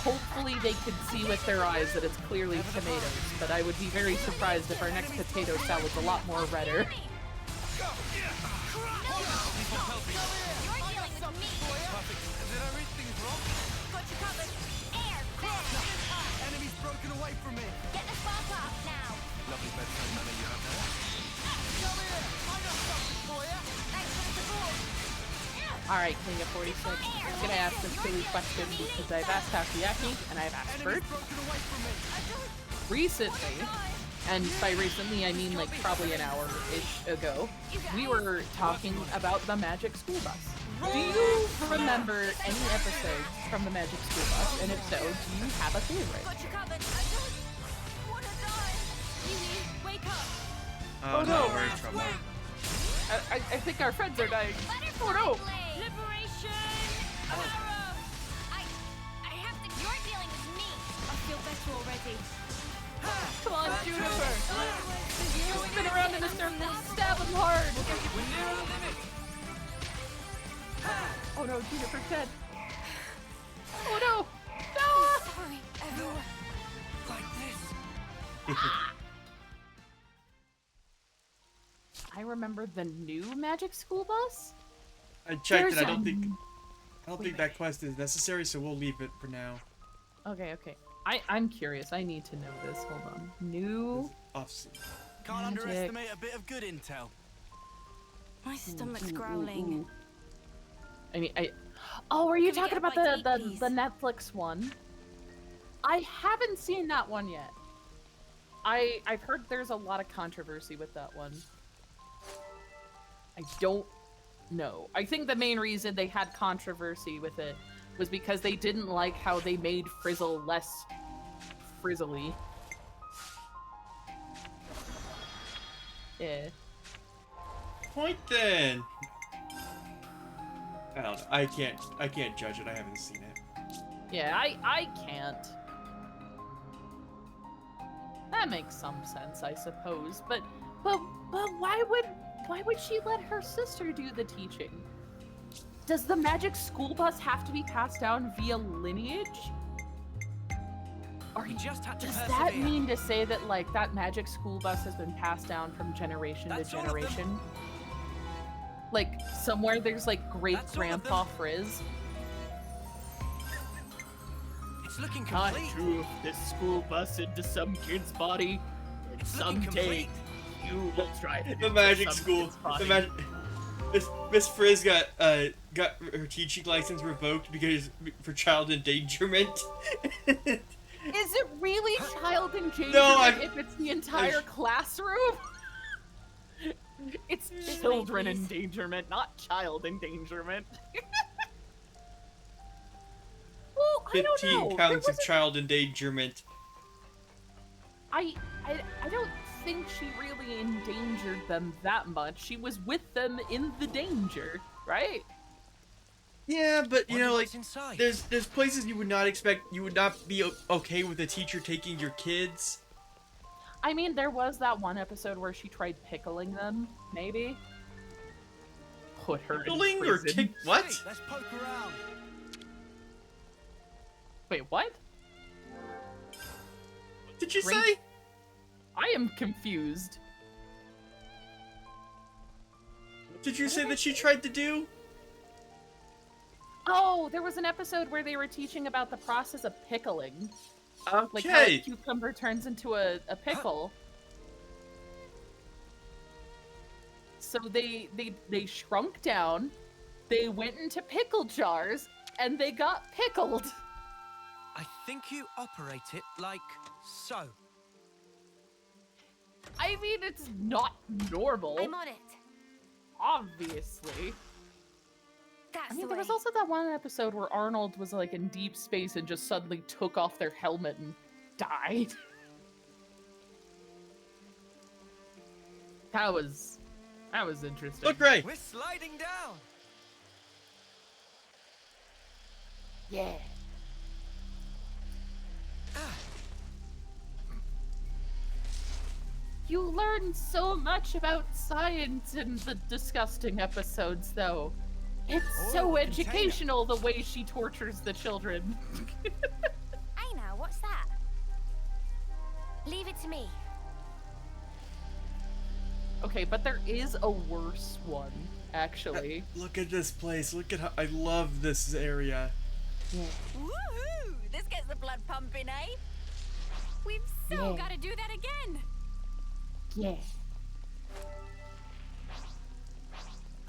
Hopefully they can see with their eyes that it's clearly tomatoes, but I would be very surprised if our next potato salad's a lot more redder. You're dealing with me. Did I read things wrong? Got you covered. Air, there. Enemy's broken away from me. Get the spark off now. Lovely bedside manner you have there. Come here. I got something for you. Thanks for the support. Alright, King of 46, I'm gonna ask a silly question because I've asked Takoyaki and I've asked Bert. Broken away from me. Recently, and by recently I mean like probably an hour-ish ago, we were talking about the Magic School Bus. Do you remember any episodes from the Magic School Bus? And if so, do you have a favorite? Got you covered. I don't want to die. Yui, wake up. Oh no, we're in trouble. I think our friends are dying. Oh no! Liberation! Arrow! I have to. You're dealing with me. I feel better already. Come on, Juniper! Spin around in a circle, stab him hard! Oh no, Juniper's dead. Oh no! No! Sorry, everyone. Like this. I remember the new Magic School Bus. I checked There's and I don't think Wait. that quest is necessary, so we'll leave it for now. Okay. I'm curious. I need to know this. Hold on. New. Off-scene. Can't Magic. underestimate a bit of good intel. My stomach's growling. I mean, Oh, are you Can we talking get a about bite to the eat, please? the Netflix one? I haven't seen that one yet. I've heard there's a lot of controversy with that one. I don't know. I think the main reason they had controversy with it was because they didn't like how they made Frizzle less frizzly. Yeah. Point then. I don't know. I can't judge it. I haven't seen it. Yeah, I can't. That makes some sense, I suppose. But why would she let her sister do the teaching? Does the Magic School Bus have to be passed down via lineage? You just had to Does persevere. that mean to say that like that Magic School Bus has been passed down from generation That's to all of them. generation? Like somewhere there's like great That's all of grandpa them. Frizz. It's looking I complete. drove this school bus into some kid's body, and It's looking someday complete. you will try to The magic school. The magic. Miss Frizz got her teaching license revoked because for child endangerment. Is it really child endangerment I'm- if it's the entire classroom? It's children please. endangerment, not child endangerment. Well, I don't 15 know. There counts of wasn't- child endangerment. I don't think she really endangered them that much. She was with them in the danger, right? Yeah, but you Wonder know, like what's inside. there's places you would not expect. You would not be okay with a teacher taking your kids. I mean, there was that one episode where she tried pickling them, maybe? Put her in Pickling or prison. kick? What? Hey, let's poke around. Wait, what? What did you Drink- say? I am confused. What did you say that she tried to do? Oh, there was an episode where they were teaching about the process of pickling. Like how a Okay. cucumber turns into a pickle. So they shrunk down, they went into pickle jars, and they got pickled. I think you operate it like so. I mean, it's not normal, I'm on it. obviously. That's I mean, the there was way. also that one episode where Arnold was like in deep space and just suddenly took off their helmet and died. That was interesting. Look, Ray. We're sliding down. Yeah. You learn so much about science in the disgusting episodes, though. It's Oh, so container. educational the way she tortures the children. Hey now, what's that? Leave it to me. Okay, but there is a worse one, actually. Look at this place. Look at how I love this area. Woohoo! This gets the blood pumping, eh? We've so Yeah. got to do that again. Yeah.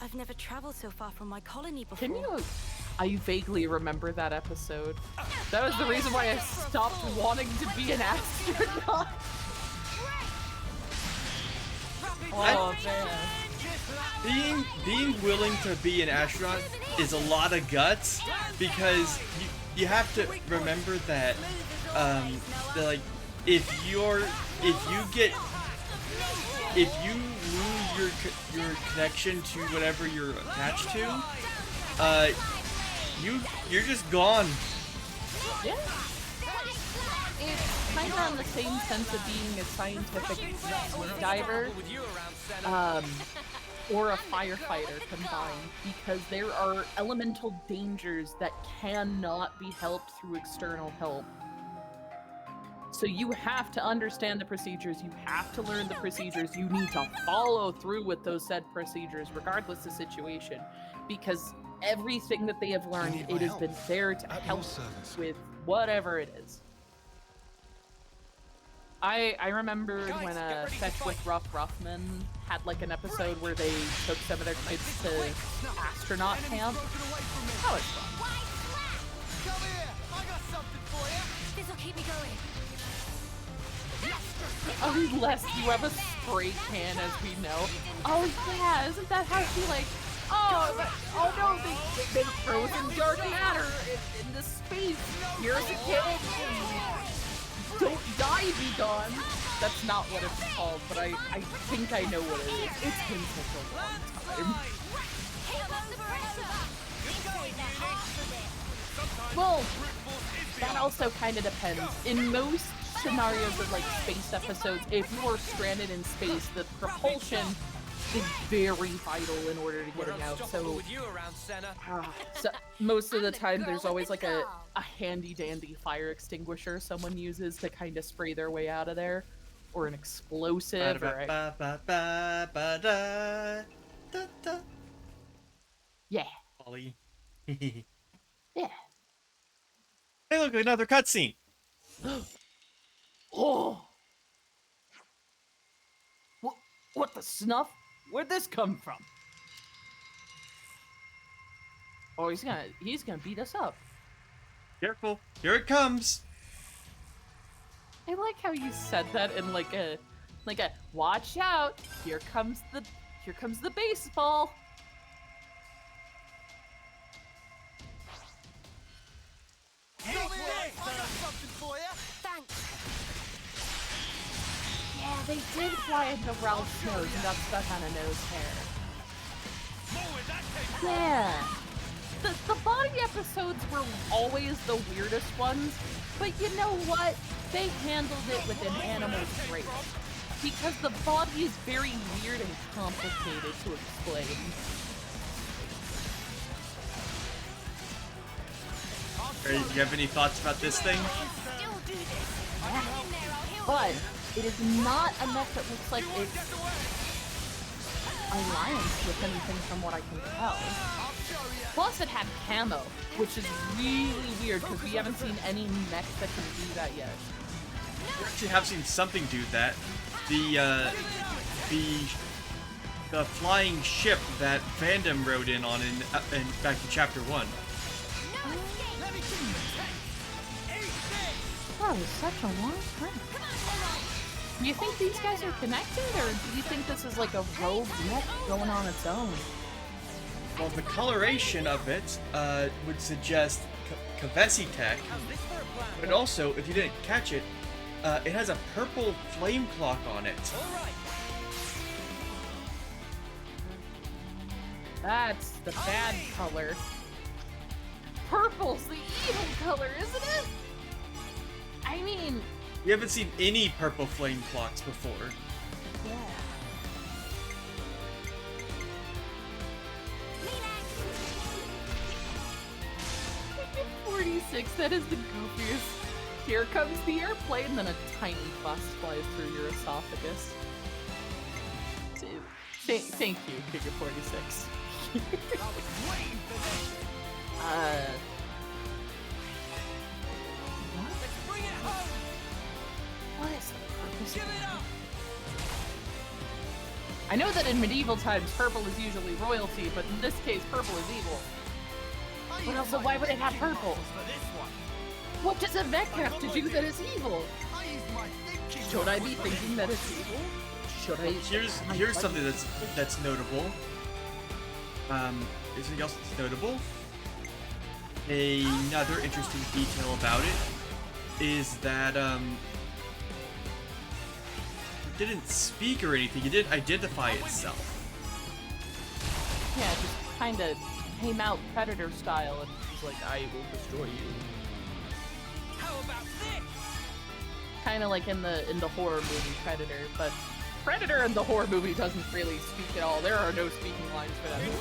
I've never traveled so far from my colony before. Can you... I vaguely remember that episode. That was the reason why I stopped wanting to be an astronaut. Oh, man. Being willing to be an astronaut is a lot of guts because you have to remember that like if you lose your connection to whatever you're attached to, you're just gone. Yeah. It's kind of on the same sense of being a scientific diver, or a firefighter combined, because there are elemental dangers that cannot be helped through external help. So you have to understand the procedures, you have to learn the procedures, you need to follow through with those said procedures, regardless of situation, because everything that they have learned, need my it has help? been there to At your help service. with whatever it is. I remember Guys, when get ready to Fetch fight. with Rough Ruffman had like an episode where they took some of their kids to astronaut camp. Broken away from me. That was fun. Why slap? Come here. I got something for you. This'll keep me going. Unless you have a spray can, as we know. Oh yeah, isn't that how she like? Oh no, they frozen dark matter in the space. Here's a kid. Don't die, be gone. That's not what it's called, but I think I know what it is. It's been such a long time. Take up the pressure. Save that heart for this. Well, that also kind of depends. In most scenarios of like space episodes, if you are stranded in space, the propulsion is very vital in order to getting out. So, with you around, Senna. so most of the time, there's always like a handy dandy fire extinguisher someone uses to kind of spray their way out of there, or an explosive. Or yeah, Ollie. yeah. Hey, look, another cutscene. Oh, what the snuff? Where'd this come from? Oh, he's gonna beat us up. Careful, here it comes. I like how you said that in like a watch out. Here comes the baseball. Come here. I got something for you. Thanks. Yeah, they did fly into Ralph's nose and got stuck on a nose hair. Yeah. The body episodes were always the weirdest ones, but you know what? They handled it with an animal grace. Because the body is very weird and complicated to explain. Do you have any thoughts about this thing? Still do this. Hang in there, I'll heal But it is not enough that looks like it's alliance with anything from what I can tell. Plus it had camo, which is really weird because we haven't seen any mechs that can do that yet. We actually have seen something do that. The flying ship that Vandam rode in on in back in chapter 1. That was such a long time. Do you think these guys are connected, or do you think this is like a rogue mech going on its own? Well, the coloration of it would suggest Kavesi tech, but also, if you didn't catch it, it has a purple flame clock on it. That's the bad color. Purple's the evil color, isn't it? I mean... We haven't seen any purple flame clocks before. Yeah. 46, that is the goofiest. Here comes the airplane, then a tiny bus flies through your esophagus. Thank you, Figure 46. What is the purpose of that? I know that in medieval times, purple is usually royalty, but in this case, purple is evil. But also, why would it have purple? What does a mech have to do that is evil? Should I be thinking that it's evil? Should I? Here's something that's notable. Is anything else that's notable? Another interesting detail about it is that it didn't speak or anything. It didn't identify itself. Yeah, just kind of came out Predator style and was like, I will destroy you. How about this? Kind of like in the horror movie Predator, but Predator in the horror movie doesn't really speak at all. There are no speaking lines for that movie.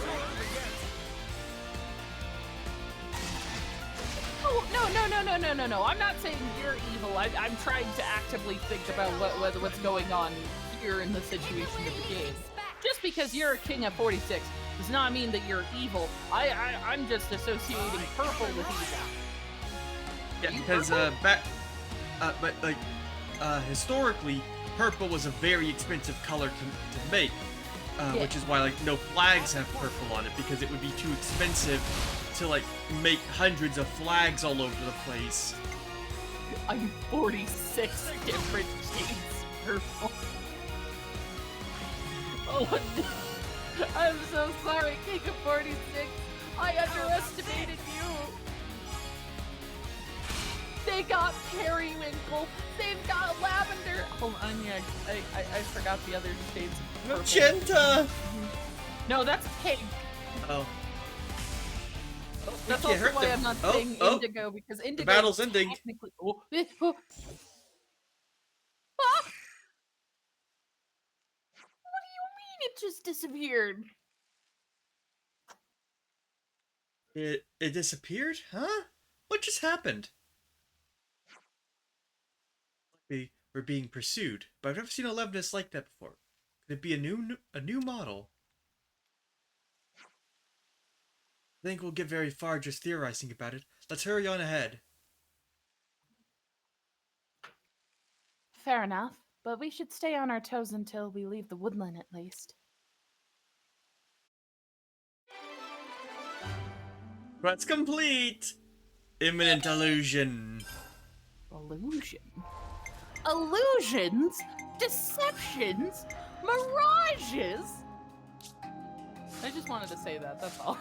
Oh, no. I'm not saying you're evil. I'm trying to actively think about what's going on here in the situation of the game. Just because you're a king of 46 does not mean that you're evil. I'm just associating purple with evil. Yeah, because historically, purple was a very expensive color to make, which is why like no flags have purple on it, because it would be too expensive to like make hundreds of flags all over the place. I'm 46 different shades purple. Oh, I'm so sorry, King of 46. I underestimated you. They got periwinkle. They've got lavender. Hold on, yeah, I forgot the other shades of purple. Magenta! No, that's pink. Oh. That's also why I'm not saying indigo, because indigo. The battle's ending. Oh. What do you mean it just disappeared? It disappeared? Huh? What just happened? We're being pursued, but I've never seen a Levinus like that before. Could it be a new model? I think we'll get very far just theorizing about it. Let's hurry on ahead. Fair enough, but we should stay on our toes until we leave the woodland at least. Quest complete! Imminent illusion. Illusion? Illusions? Deceptions? Mirages? I just wanted to say that, that's all.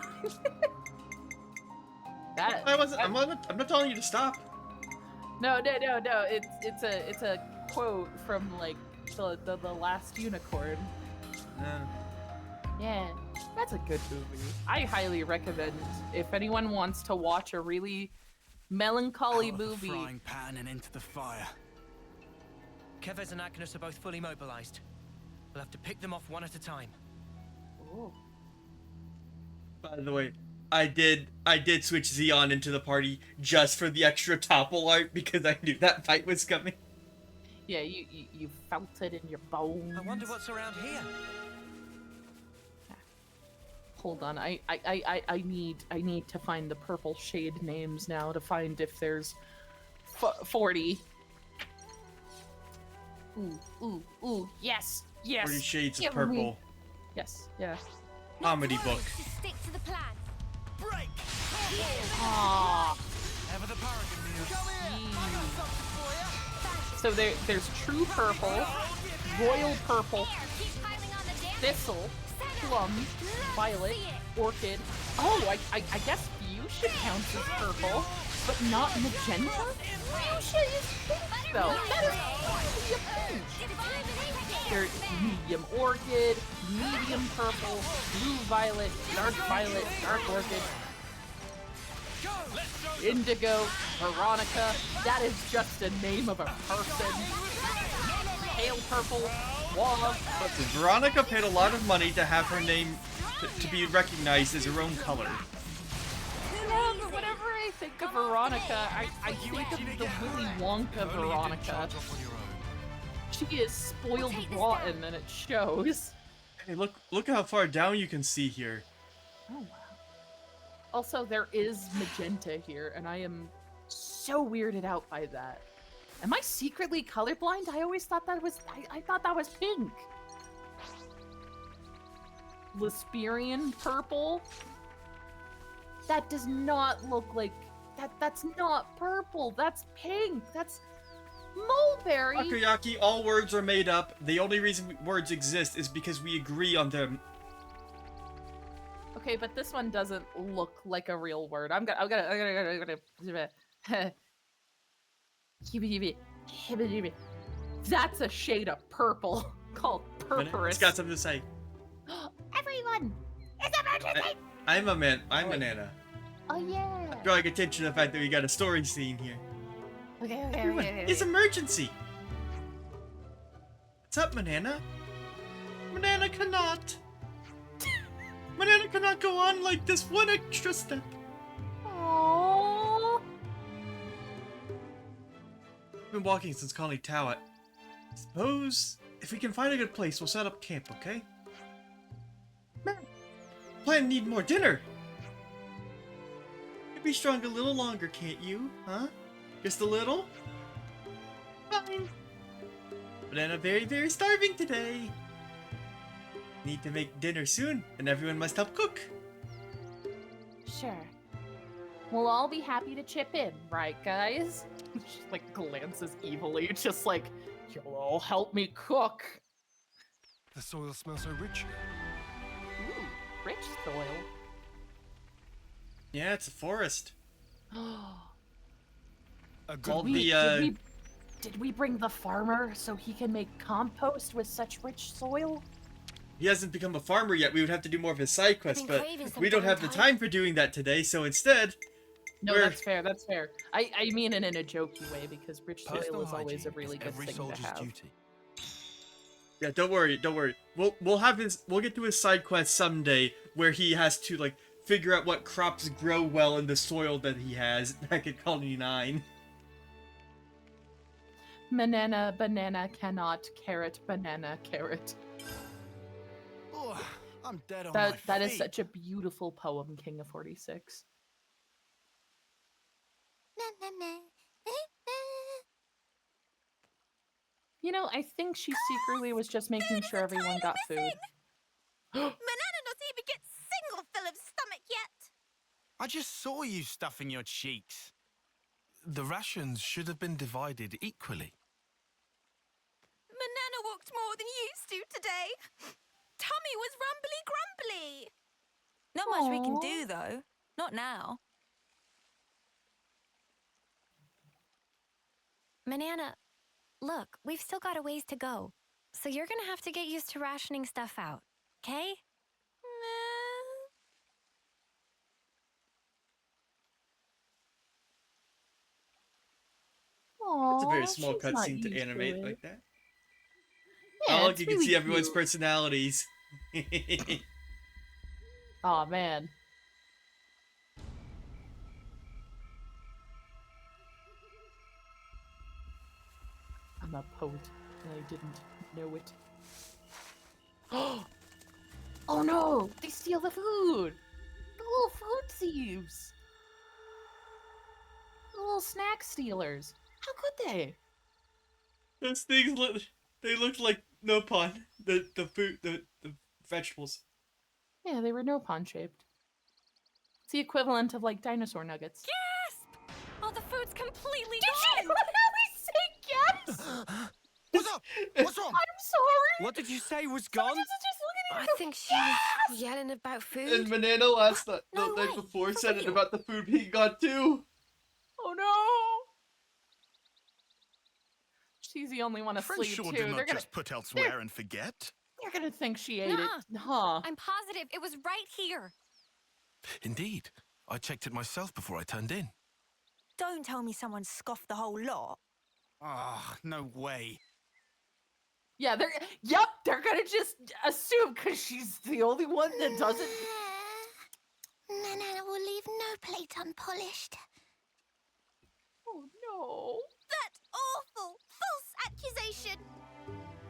I'm not telling you to stop. No. It's a quote from like the last unicorn. Yeah, that's a good movie. I highly recommend if anyone wants to watch a really melancholy movie. The frying pan and into the fire. Kevez and Agnes are both fully mobilized. We'll have to pick them off one at a time. Ooh. By the way, I did switch Xeon into the party just for the extra topple art because I knew that fight was coming. Yeah, you felt it in your bones. I wonder what's around here. Hold on, I need to find the purple shade names now to find if there's 40. Ooh, yes. 40 shades of Give purple. me. Yes, yeah. Comedy book. Just stick to the plan. Break! Aww. Ever the paragon news. Come here! I got something for you! So there's true purple, royal purple, Keep piling on the damage. thistle, plum, violet, orchid. Oh, I guess fuchsia counts as purple, but not magenta? Fuchsia is pink, though. That is totally a pink. There's medium orchid, medium purple, blue violet, dark orchid, indigo, Veronica. That is just a name of a person. Pale purple, wall. Veronica paid a lot of money to have her name to be recognized as her own color. Yeah, but whenever I think of Veronica, I think of the Willy Wonka Veronica. She is spoiled rotten, and it shows. Hey, look how far down you can see here. Oh wow. Also, there is magenta here, and I am so weirded out by that. Am I secretly colorblind? I always thought that was I thought that was pink. Lisperian purple? That does not look like that's not purple. That's pink. That's mulberry. Takoyaki, all words are made up. The only reason words exist is because we agree on them. Okay, but this one doesn't look like a real word. I'm gonna That's a shade of purple called purpurous. It's got something to say. Everyone! It's emergency! I'm a Nana. Oh yeah! Drawing attention to the fact that we got a story scene here. Okay. It's emergency! What's up, Manana? Manana cannot! Manana cannot go on like this one extra step. Aww. been walking since Colony Tau. Suppose if we can find a good place, we'll set up camp, okay? Plan to need more dinner! You be strong a little longer, can't you? Huh? Just a little? Fine. But I'm very, very starving today. Need to make dinner soon, and everyone must help cook. Sure. We'll all be happy to chip in, right, guys? She like glances evilly, just like, you'll all help me cook. The soil smells so rich. Ooh, rich soil. Yeah, it's a forest. A good All We- the, did we bring the farmer so he can make compost with such rich soil? He hasn't become a farmer yet. We would have to do more of his side quests, been but craving some we don't have the downtime. time for doing that today, so instead... No, We're- that's fair, that's fair. I mean it in a jokey way, because rich soil Personal is always a hygiene really is good every thing soldier's to have. duty. Yeah, don't worry. We'll get to his side quest someday where he has to like figure out what crops grow well in the soil that he has back at Colony 9. Banana cannot, carrot, banana, carrot. Oh, I'm dead on my feet. That is such a beautiful poem, King of 46. You know, I think she secretly was just making sure everyone got food. Banana not even get single fill of stomach yet. I just saw you stuffing your cheeks. The rations should have been divided equally. Banana walked more than used to today. Tummy was rumbly grumbly. Not much we can Aw. do, though. Not now. Banana, look, we've still got a ways to go. So you're gonna have to get used to rationing stuff out, okay? It's a very Aw, small she's not cutscene to used animate it. like that. Yeah, Oh, look, it's you can really see everyone's cute. personalities. Aw, man. I'm a poet, and I didn't know it. Oh no! They steal the food! The little food thieves! The little snack stealers! How could they? Those things they look like Nopon. The food, the vegetables. Yeah, they were no-pon shaped. It's the equivalent of like dinosaur nuggets. Gasp! All the food's completely Did she gone! literally say yes? What's up? What's wrong? I'm sorry! What did you say was Someone gone? just looking at I you. think she was yelling about food. And Banana last night, No the night way, before for said it real. about the food being gone too. Oh no! She's the only one asleep Friends sure too. do They're not gonna, just put elsewhere and forget. they're gonna think she ate Nuh-uh. it, huh? I'm positive it was right here. Indeed. I checked it myself before I turned in. Don't tell me someone scoffed the whole lot. Ah, no way. Yeah, they're gonna just assume because she's the only one that doesn't. Banana will leave no plate unpolished. Oh no! That awful, false accusation.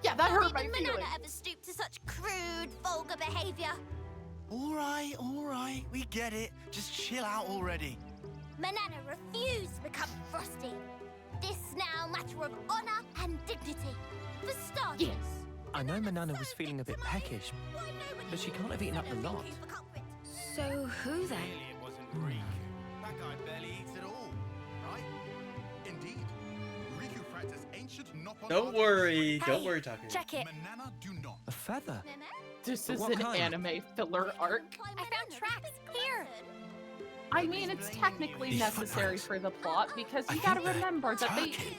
Yeah, that hurt Not my even Banana feelings. ever stooped to such crude, vulgar behavior. All right, we get it. Just chill out already. Banana refused to become Frosty. This now matter of honor and dignity. For starters. Yes. I know Manana was feeling a bit peckish, but she can't have eaten up the lot. So who then? Clearly it wasn't Reek. That guy barely eats at all, right? Indeed. Riku practice ancient Nopon Don't art worry, Hey, don't worry, Taku. check it. Manana do not. A feather? This But is what an kind? anime filler arc. I found tracks here. I mean, it's technically These necessary footprints. for the plot because I you think gotta they're remember that they. turkey.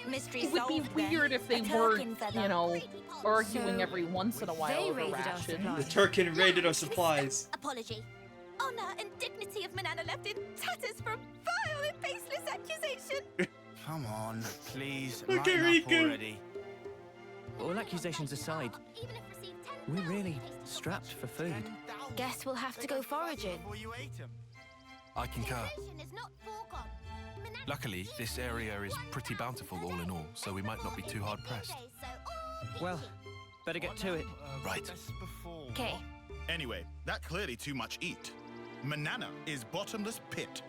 Mystery It would be solved then. weird if they A weren't, Turkin feather. you know, arguing So, every once in a while they over raided our rations. supplies. The Turkin raided our supplies. Apology. Honor and dignity of Manana left in tatters from vile and baseless accusation. Come on, please. Look at lighten up Riku. already. All accusations aside, Even if received 10,000 we're really tastes of strapped for food. Guess we'll have to go foraging. Before you ate 'em. I concur. Accusation is not foregone. Luckily, this area is pretty bountiful all in all, so we might not be too hard pressed. Well, better get to it. Right. Okay. Anyway, that clearly too much eat. Manana is bottomless pit.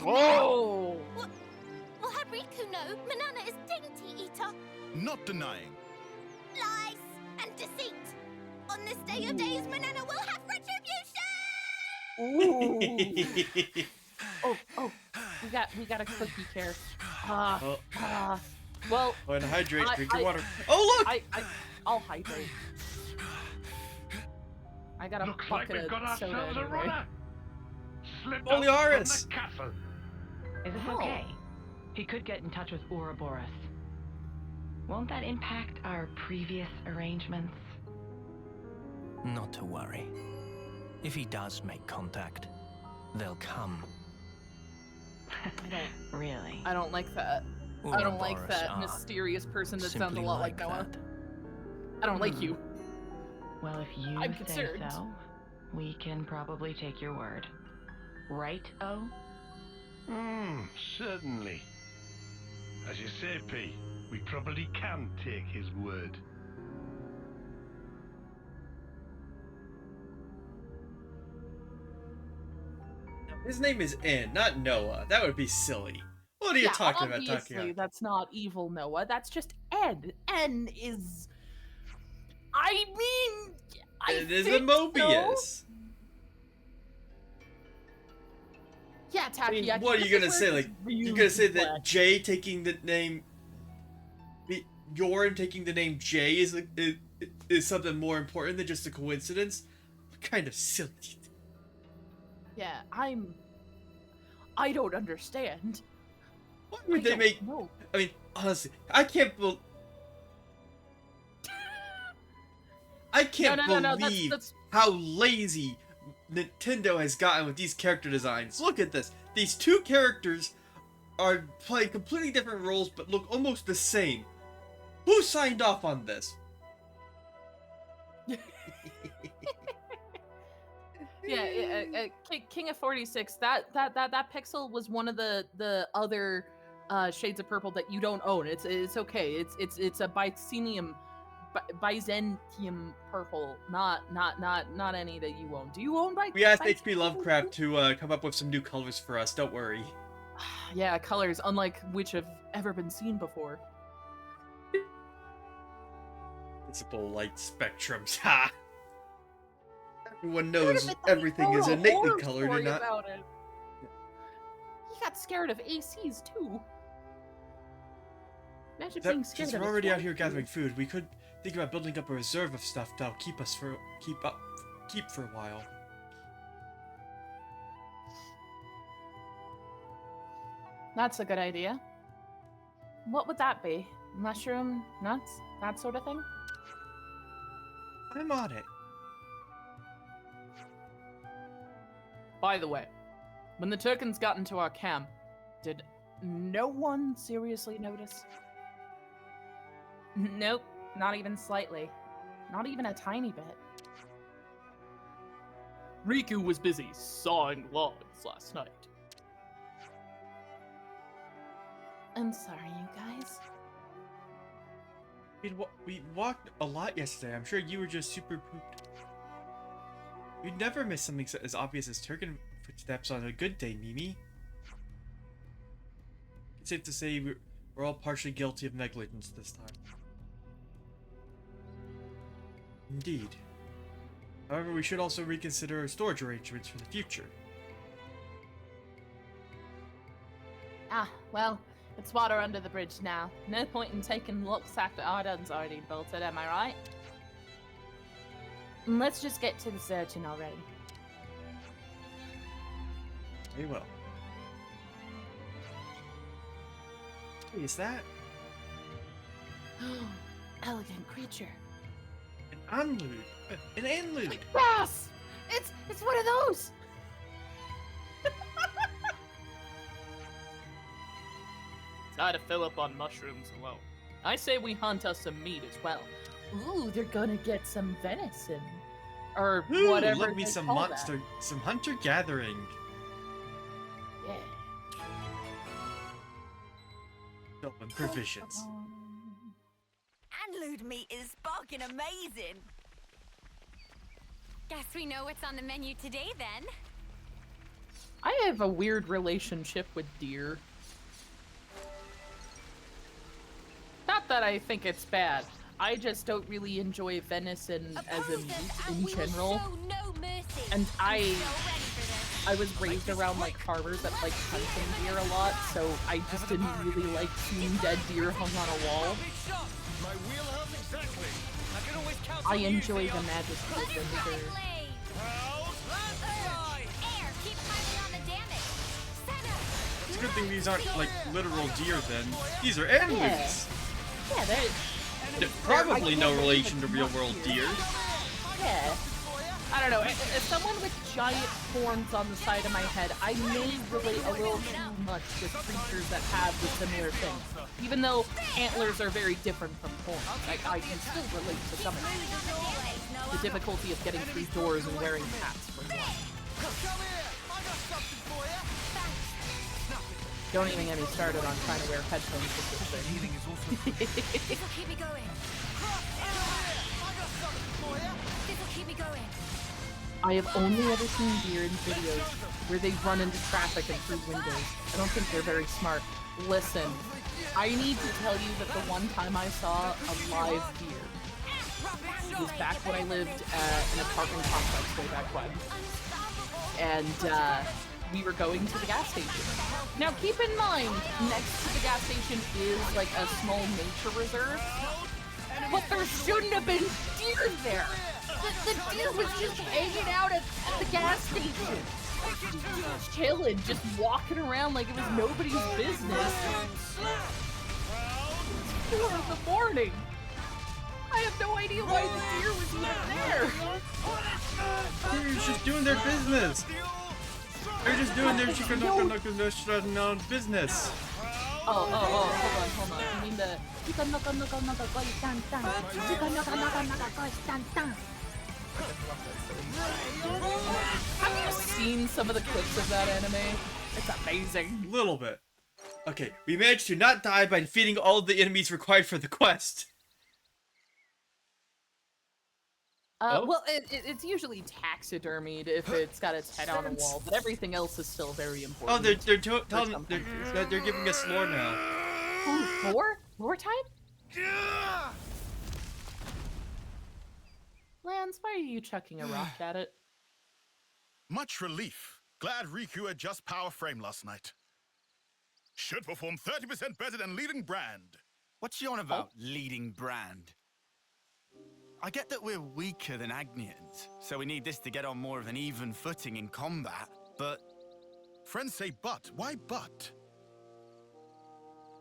Whoa! Well, had Riku know, Manana is dainty eater. Not denying. Lies and deceit. On this day of days, Manana will have retribution! Ooh. Oh, we got a cookie care. Oh. Well, Oh, and hydrate, drink your I- water. Oh, look! I'll hydrate. I got a Looks like bucket we've got of soda ourselves a anyway. runner. Slipped Holy up from Horus! the castle. Is this Oh. okay? He could get in touch with Ouroboros. Won't that impact our previous arrangements? Not to worry. If he does make contact, they'll come. Really? I don't like that. I don't like Ouroboros that are mysterious person that sounds a simply lot like Noah. that. I don't like you. Well, if you I'm say concerned. so, we can probably take your word. Right, O? Certainly. As you say, P, we probably can take his word. His name is N, not Noah. That would be silly. What are you talking about? Obviously, that's not evil Noah. That's just N. N is. I mean, It is a think Mobius. So. Yeah, I mean, Takoyaki. what are you this gonna is say? where Like, it's you're really gonna say that complex. Jay taking the name, Yorin taking the name Jay is something more important than just a coincidence? What kind of silly? Yeah, I don't understand. Why would they don't make? know. I mean, honestly, I can't believe. I can't No, believe that's how lazy Nintendo has gotten with these character designs. Look at this. These two characters are playing completely different roles but look almost the same. Who signed off on this? Yeah, King of 46. That pixel was one of the other shades of purple that you don't own. It's okay. It's a Byzantium purple, not any that you own. Do you own Byzantium? We asked HP Lovecraft to come up with some new colors for us. Don't worry. Yeah, colors unlike which have ever been seen before. Principal light spectrums. Ha! Everyone knows everything is innately colored and not. About it. He got scared of ACs too. Imagine being scared Since of we're a already out flight here gathering suit. food, we could think about building up a reserve of stuff that'll keep for a while. That's a good idea. What would that be? Mushroom, nuts, that sort of thing? I'm on it. By the way, when the Turkins got into our camp, did no one seriously notice? Nope, not even slightly. Not even a tiny bit. Riku was busy sawing logs last night. I'm sorry, you guys. We walked a lot yesterday. I'm sure you were just super pooped. You'd never miss something as obvious as Turkin footsteps on a good day, Mimi. It's safe to say we're all partially guilty of negligence this time. Indeed. However, we should also reconsider our storage arrangements for the future. Ah, well, it's water under the bridge now. No point in taking looks after Arden's already built it, am I right? Let's just get to the searching already. Very well. Hey, is that Elegant creature. an Anlude? An Anlude! Yes! It's one of those! Time to fill up on mushrooms alone. I say we hunt us some meat as well. Ooh, they're gonna get some venison. Or Ooh, whatever love me they some call monster, some hunter gathering. that. Yeah. Stolen provisions. Anlude meat is sparking amazing. Guess we know what's on the menu today then. I have a weird relationship with deer. Not that I think it's bad. I just don't really enjoy venison as a meat in general. And I was raised around like farmers that like hunting deer a lot, so I just didn't really like seeing dead deer hung on a wall. I enjoy the majesty of them. It's a good thing these aren't like literal deer then. These are animals. Yeah, they're probably no relation to real world deer. Yeah. I don't know, as someone with giant horns on the side of my head, I may relate a little too much with creatures that have the similar things. Even though antlers are very different from horns, I can still relate to some of it. The difficulty of getting through doors and wearing hats, for one. Don't even get me started on trying to wear headphones with this thing. This'll keep me going. This'll keep me going. I have only ever seen deer in videos where they run into traffic and through windows. I don't think they're very smart. Listen, I need to tell you that the one time I saw a live deer, it was back when I lived at an apartment complex way back when. And we were going to the gas station. Now keep in mind, next to the gas station is like a small nature reserve, but there shouldn't have been deer there. The deer was just hanging out at the gas station. Just chilling, just walking around like it was nobody's business. It's 4 in the morning. I have no idea why the deer was even there. They're just doing their business. They're just doing their chicken business. Oh, hold on. You mean the Have you seen some of the clips of that anime? It's amazing. Little bit. Okay, we managed to not die by defeating all of the enemies required for the quest. Well, it's usually taxidermied if it's got its head on a wall, but everything else is still very important. Oh, they're giving us lore now. Oh, lore? Lore time? Lance, why are you chucking a rock at it? Much relief. Glad Riku had just power frame last night. Should perform 30% better than leading brand. What's you on about, leading brand? I get that we're weaker than Agnians, so we need this to get on more of an even footing in combat, but... Friends say but. Why but?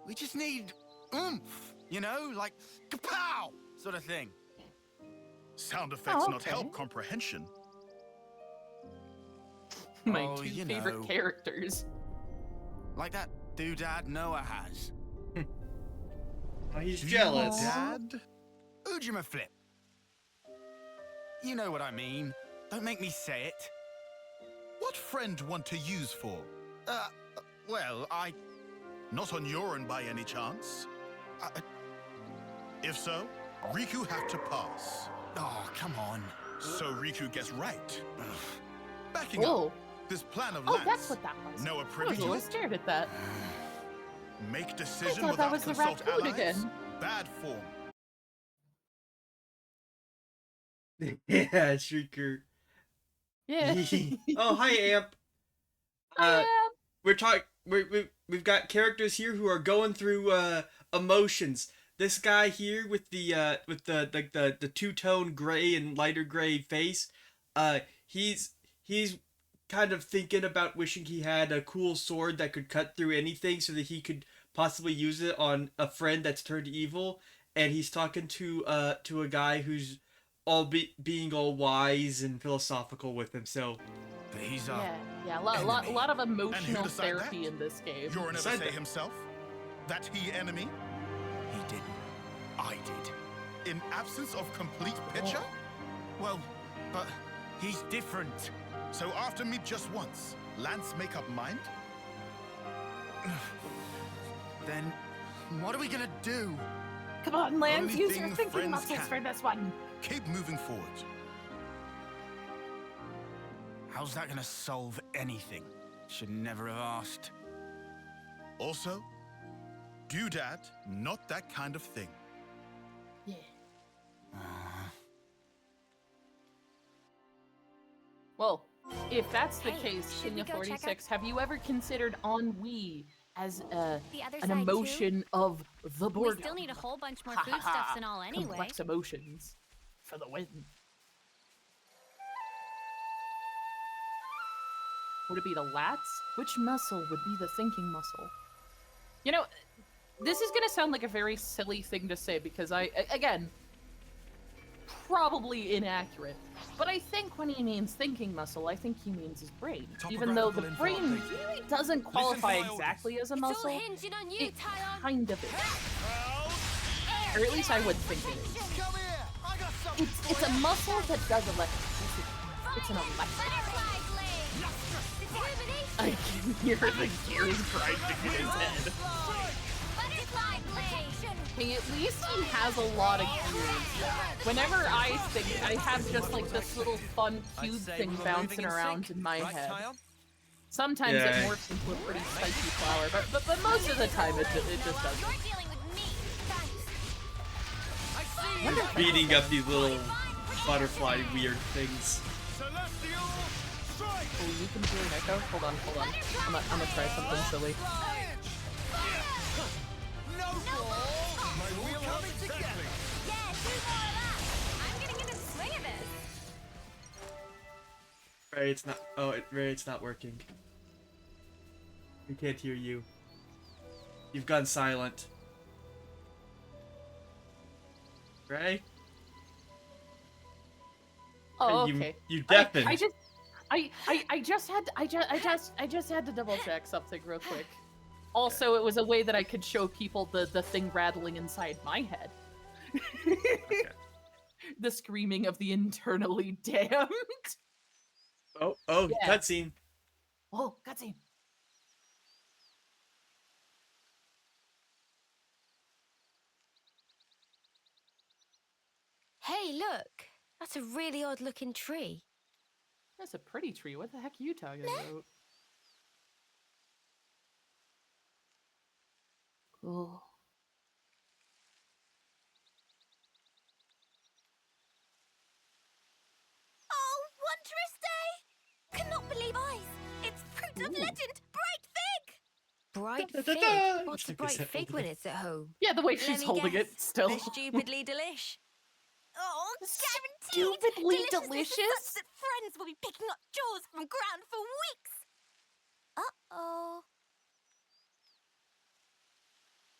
We just need oomph, you know? Like, kapow! Sort of thing. Sound effects not help comprehension. My two favorite characters. Like that doodad Noah has. Oh, he's jealous. Dad? Ujima flip. You know what I mean. Don't make me say it. What friend want to use for? Well, Not on your own by any chance? If so, Riku have to pass. Oh, come on. So Riku gets right. Backing up. This plan of Lance. That's what that was. Noah I was privy a to little it? scared at that. Make decision I thought that without was the consult raccoon allies? again. Bad form. Yeah, Shrieker. Yeah. Oh, hi, Amp. Hi, Amp. We've got characters here who are going through emotions. This guy here with the two-tone gray and lighter gray face, he's kind of thinking about wishing he had a cool sword that could cut through anything so that he could possibly use it on a friend that's turned evil. And he's talking to a guy who's being all wise and philosophical with him. So he's a lot of emotional therapy in this game. You're never say himself? That he enemy? He didn't. I did. In absence of complete picture? Well, but he's different. So after meet just once, Lance make up mind? Then What are we gonna do? Come on, Lance, Only use your thing thinking friends muscles can. for this one. Keep moving forward. How's that gonna solve anything? Should never have asked. Also, doodad, not that kind of thing. Yeah. Well, if that's the Hey, case, should we King of go check 46, have you ever considered ennui as The other an side, emotion of the We boredom? still need a whole bunch more Ha, ha, foodstuffs ha. and all anyway. Complex emotions for the win. Would it be the lats? Which muscle would be the thinking muscle? You know, this is gonna sound like a very silly thing to say because again, probably inaccurate. But I think when he means thinking muscle, I think he means his brain. Even though the Topographical brain info, please. really doesn't qualify my orders. exactly as a It's all muscle, hinging on you, it Tyon. kind of is. Or at least I would think it is. Come here! I got something It's a muscle that does electricity. It's an electric. Butterfly blade. Determination. I can hear the gears grinding in his head. Butterfly blade. Hey, at least he has a lot of gears. Whenever I think, I have just like this little fun I'd cube say thing we were bouncing moving in around sync, in my right, head. Tyon? Sometimes Yeah. it morphs into a pretty spiky flower, but most of the time it just doesn't. You're dealing with me. Thanks. I see Wonder you! if Beating up these little butterfly weird things. Celestial strike! Oh, you can do an echo? Hold on. I'm gonna try something silly. No ball! My wheel coming together! Yeah, do more of that. I'm getting into the swing of this. Ray, it's not. Oh, Ray, it's not working. We can't hear you. You've gone silent. Ray? Oh, You- okay. you deafened. I just had to double check something real quick. Also, it was a way that I could show people the thing rattling inside my head. The screaming of the internally damned. Oh, Yeah. cutscene. Oh, cutscene. Hey, look. That's a really odd-looking tree. That's a pretty tree. What the heck are you talking about? Cool. Oh, wondrous day! Cannot believe eyes. It's fruit of legend, bright fig. Bright Da, da, da, fig? da. What's a Stick his bright head fig over when there. it's at home? Yeah, the way Let she's me holding guess. it still. The stupidly delish. Oh, guaranteed. Stupidly Deliciousness is delicious? such that friends will be picking up jaws from ground for weeks. Uh-oh.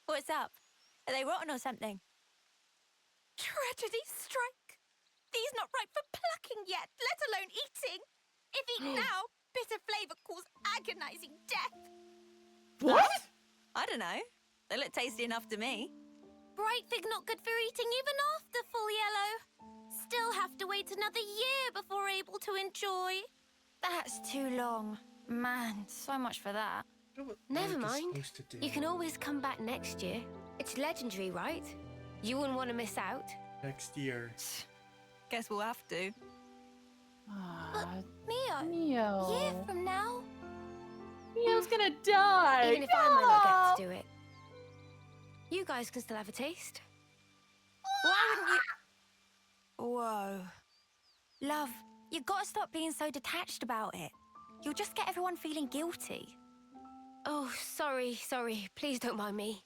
What's up? Are they rotten or something? Tragedy strike. These not ripe for plucking yet, let alone eating. If eaten now, bitter flavor cause agonizing death. What? I don't know. They look tasty enough to me. Bright fig not good for eating even after full yellow. Still have to wait another year before able to enjoy. That's too long. Man, so much for that. Never mind. You can always come back next year. It's legendary, right? You wouldn't want to miss out. Next year. Guess we'll have to. Mio, Mio. year from now, Mio's gonna die. even if I might not get to do it, you guys can still have a taste. Why wouldn't you? Whoa. Love, you gotta stop being so detached about it. You'll just get everyone feeling guilty. Oh, sorry. Please don't mind me.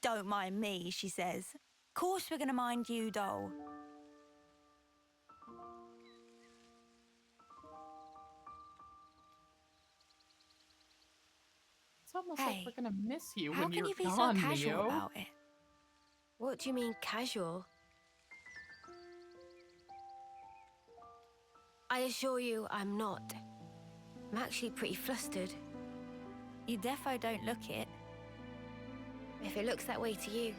Don't mind me, she says. Course we're gonna mind you, doll. It's almost Hey, like we're gonna miss you How when can you're you be gone, so casual Mio. about it? What do you mean casual? I assure you I'm not. I'm actually pretty flustered. You defo don't look it. If it looks that way to you,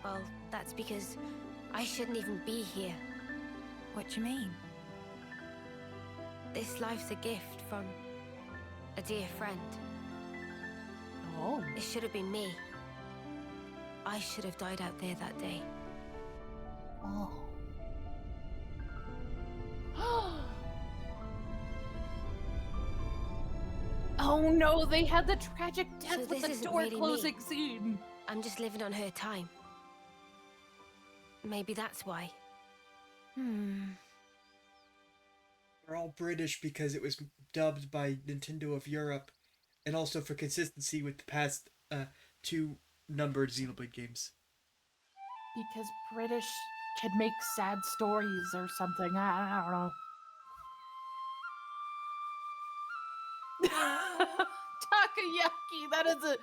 well, that's because I shouldn't even be here. What do you mean? This life's a gift from a dear friend. Oh. It should have been me. I should have died out there that day. Oh. Oh no, they had the tragic death So with this the isn't door really closing me. scene. I'm just living on her time. Maybe that's why. We're all British because it was dubbed by Nintendo of Europe, and also for consistency with the past 2 numbered Xenoblade games. Because British can make sad stories or something. I don't know. Takoyaki, that is a...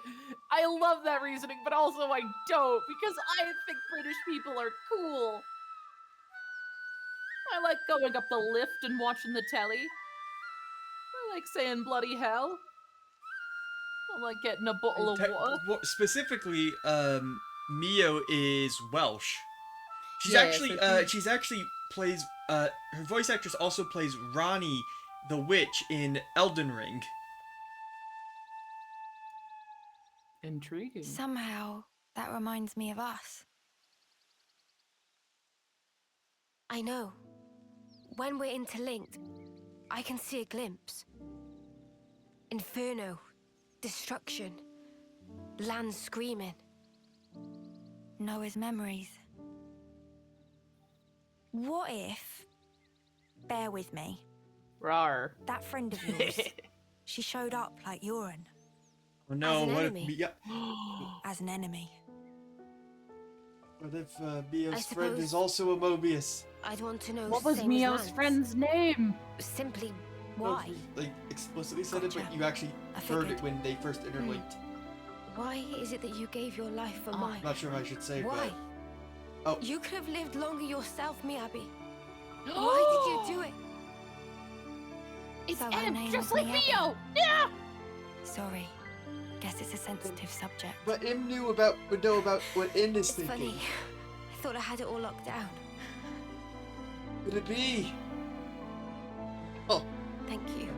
I love that reasoning, but also I don't, because I think British people are cool. I like going up the lift and watching the telly. I like saying bloody hell. I like getting a bottle of water. Specifically, Mio is Welsh. She's Yeah, actually so she's actually plays her voice actress also plays Rani the Witch in Elden Ring. Intriguing. Somehow, that reminds me of us. I know. When we're interlinked, I can see a glimpse. Inferno, destruction, land screaming. Noah's memories. What if, bear with me, Rawr. that friend of yours, she showed up like Yoren? Oh no, what if As an enemy. What if Mio's I friend is suppose- also a Mobius? I'd want to know. What was same as Mio's Lance. friend's name? Simply why? Like explicitly said it, but Gotcha. you actually I heard it figured. when they first interlinked. Why is it that you gave your life for I'm mine? not sure if I should say, Why? but You could have lived longer yourself, Miyabi. Why did you do it? It's So her M, name's just like Miyabi. Mio! Yeah! Sorry. Guess it's a sensitive subject. But Im would know about what Im is It's thinking. funny. I thought I had it all locked down. Could it be? Oh. Thank you.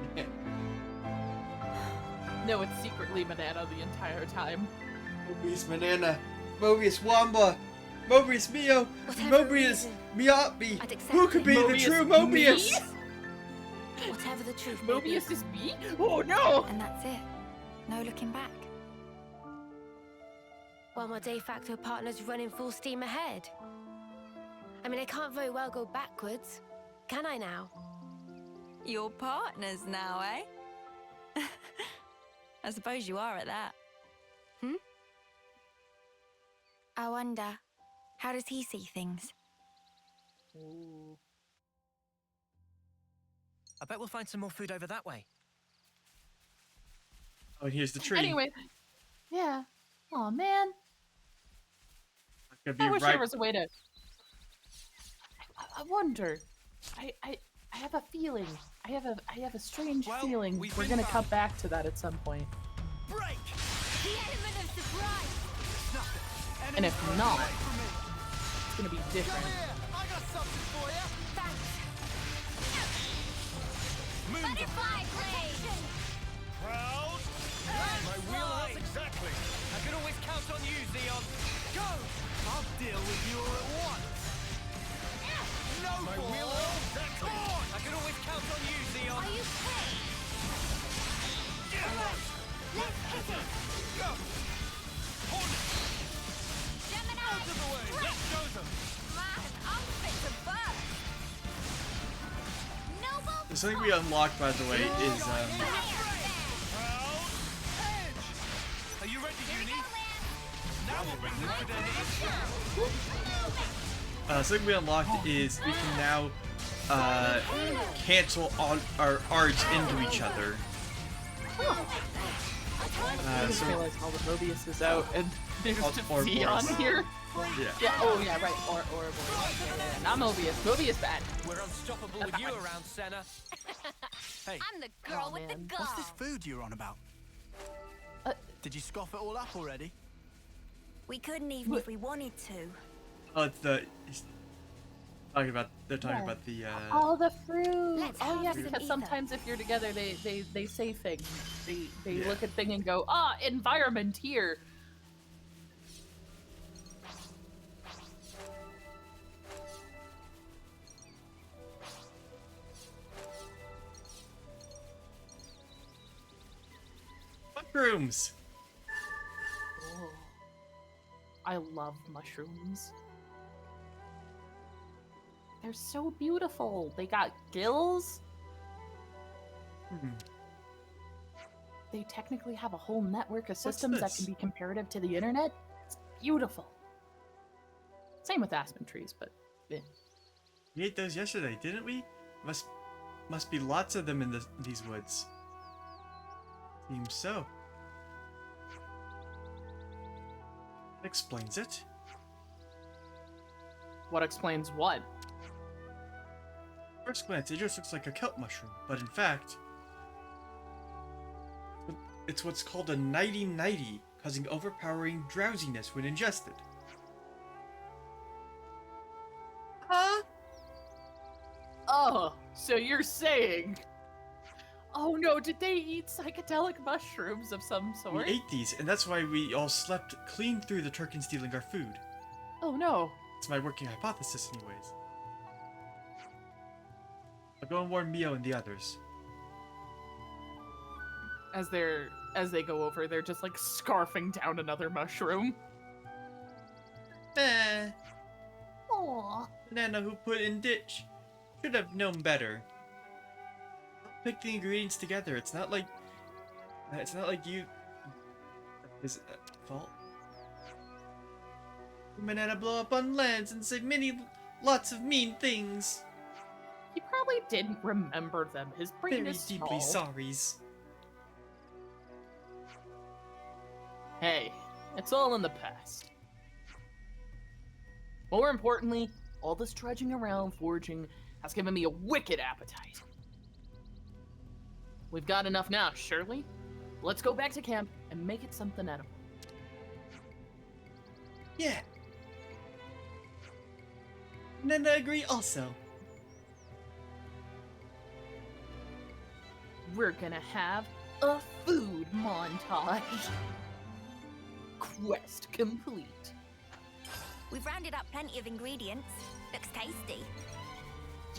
No, it's secretly Banana the entire time. Mobius Banana, Mobius Wamba, Mobius Mio, Whatever Mobius reason, Miyabi. I'd accept Who could it. be the Mobius true me? Mobius? Whatever the truth may be. Mobius is me? Oh no! And that's it. No looking back. While my de facto partner's running full steam ahead. I mean, I can't very well go backwards, can I now? Your partners now, eh? I suppose you are at that. I wonder, how does he see things? I bet we'll find some more food over that way. Oh, and here's the tree. Anyway, yeah. Oh man. Gonna be I wish right. there was a way to... I wonder. I have a feeling. I have a strange feeling we've we're been gonna found. come back to that at some point. Break! The element of surprise! Nothing. And if Enemy not, away from me. it's gonna be Come different. here! I got something for you! Thanks! Move Butterfly blade! Proud! My wheelhouse exactly. I can always count on you, Xeon. Go! I'll deal with you all at once! No My ball! wheelhouse Exactly! I can always count on you, Xeon. Are you quick? Alright, let's hit it! Go! Hold it! Gemini! Out of the way! Let's show them! Man, I'm fit to burst! Noble The something we unlocked, by the way, is Proud! Edge! Are you ready, Uni? Now we'll bring them to their knees. something we unlocked is we can now cancel on our arts into each other. I just So realized all the Mobius is out and there's Oh, just or Xeon Boris. here. yeah. Yeah, oh yeah, right. Or yeah, not Mobius. Mobius bad. We're unstoppable with you around, Senna. Hey, I'm the girl with the man. gun! what's this food you're on about? Did you scoff it all up already? We couldn't even if we wanted to. Oh, it's the. He's talking about. They're talking Yeah. about the. All the fruit. Let's Oh yeah, have some because either. sometimes if you're together, they say things. They Yeah. look at thing and go, environment here. Mushrooms. Oh, I love mushrooms. They're so beautiful. They got gills. They technically have a whole network of systems that can be comparative to the internet. It's beautiful. Same with aspen trees, but We ate those yesterday, didn't we? Must be lots of them in these woods. Seems so. Explains it. what explains what? First glance, it just looks like a kelp mushroom, but in fact, it's what's called a nighty-nighty, causing overpowering drowsiness when ingested. Huh? Oh, so you're saying... Oh no, did they eat psychedelic mushrooms of some We sort? ate these, and that's why we all slept clean through the Turkins stealing our food. Oh no. It's my working hypothesis anyways. I'll go and warn Mio and the others. As they go over, they're just like scarfing down another mushroom. Aww. Banana who put in ditch. Should have known better. Pick the ingredients together. It's not like you. His fault. Banana blow up on lands and say lots of mean things. He probably didn't remember them. His brain Very is deeply small. sorries. Hey, it's all in the past. More importantly, all this trudging around foraging has given me a wicked appetite. We've got enough now, surely? Let's go back to camp and make it something edible. Yeah. Nana agree also. We're gonna have a food montage. Quest complete. We've rounded up plenty of ingredients. Looks tasty.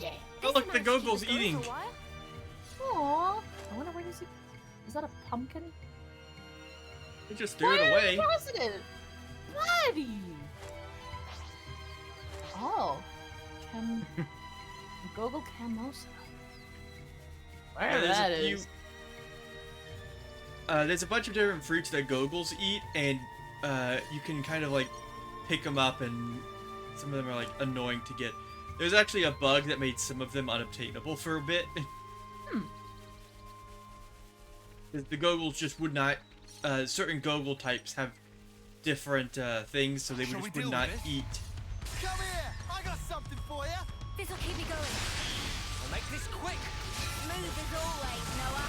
Yeah. Oh look, the Gogol's eating. Aww. I wonder where is that a pumpkin? They just threw it away. President! Buddy! Oh. Gogol Camosa. Where that is. There's a bunch of different fruits that Gogols eat, and you can kind of like pick them up, and some of them are like annoying to get. There's actually a bug that made some of them unobtainable for a bit. The Gogols just would not. Certain Gogol types have different things, so they would not eat. Come here! I got something for you! This'll keep me going. I'll make this quick! Smooth as always, Noah.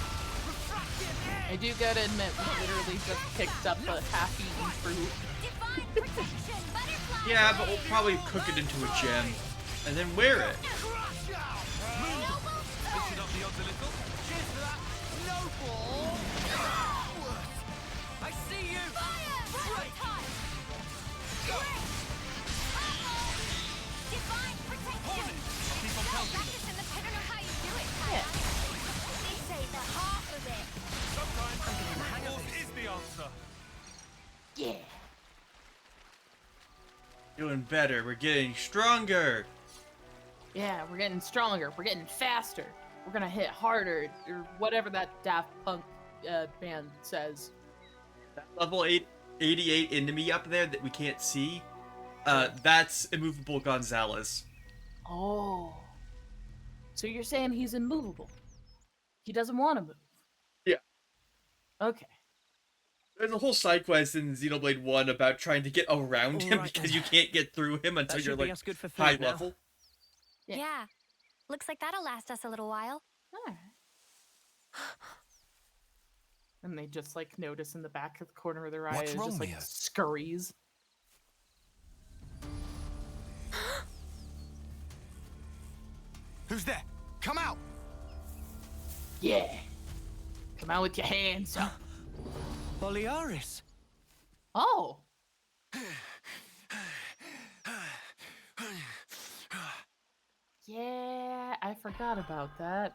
I do gotta admit, we literally just picked up a half-eaten fruit. Divine protection, butterfly. Yeah, but we'll probably cook it into a gem, and then wear it. Listen up the odds a little. Cheers for that! No ball! I see you! Fire! Time! Divine protection! Keep on counting. Practice in the I don't know how you do it, Tyler. This ain't the half of it. Sometimes force is the answer. Yeah. Doing better. We're getting stronger. Yeah, we're getting stronger. We're getting faster. We're gonna hit harder, or whatever that Daft Punk band says. That level 88 enemy up there that we can't see, that's Immovable Gonzalez. Oh. So you're saying he's immovable? He doesn't want to move? Yeah. Okay. There's a whole side quest in Xenoblade 1 about trying to get around him because you can't get through him until you're like high level. Yeah. Looks like that'll last us a little while. And they just like notice in the back of the corner of their eye What's is wrong, just like Mia? scurries. Who's there? Come out! Yeah. Come out with your hands up. Boliaris. Oh. Yeah, I forgot about that.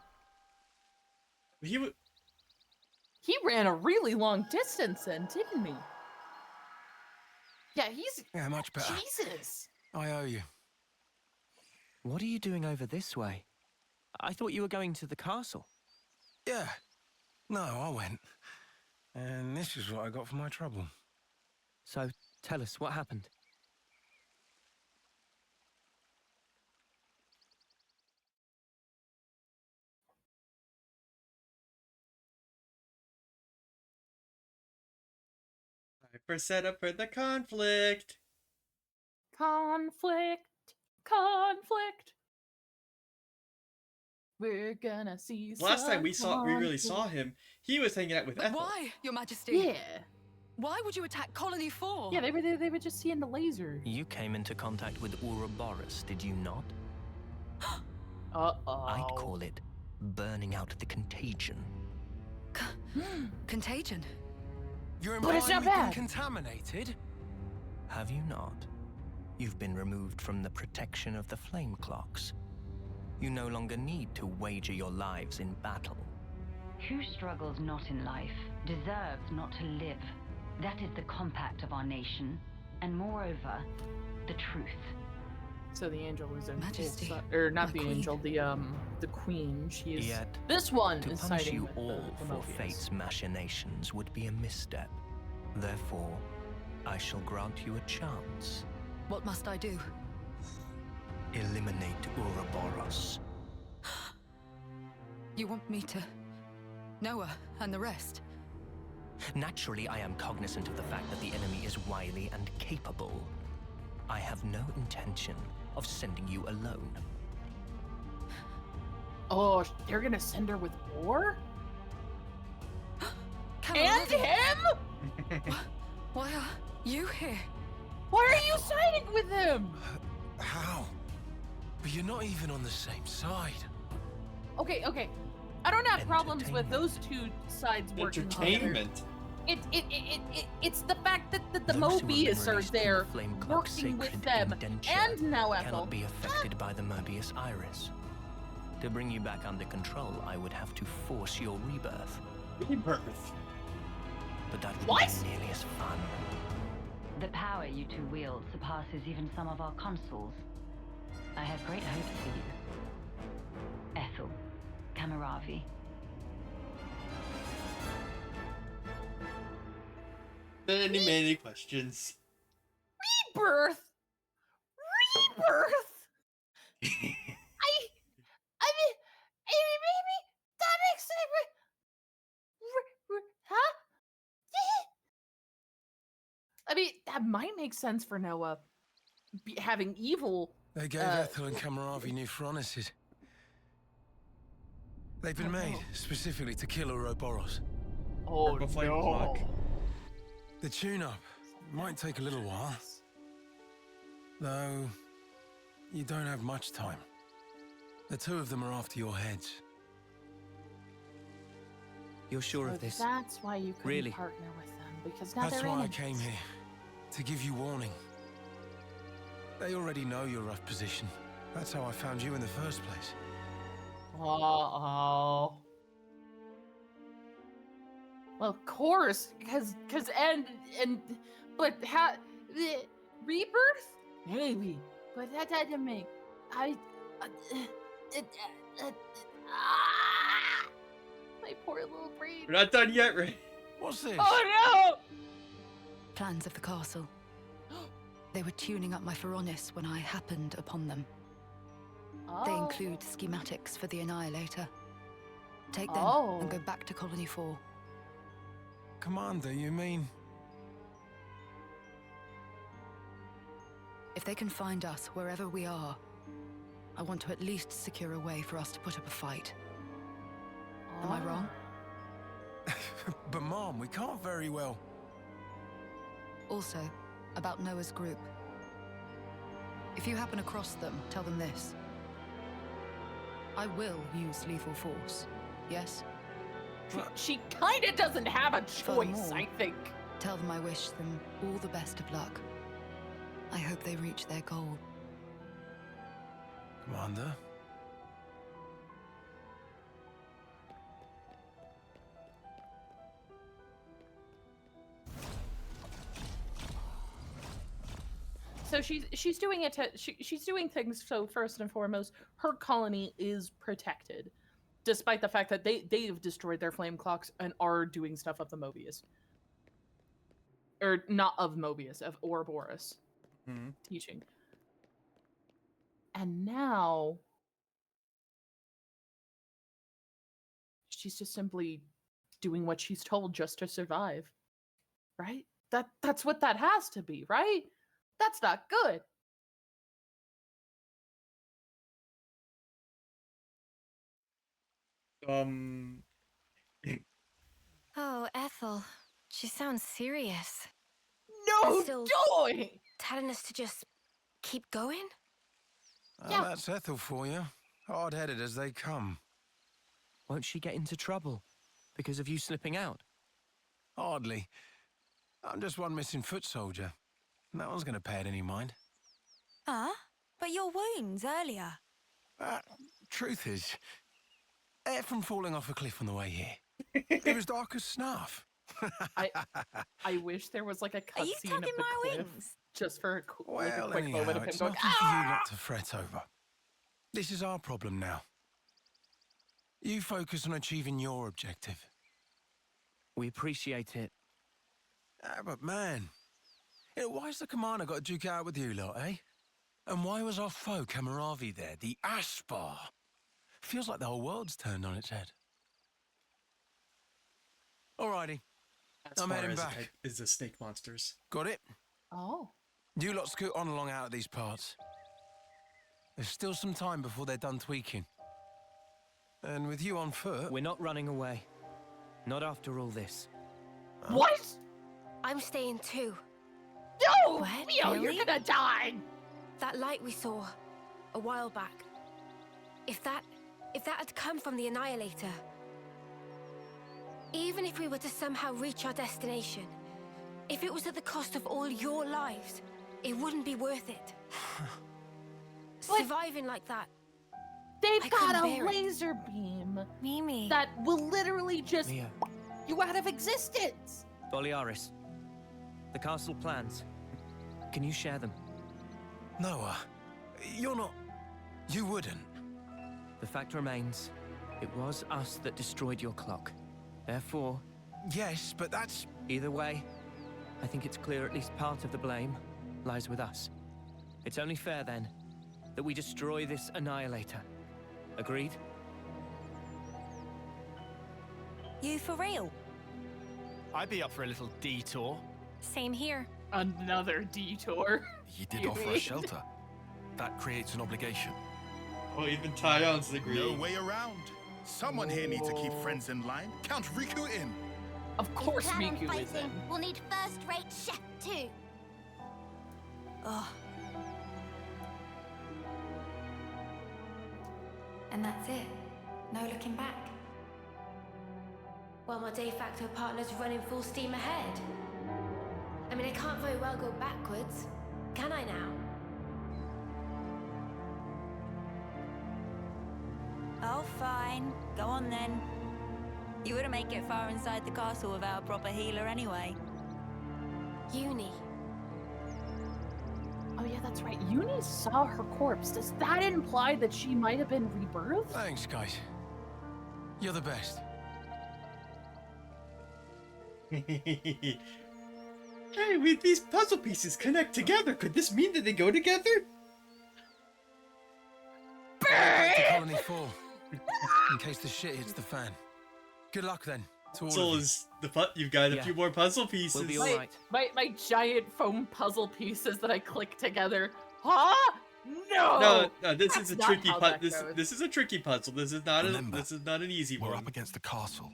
He ran a really long distance then, didn't he? Yeah, he's... Yeah, much better. Jesus! I owe you. What are you doing over this way? I thought you were going to the castle. Yeah. No, I went. And this is what I got for my trouble. So, tell us, what happened? Hyper setup for the conflict. Conflict. We're gonna see Last time we really conflict. saw him, he was hanging out with But Ethel. why, Your Majesty? Yeah. Why would you attack Colony 4? Yeah, they were just seeing the laser. You came into contact with Ouroboros, did you not? Uh-oh. I'd call it burning out the contagion. Contagion? You're But it's implying not we've bad. been contaminated? Have you not? You've been removed from the protection of the flame clocks. You no longer need to wager your lives in battle. Who struggles not in life deserves not to live. That is the compact of our nation, and moreover, the truth. So the angel is in Majesty, full or not my the queen. angel, the queen. She is. Yet, This one to is punish siding you with all the for Mobius. fate's machinations would be a misstep. Therefore, I shall grant you a chance. What must I do? Eliminate Ouroboros. You want me to... Noah and the rest? Naturally, I am cognizant of the fact that the enemy is wily and capable. I have no intention of sending you alone. Oh, they're gonna send her with war? Can And him? Why are you here? Why are you siding with him? How? But you're not even on the same side. Okay. I don't have problems with those two sides working together. Entertainment. It's the fact that the Those who have been Mobius are released from there the Flame Clock's working with sacred them, indenture and now Ethel. cannot be affected by the Mobius iris. To bring you back under control, I would have to force your rebirth. Rebirth? But that What? wouldn't be nearly as fun. The power you two wield surpasses even some of our consuls. I have great hopes for you. Ethel, Kamaravi. Many questions. Rebirth. I mean, maybe that makes sense. Huh? I mean, that might make sense for Noah having evil. They gave Ethel and Kamaravi new furnaces. They've been made specifically to kill Ouroboros. Oh Purple flame clock. The tune-up might take a little while. Though, you don't have much time. The two of them are after your heads. You're sure of this? That's why you couldn't Really? partner with them, because now That's they're why I enemies. came here. To give you warning. They already know your rough position. That's how I found you in the first place. Oh. Well, of course, but how, rebirth? Maybe, but that doesn't make, my poor little brain. We're not done yet, Ray. What's this? Oh Plans of the castle. They were tuning up my Feronis when I happened upon them. no! They include schematics for the Annihilator. Take them and go back to Colony 4. Commander, you mean? If they can find us wherever we are, I want to at least secure a way for us to put up a fight. Am I wrong? But Mom, we can't very well. Also, about Noah's group. If you happen across them, tell them this. I will use lethal force, yes? She kinda doesn't have a choice, Furthermore, I think. Tell them I wish them all the best of luck. I hope they reach their goal. Commander? So she's doing it she's doing things. So first and foremost, her colony is protected, despite the fact that they've destroyed their flame clocks and are doing stuff of the Mobius, or not of Mobius, of Ouroboros teaching. And now she's just simply doing what she's told just to survive, right? That's what that has to be, right? That's not good. Oh, Ethel. She sounds serious. No, Still joy! telling us to just keep going? Oh, that's Ethel for you. Hard-headed as they come. Won't she get into trouble because of you slipping out? Hardly. I'm just one missing foot soldier. No one's going to pay it any mind. But your wounds earlier. Truth is, air from falling off a cliff on the way here. It was dark as snuff. I wish there was like a Are you cutscene of the tugging my cliff wings? just for a quick Well, moment anyhow, of him it's going, nothing for you lot to fret over. This is our problem now. You focus on achieving your objective. We appreciate it. But man, why's the commander got to duke out with you lot, eh? And why was our foe Kamaravi there, the Aspar? Feels like the whole world's turned on its head. Alrighty. As I'm far heading as back. is the snake monsters. Got it? Oh. You lot scoot on along out of these parts. There's still some time before they're done tweaking. And with you on foot... We're not running away. Not after all this. What? I'm staying too. No! What? Leo, Really? you're gonna die! That light we saw a while back. If that had come from the Annihilator, even if we were to somehow reach our destination, if it was at the cost of all your lives, it wouldn't be worth it. Surviving like that. They've I got couldn't a bear it. laser beam Mimi. that will literally just Mia. you out of existence. Boliaris. The castle plans. Can you share them? Noah, you're not... You wouldn't. The fact remains, it was us that destroyed your clock. Therefore... Yes, but that's... Either way, I think it's clear at least part of the blame lies with us. It's only fair, then, that we destroy this Annihilator. Agreed? You for real? I'd be up for a little detour. Same here. Another detour. He did offer us shelter. That creates an obligation. Oh, even Tyon's agreeing. No way around. Someone here needs to keep friends in line. Count Riku in. Of course If we plan on Riku is in. fighting, we'll need first-rate chef too. Oh. And that's it. No looking back. While my de facto partner's running full steam ahead. I mean, I can't very well go backwards, can I now? Oh, fine. Go on then. You wouldn't make it far inside the castle without a proper healer anyway. Uni. Oh yeah, that's right. Uni saw her corpse. Does that imply that she might have been rebirthed? Thanks, guys. You're the best. Hey, these puzzle pieces connect together. Could this mean that they go together? Back to Colony 4. In case the shit hits the fan. Good luck then. To all So of you. is you've got a few more puzzle pieces. We'll be My, alright. my giant foam puzzle pieces that I click together. Huh? No, this That's is a not tricky how puzzle. that goes. This is a tricky puzzle. This is not Remember, this is not an easy We're one. up against the castle.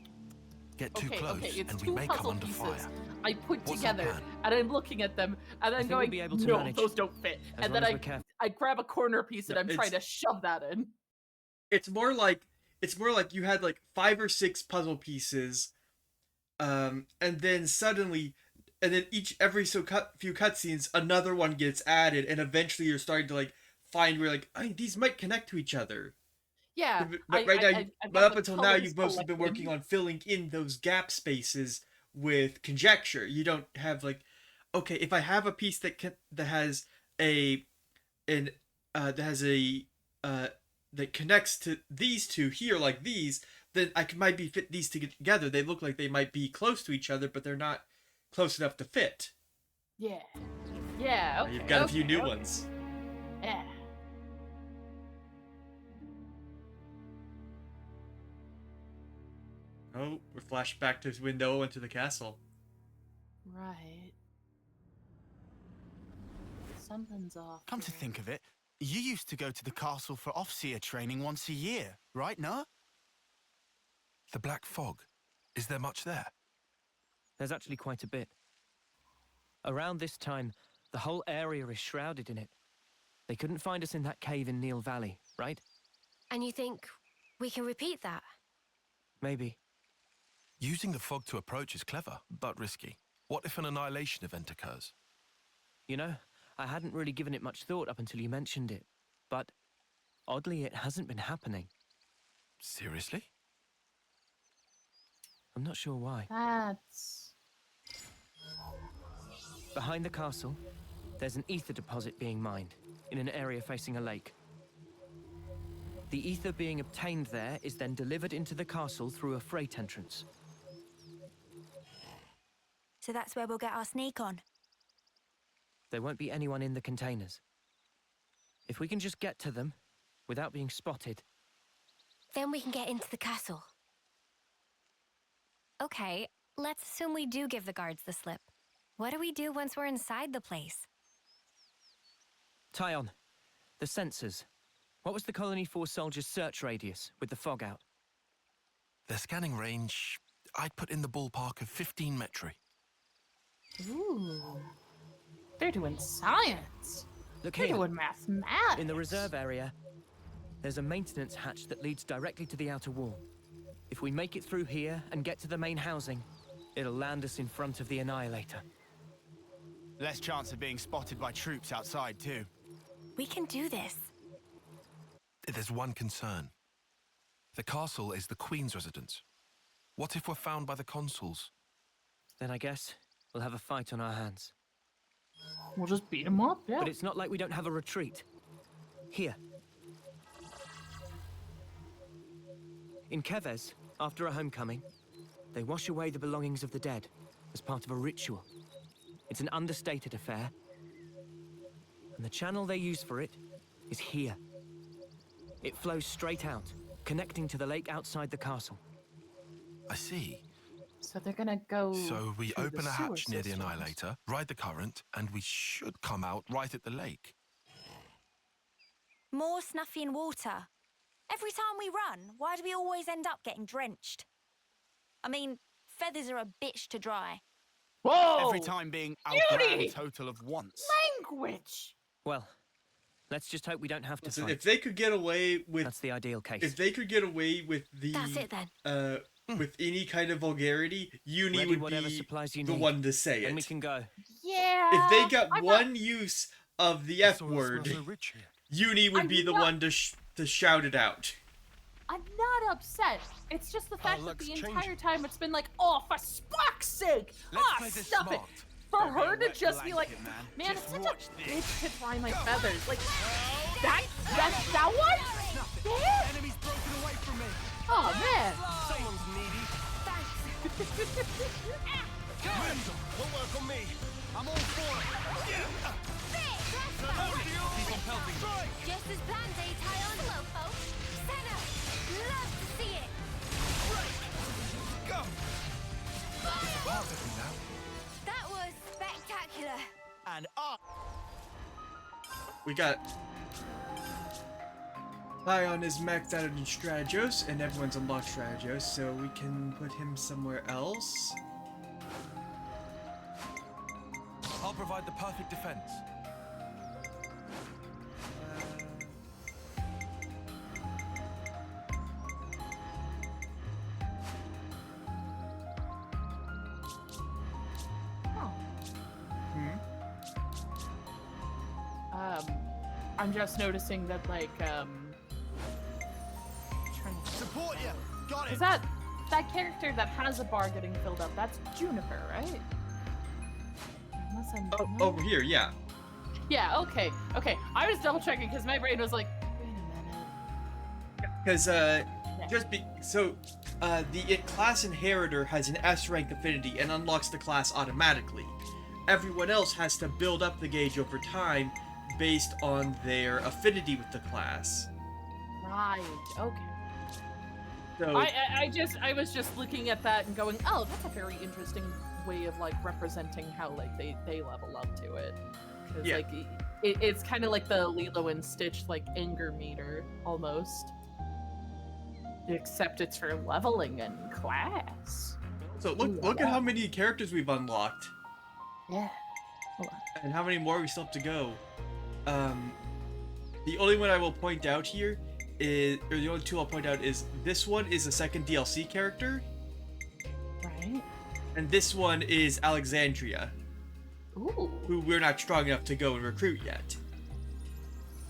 Get too Okay, close, it's and we two may come puzzle under pieces fire. I put What's our together, plan? and I'm looking at them, and I I'm think we'll going, be able to no, manage, those don't fit. as And long then as we're careful. I grab a corner piece and No, I'm it's- trying to shove that in. It's more like you had like 5 or 6 puzzle pieces, and then suddenly, and then every few cutscenes, another one gets added, and eventually you're starting to like find where like, these might connect to each other. Yeah. But I've but got up the until now, colors you've mostly been collected. working on filling in those gap spaces with conjecture. You don't have like, okay, if I have a piece that has that has a that connects to these two here like these, then I might be fit these together. They look like they might be close to each other, but they're not close enough to fit. Yeah. Yeah. Okay, You've got a few new ones. Yeah. Oh, we're flashed back to his window into the castle. Right. Something's off. Come to think of it, you used to go to the castle for Offseer training once a year, right, no? The Black Fog. Is there much there? There's actually quite a bit. Around this time, the whole area is shrouded in it. They couldn't find us in that cave in Neil Valley, right? And you think we can repeat that? Maybe. Using the fog to approach is clever, but risky. What if an annihilation event occurs? You know, I hadn't really given it much thought up until you mentioned it. But, oddly, it hasn't been happening. Seriously? I'm not sure why. That's... Behind the castle, there's an ether deposit being mined, in an area facing a lake. The ether being obtained there is then delivered into the castle through a freight entrance. So that's where we'll get our sneak on. There won't be anyone in the containers. If we can just get to them, without being spotted... Then we can get into the castle. Okay, let's assume we do give the guards the slip. What do we do once we're inside the place? Tyon, the sensors. What was the Colony Force soldiers' search radius with the fog out? Their scanning range, I'd put in the ballpark of 15 metri. Ooh. They're doing science. Look They're here. doing mathematics. In the reserve area, there's a maintenance hatch that leads directly to the outer wall. If we make it through here and get to the main housing, it'll land us in front of the Annihilator. Less chance of being spotted by troops outside, too. We can do this. There's one concern. The castle is the Queen's residence. What if we're found by the consuls? Then I guess we'll have a fight on our hands. We'll just beat them up, yeah. But it's not like we don't have a retreat. Here. In Keves, after a homecoming, they wash away the belongings of the dead as part of a ritual. It's an understated affair. And the channel they use for it is here. It flows straight out, connecting to the lake outside the castle. I see. So they're gonna go... So we through open the a sewer hatch near the systems. Annihilator, ride the current, and we should come out right at the lake. More Snuffy and water. Every time we run, why do we always end up getting drenched? I mean, feathers are a bitch to dry. Whoa! Every time being out Beauty! a total of once. Language! Well, let's just hope we don't have to Listen, fight. if they could get away with... That's the ideal case. If they could get away with the... That's it then. With any kind of vulgarity, Uni Ready would whatever be supplies you the need, one to say it. and we can go. Yeah. If they got I'm one use of the F word, Uni would be the one to shout it out. I'm not upset. It's just the fact that the entire time it's been like, oh, for Spock's sake! Ah, stop it! For her to just be like, man, it's such a bitch to dry my feathers. Like, that one? Yeah? Enemies broken away from me. Oh, man. Someone's needy. Thanks. Won't work on me. I'm all for it. Keep on pelting. Just as planned, Tyon. Hello, folks. Senna, love to see it. Go. That was spectacular. And We got... Tyon is maxed out in Strategos, and everyone's unlocked Strategos, so we can put him somewhere else. I'll provide the perfect defense. I'm just noticing that, like, support you. Got it. Is that character that has a bar getting filled up? That's Juniper, right? Unless I'm over here, yeah. Yeah, okay. I was double checking because my brain was like, wait a minute. Because the class inheritor has an S rank affinity and unlocks the class automatically. Everyone else has to build up the gauge over time based on their affinity with the class. Right, okay. So I was just looking at that and going, oh, that's a very interesting way of like representing how like they level up to it. Because yeah. like it's kind of like the Lilo and Stitch like anger meter almost, except it's for leveling in class. So look at how many characters we've unlocked. Yeah. Hold on. And how many more we still have to go. The only one I will point out here is, or the only two I'll point out is this one is a second DLC character. Right. And this one is Alexandria. Ooh. Who we're not strong enough to go and recruit yet.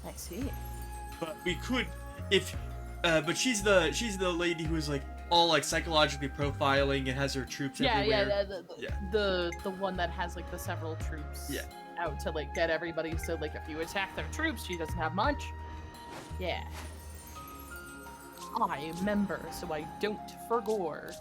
I see. But we could, but she's the lady who's like all like psychologically profiling and has her troops everywhere. The one that has like the several troops out to like get everybody, so like if you attack their troops, she doesn't have much. Yeah. I remember, so I don't forgore.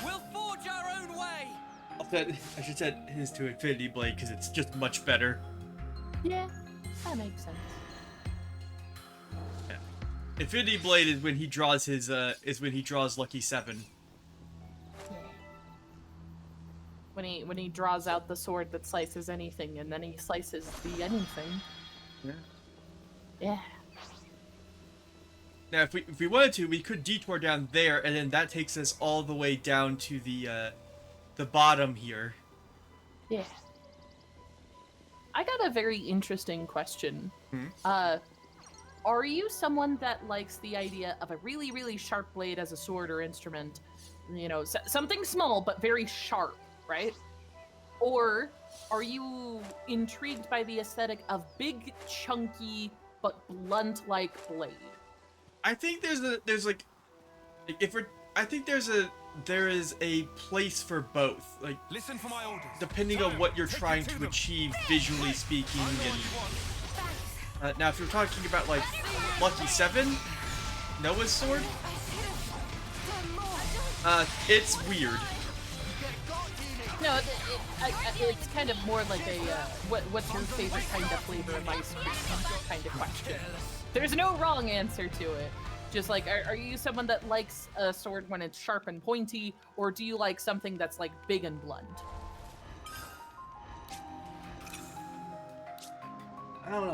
We'll forge our own way. I should set his to Infinity Blade because it's just much better. Yeah, that makes sense. Yeah. Infinity Blade is when he draws his Lucky 7. Yeah. When he draws out the sword that slices anything, and then he slices the anything. Yeah. Yeah. Now, if we wanted to, we could detour down there, and then that takes us all the way down to the bottom here. Yeah. I got a very interesting question. Are you someone that likes the idea of a really, really sharp blade as a sword or instrument? You know, something small but very sharp, right? Or are you intrigued by the aesthetic of big, chunky, but blunt-like blade? I think there is a place for both. Like, listen for my orders. Depending on what you're trying to achieve visually speaking, and now if you're talking about like Lucky 7, Noah's sword, it's weird. No, it's kind of more like a what's your favorite kind of flavor of ice cream kind of question. There's no wrong answer to it. Just like, are you someone that likes a sword when it's sharp and pointy, or do you like something that's like big and blunt? I don't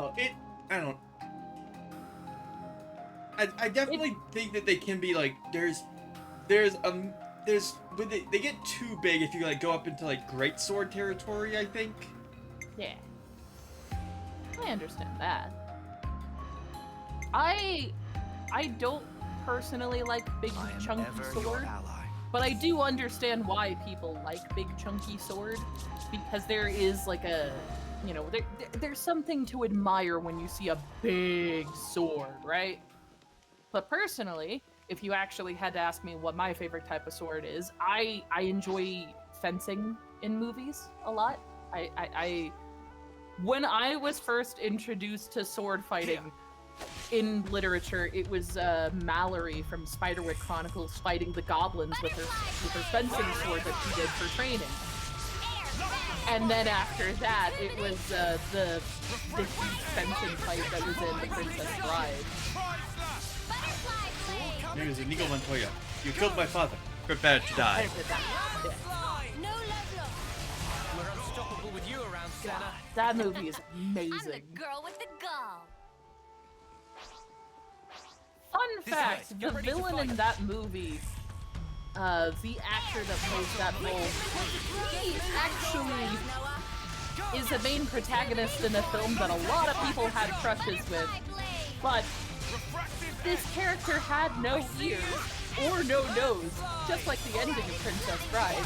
know. I definitely think that they can be like, there's when they get too big if you like go up into like great sword territory, I think. Yeah. I understand that. I don't personally like big chunky sword, but I do understand why people like big chunky sword, because there is like a, you know, there's something to admire when you see a big sword, right? But personally, if you actually had to ask me what my favorite type of sword is, I enjoy fencing in movies a lot. When I was first introduced to sword fighting in literature, it was Mallory from Spiderwick Chronicles fighting the goblins with her fencing sword that she did for training. And then after that, it was the huge fencing fight that was in The Princess Bride. My name is Inigo Montoya. You killed my father. Prepare to die. We're unstoppable with you around, Senna. That movie is amazing. I'm the girl with the gall. Fun fact, the villain in that movie the actor that plays that role, he actually is a main protagonist in a film that a lot of people had crushes with, but this character had no ears or no nose, just like the ending of Princess Bride.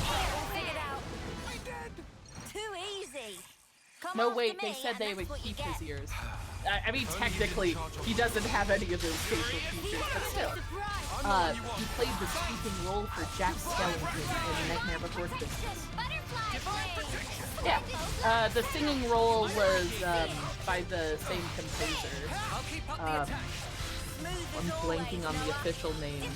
Too easy. No, wait, they said they would keep his ears. I mean, technically, he doesn't have any of those facial features, but still. He played the speaking role for Jack Skellington in Nightmare Before Christmas. Yeah, the singing role was by the same composer. I'm blanking on the official name.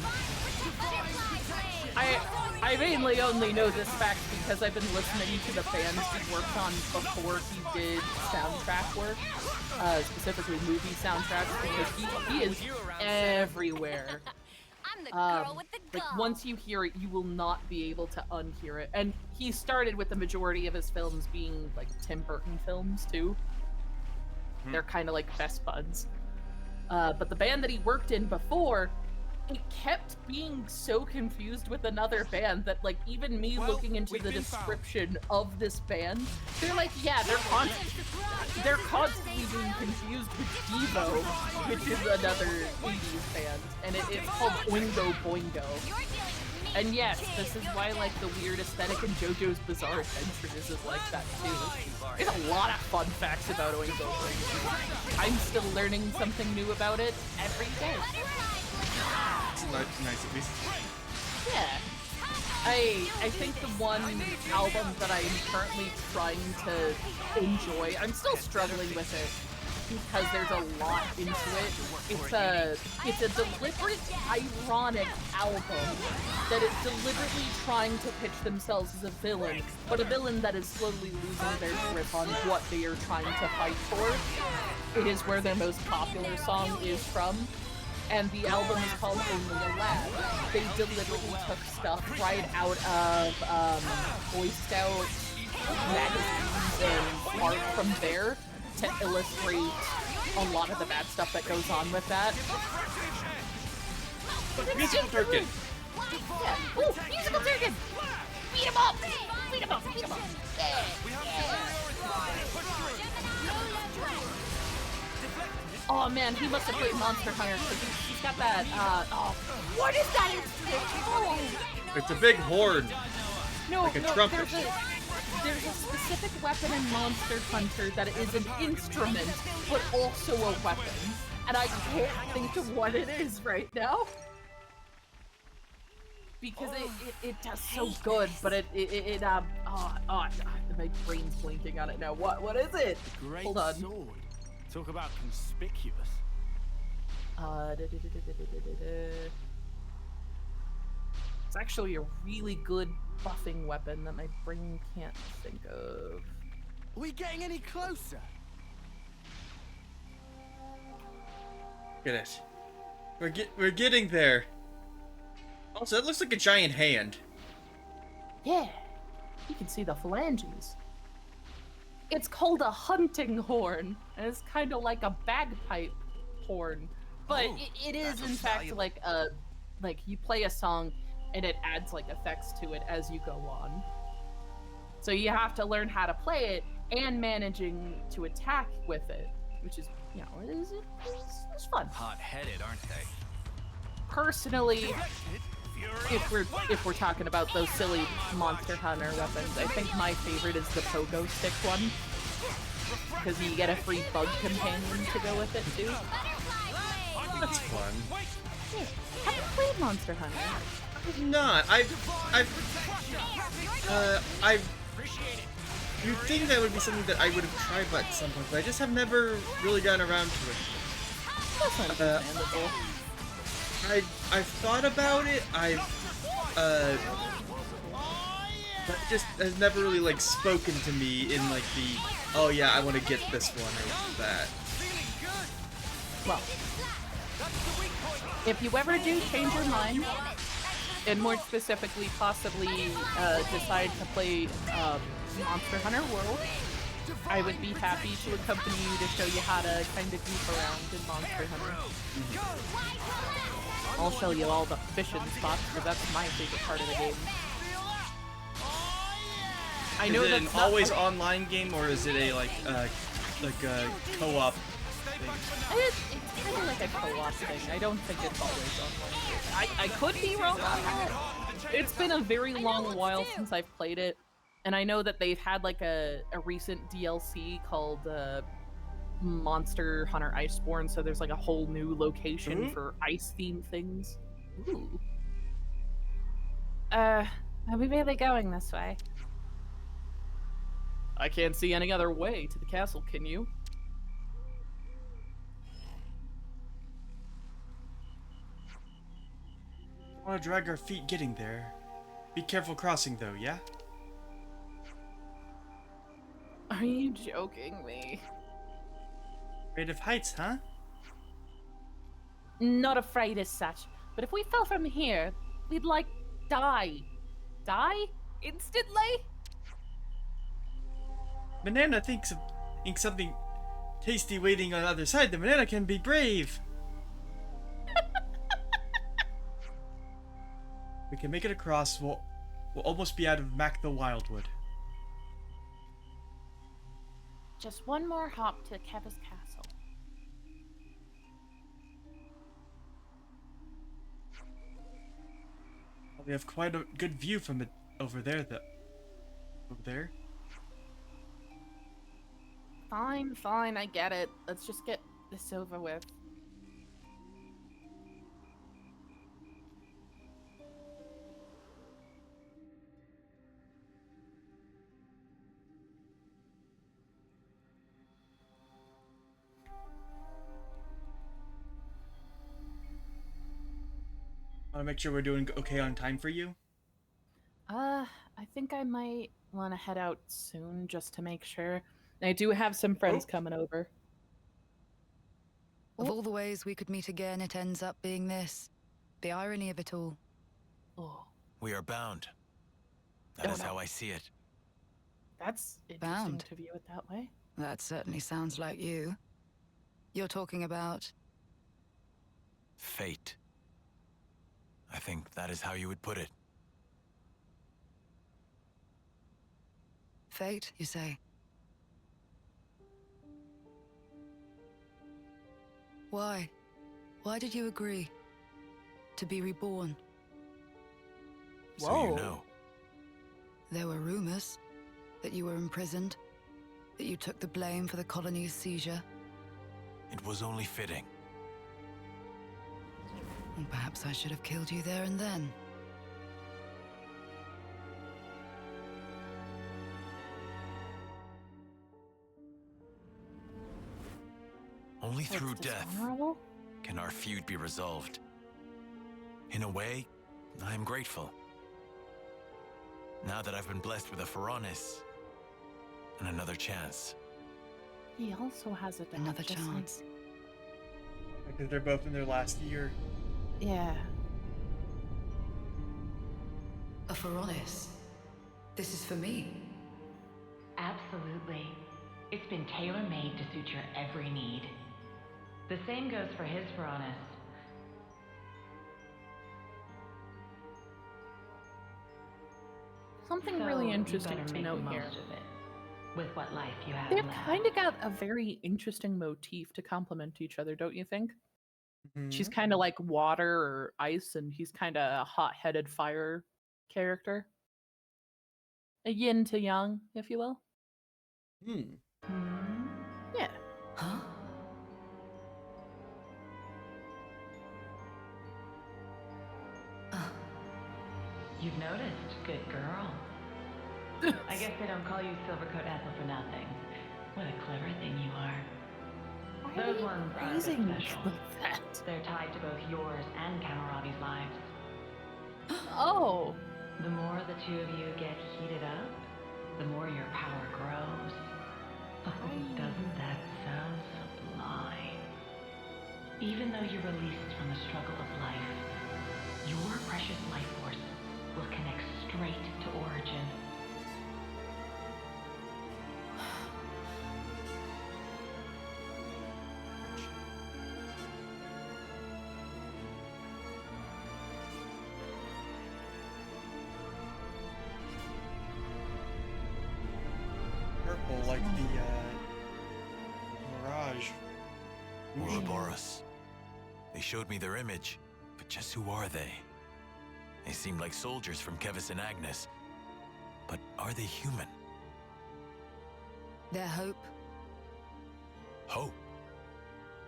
I mainly only know this fact because I've been listening to the bands he worked on before he did soundtrack work, specifically movie soundtracks, because he is everywhere. Like, once you hear it, you will not be able to unhear it. And he started with the majority of his films being, like, Tim Burton films, too. They're kind of like best buds. But the band that he worked in before, it kept being so confused with another band that, like, even me looking into the description of this band, they're like, yeah, they're constantly being confused with Devo, which is another 80s band, and it's called Oingo Boingo. And yes, this is why, like, the weird aesthetic in JoJo's Bizarre Adventures is like that, too. There's a lot of fun facts about Oingo Boingo. I'm still learning something new about it every day. It's nice at least. Yeah. I think the one album that I'm currently trying to enjoy, I'm still struggling with it because there's a lot into it. It's a deliberate, ironic album that is deliberately trying to pitch themselves as a villain, but a villain that is slowly losing their grip on what they are trying to fight for. It is where their most popular song is from. And the album is called Only a Lad. They deliberately took stuff right out of Boy Scout magazines and art from there to illustrate a lot of the bad stuff that goes on with that. Musical Turkin! Yeah. Ooh, musical Turkin! Beat him up! Beat him up! Beat him up! Yeah! Oh man, he must have played Monster Hunter because he's got that, what is that instrument? Oh. It's a big horn. No, like a trumpet. There's a specific weapon in Monster Hunter that is an instrument, but also a weapon. And I can't think of what it is right now. Because it does so good, but my brain's blinking on it now. What is it? Great Hold on. sword. Talk about conspicuous. It's actually a really good buffing weapon that my brain can't think of. Are we getting any closer? Look at it. We're getting there. Also, it looks like a giant hand. Yeah, you can see the phalanges. It's called a hunting horn, and it's kind of like a bagpipe horn. But it is, in fact, like you play a song, and it adds, like, effects to it as you go on. So you have to learn how to play it, and managing to attack with it, which is, you know, it's fun. Hot-headed, aren't they? Personally, if we're talking about those silly Monster Hunter weapons, I think my favorite is the pogo stick one, because you get a free bug companion to go with it too. That's fun. Yeah. Have you played Monster Hunter? I've not. You'd think that would be something that I would have tried at some point, but I just have never really gotten around to it. That's understandable. I've thought about it. But it just has never really, like, spoken to me in, like, the, oh yeah, I want to get this one or that. Well, if you ever do change your mind, and more specifically possibly decide to play Monster Hunter World, I would be happy to accompany you to show you how to kind of goof around in Monster Hunter. I'll show you all the fishing spots because that's my favorite part of the game. I know is it that's an not always online game or is it a like a co-op thing? It's kind of like a co-op thing. I don't think it's always online. I could be wrong on that. It's been a very long while since I've played it, and I know that they've had like a recent DLC called Monster Hunter Iceborne, so there's like a whole new location for ice-themed things. Ooh. Are we really going this way? I can't see any other way to the castle, can you? I want to drag our feet getting there. Be careful crossing though, yeah? Are you joking me? Afraid of heights, huh? Not afraid as such, but if we fell from here, we'd like die. Die? Instantly? Banana thinks something tasty waiting on the other side. The banana can be brave. We can make it across. We'll almost be out of Mac the Wildwood. Just one more hop to Keva's castle. We have quite a good view from it over there. Over there. Fine, I get it. Let's just get this over with. Want to make sure we're doing okay on time for you? I think I might want to head out soon just to make sure. I do have some friends coming over. Of all the ways we could meet again, it ends up being this. The irony of it all. Oh. We are bound. That is how I see it. That's interesting to view it that way. That certainly sounds like you. You're talking about... Fate. I think that is how you would put it. Fate, you say? Why? Why did you agree? To be reborn? So you know. There were rumors that you were imprisoned, that you took the blame for the colony's seizure. It was only fitting. And perhaps I should have killed you there and then. Only through death can our feud be resolved. In a way, I am grateful. Now that I've been blessed with a Pharaonis and another chance. He also has another chance. Because they're both in their last year. Yeah. A Pharaonis. This is for me. Absolutely. It's been tailor-made to suit your every need. The same goes for his Pharaonis. Something really interesting to note here. With what life you have They've left. kind of got a very interesting motif to complement each other, don't you think? She's kind of like water or ice, and he's kind of a hot-headed fire character. A yin to yang, if you will. Yeah. Huh? You've noticed, good girl. I guess they don't call you Silvercoat Ethel for nothing. What a clever thing you are. Those ones are a bit special. They're tied to both yours and Kamaravi's lives. Oh. The more the two of you get heated up, the more your power grows. Oh, doesn't that sound sublime? Even though you're released from the struggle of life, your precious life force will connect straight to origin. the Mirage. Ouroboros. They showed me their image, but just who are they? They seemed like soldiers from Kevis and Agnes. But are they human? Their hope, Hope?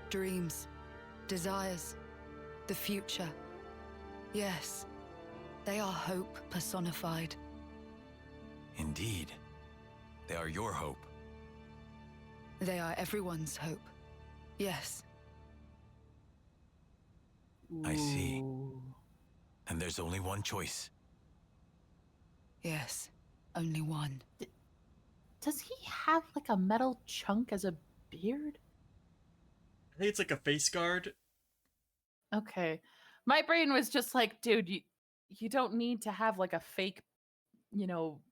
dreams, desires, the future. Yes, they are hope personified. Indeed. They are your hope. They are everyone's hope. Yes. I see. And there's only one choice. Yes, only one. Does he have like a metal chunk as a beard? I think it's like a face guard. Okay. My brain was just like, dude, you don't need to have like a fake,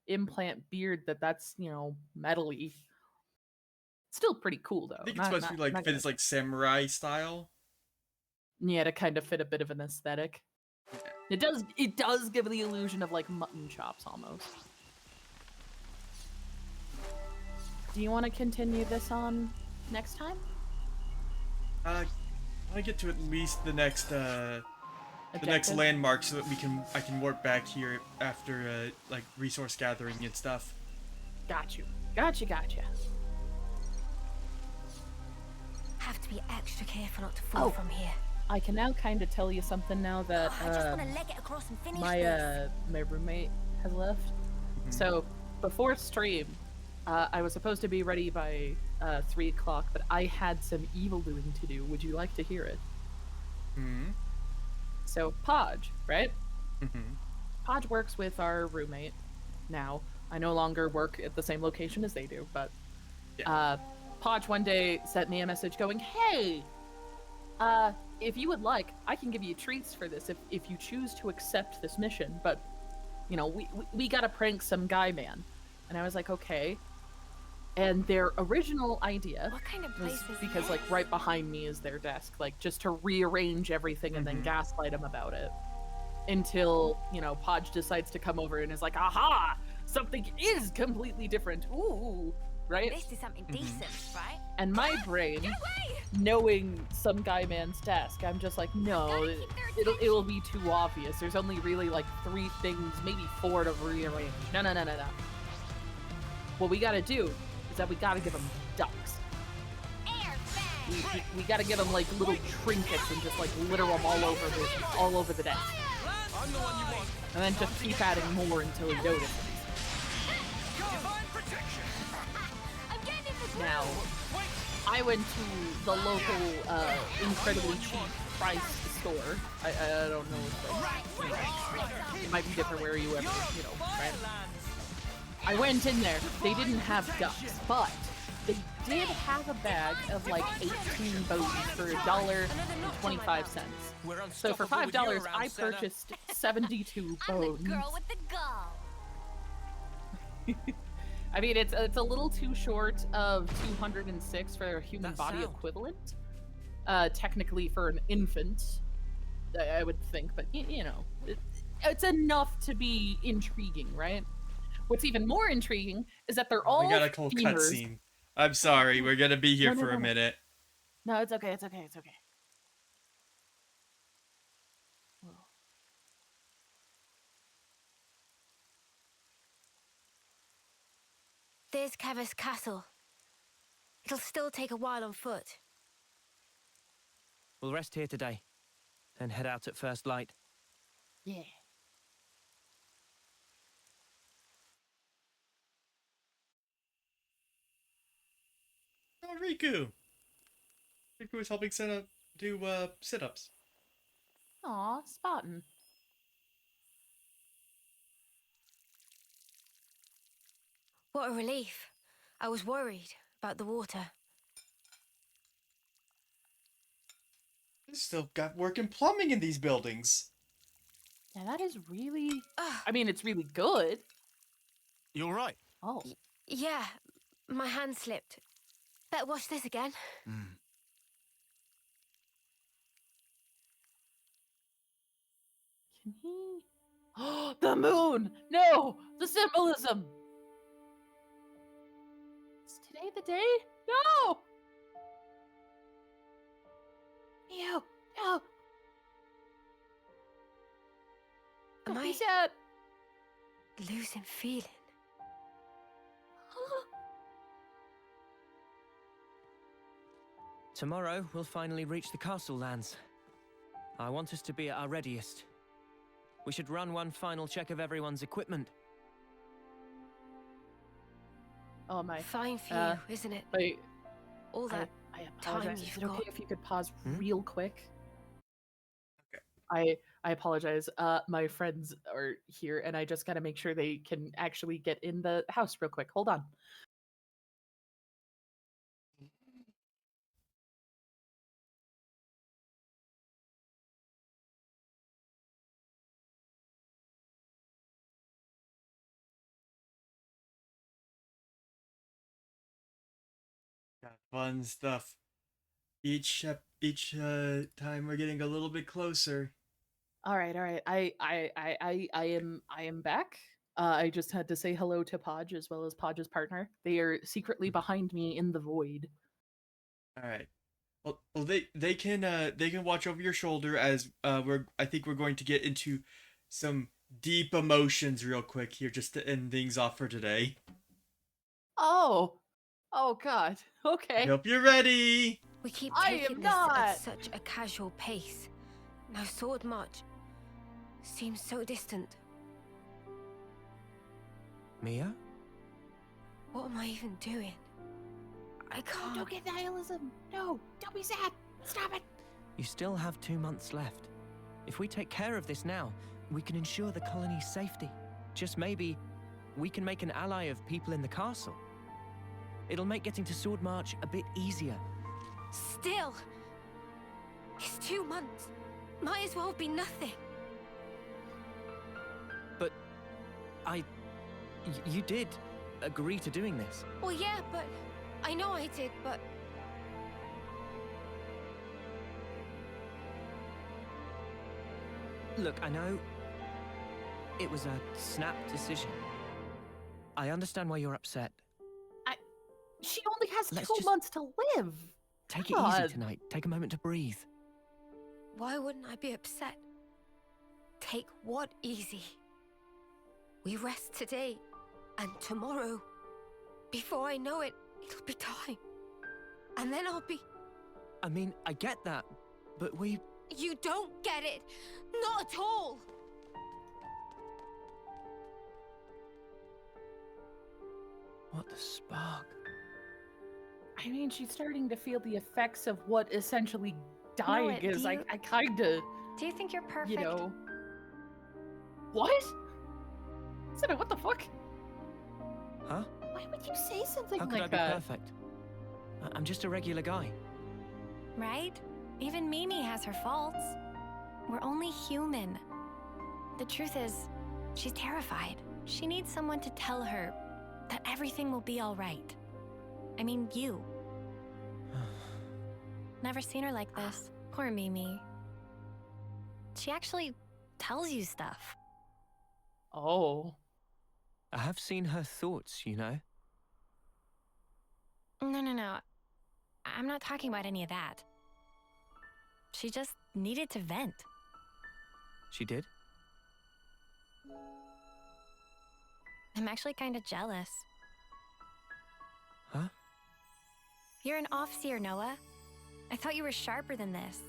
implant beard that's, metally. Still pretty cool though. I think it's supposed to be like fit as like samurai style. Yeah, to kind of fit a bit of an aesthetic. It does give the illusion of like mutton chops almost. Do you want to continue this on next time? I want to get to at least the next Objective? landmark so that I can warp back here after like resource gathering and stuff. Gotcha. Have to be extra careful not to fall from here. I can now kind of tell you something now that I just want to leg it across and finish my this. my roommate has left. So before stream, I was supposed to be ready by 3 o'clock, but I had some evil doing to do. Would you like to hear it? Hmm. So Podge, right? Mm-hmm. Podge works with our roommate now. I no longer work at the same location as they do, but Podge one day sent me a message going, "Hey, if you would like, I can give you treats for this if you choose to accept this mission, but we gotta prank some guy man." And I was like, okay. And their original idea was because like right behind me is their desk, like just to rearrange everything and then gaslight him about it until Podge decides to come over and is like, aha, something is completely different. Ooh, right? This is something decent, right? And my brain, knowing some guy man's desk, I'm just like, no, it'll be too obvious. There's only really like 3 things, maybe 4 to rearrange. No. What we gotta do is that we gotta give them ducks. We gotta give them like little trinkets and just like litter them all over the desk. And then just keep adding more until he notices. Now, I went to the local, incredibly cheap price store. I don't know if it might be different where you ever, right? I went in there. They didn't have ducks, but they did have a bag of like 18 bones for $1.25. So for $5, I purchased 72 bones. I'm the girl with the gall. I mean, it's a little too short of 206 for a human body equivalent. Technically for an infant, I would think, but it's enough to be intriguing, right? What's even more intriguing is that they're all We got a cool cutscene. I'm sorry, we're gonna be here for a minute. No, it's okay. There's Kevis Castle. It'll still take a while on foot. We'll rest here today, then head out at first light. Yeah. Oh, Riku! Riku was helping Senna do sit-ups. Aw, Spottin'. What a relief. I was worried about the water. They still got work in plumbing in these buildings. Yeah, that is really... I mean, it's really good. You all right? Oh. Yeah, my hand slipped. Better wash this again. Can he... Oh, the moon! No! The symbolism! It's today. Day the day? No! Ew, no! Am Don't be I sad. losing feeling? Tomorrow, we'll finally reach the castle lands. I want us to be at our readiest. We should run one final check of everyone's equipment. Oh my. Fine for you, isn't it? Wait. All that I time apologize. Is you've it okay got. if you could pause Hmm? real quick? Okay. I apologize. My friends are here, and I just gotta make sure they can actually get in the house real quick. Hold on. Got fun stuff. Each time we're getting a little bit closer. All right, all right. I am back. I just had to say hello to Podge as well as Podge's partner. They are secretly behind me in the void. All right. Well, they can watch over your shoulder as I think we're going to get into some deep emotions real quick here just to end things off for today. Oh, oh God. I Okay. hope you're ready. We keep I taking am this not. at such a casual pace. No sword march. Seems so distant. Mia? What am I even doing? I can't. Don't get nihilism. No, don't be sad. Stop it. You still have 2 months left. If we take care of this now, we can ensure the colony's safety. Just maybe, we can make an ally of people in the castle. It'll make getting to Sword March a bit easier. Still, it's 2 months. Might as well be nothing. But you did agree to doing this. Well, yeah, but I know I did, but Look, I know it was a snap decision. I understand why you're upset. She only has Let's 2 just months to live. Take it God. easy tonight. Take a moment to breathe. why wouldn't I be upset? Take what easy? We rest today, and tomorrow, before I know it, it'll be time. And then I'll be... I mean, I get that, but we... You don't get it! Not at all! What the spark? I mean, she's starting to feel the effects of what essentially No, dying do is. I you- kinda, Do you think you're perfect? you know. What? Senna, what the fuck? Huh? Why would you say something How could like I be that? perfect? I'm just a regular guy. Right? Even Mimi has her faults. We're only human. The truth is, she's terrified. She needs someone to tell her that everything will be all right. I mean, you. Never seen her like this. Poor Mimi. She actually tells you stuff. Oh. I have seen her thoughts, you know? No. I'm not talking about any of that. She just needed to vent. She did? I'm actually kind of jealous. Huh? You're an off-seer, Noah. I thought you were sharper than this.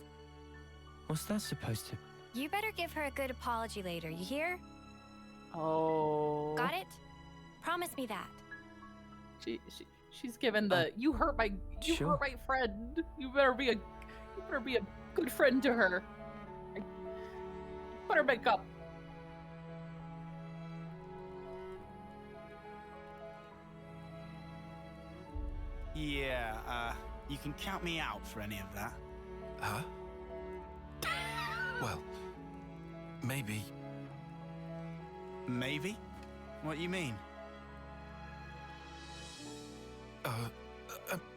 What's that supposed to... You better give her a good apology later, you hear? Oh. Got it? Promise me that. She's given the you hurt my Sure. friend. You better be a good friend to her. Put her back up. Yeah, you can count me out for any of that. Huh? Well, maybe. Maybe? What you mean?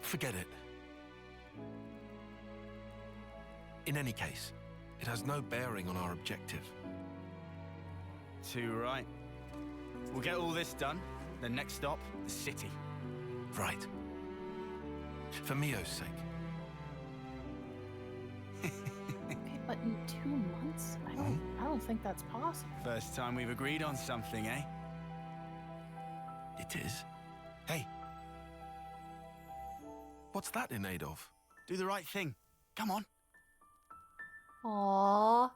Forget it. In any case, it has no bearing on our objective. Too right. We'll get all this done. The next stop, the city. Right. For Mio's sake. Okay, but in 2 months? I don't think that's possible. First time we've agreed on something, eh? It is. Hey, What's that in aid of? do the right thing. Come on. Aww.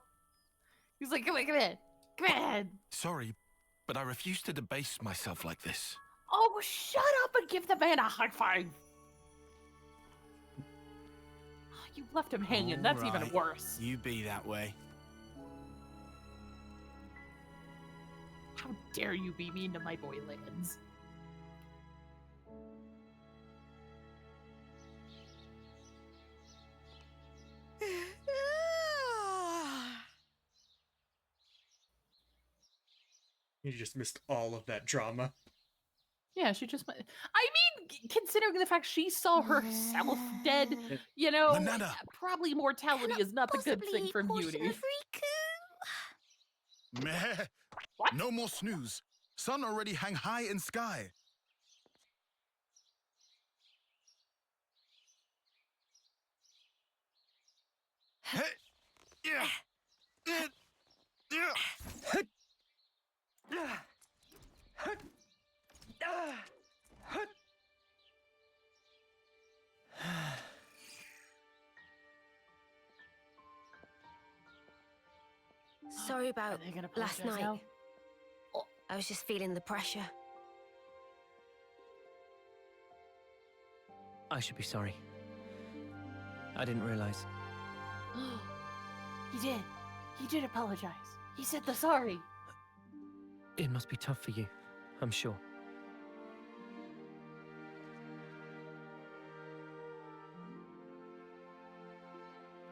He's like, come on, come in. Come in. Sorry, but I refuse to debase myself like this. Oh, shut up and give the man a high five. You left him hanging. That's even Alright, worse. You be that way. How dare you be mean to my boy Lance? You just missed all of that drama. Yeah, she just. I mean, considering the fact she saw herself dead, you know, Banana. probably mortality is not the good thing for beauty. Meh. What? No more snooze. Sun already hang high in sky. Hey. Yeah. Sorry about Are they gonna last apologize night. now? I was just feeling the pressure. I should be sorry. I didn't realize. He did. He did apologize. He said the sorry. It must be tough for you, I'm sure.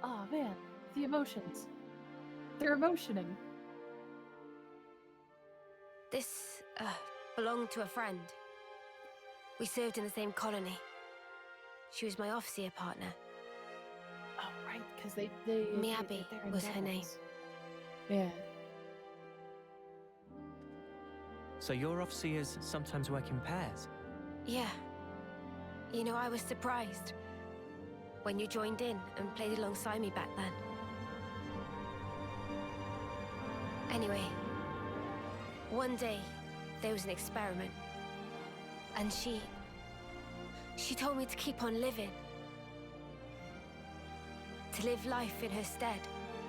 Oh man, the emotions. They're emotioning. This belonged to a friend. We served in the same colony. She was my officer partner. Oh right, because they Miyabi they're was her name. indebtedness. Yeah. So your officers sometimes work in pairs? Yeah. You know, I was surprised when you joined in and played alongside me back then. Anyway, one day there was an experiment, and she told me to keep on living. To live life in her stead,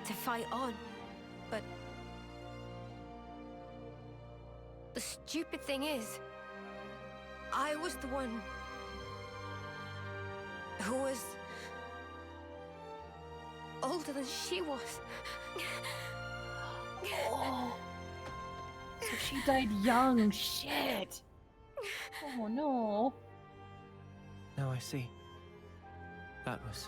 to fight on. But the stupid thing is, I was the one who was older than she was. Oh. So she died young. Shit. Oh no. Now I see. That was...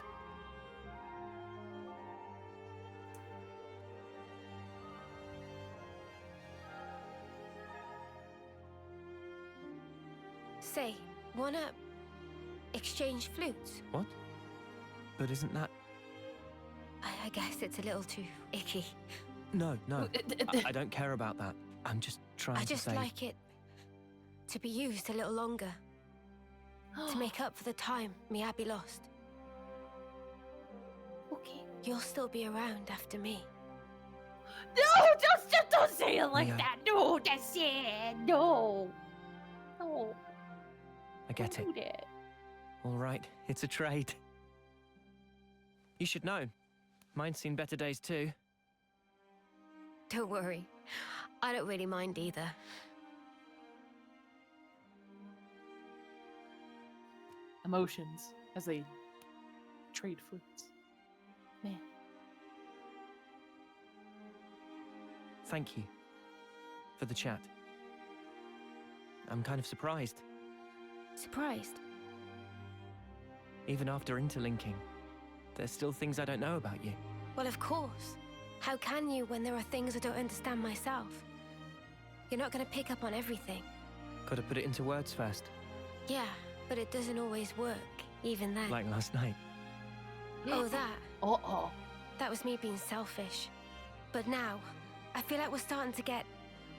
Say, wanna exchange flutes? What? But isn't that... I guess it's a little too icky. No. I don't care about that. I'm just trying I to just say... like it to be used a little longer. To make up for the time Miyabi lost. Okay. You'll still be around after me. No, just don't say it like Mia. that. No, that's it. No. No. I get it. Don't do that. All right, it's a trade. You should know. Mine's seen better days too. Don't worry. I don't really mind either. Emotions as they trade flutes. Man. Thank you for the chat. I'm kind of surprised. Surprised? Even after interlinking, there's still things I don't know about you. Well, of course. How can you when there are things I don't understand myself? You're not going to pick up on everything. Gotta put it into words first, Yeah, but it doesn't always work, even then. like last night. Oh, that. Uh-oh. That was me being selfish. But now, I feel like we're starting to get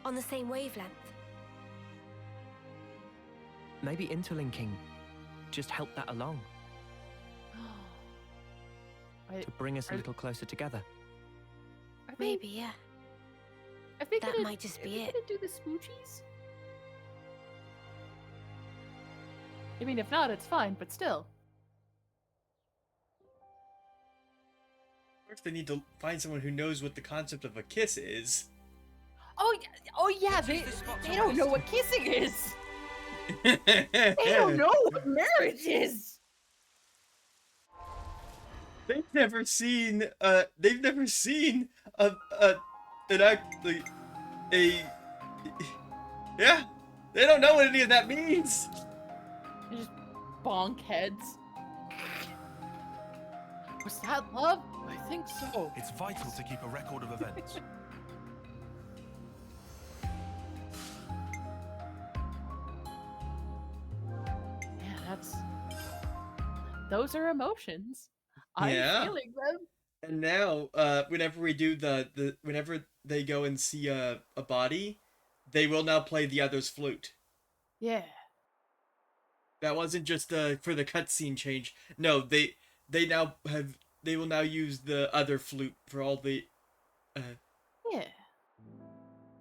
on the same wavelength. Maybe interlinking just helped that along. to bring us a little closer together. Maybe, yeah. I think that might just be it. Gonna do the smoochies? I mean, if not, it's fine, but still. First, they need to find someone who knows what the concept of a kiss is. Oh yeah, they don't know what kissing is. They don't know what marriage is. They've never seen an yeah, they don't know what any of that means. They just bonk heads. Was that love? I think so. It's vital to keep a record of events. Yeah, those are emotions. I'm feeling them. And now, whenever we do whenever they go and see a body, they will now play the other's flute. Yeah. That wasn't just for the cutscene change. No, they will now use the other flute for all the. Yeah.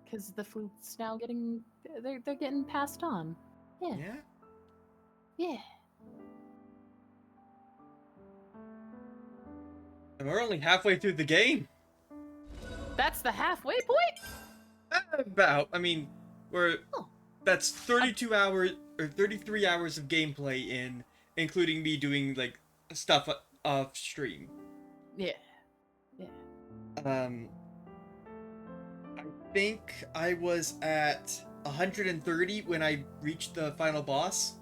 Because the flute's now they're getting passed on. Yeah. Yeah. Yeah. And we're only halfway through the game. That's the halfway point? About. I mean, that's 32 hours or 33 hours of gameplay including me doing like stuff off stream. Yeah. Yeah. I think I was at 130 when I reached the final boss.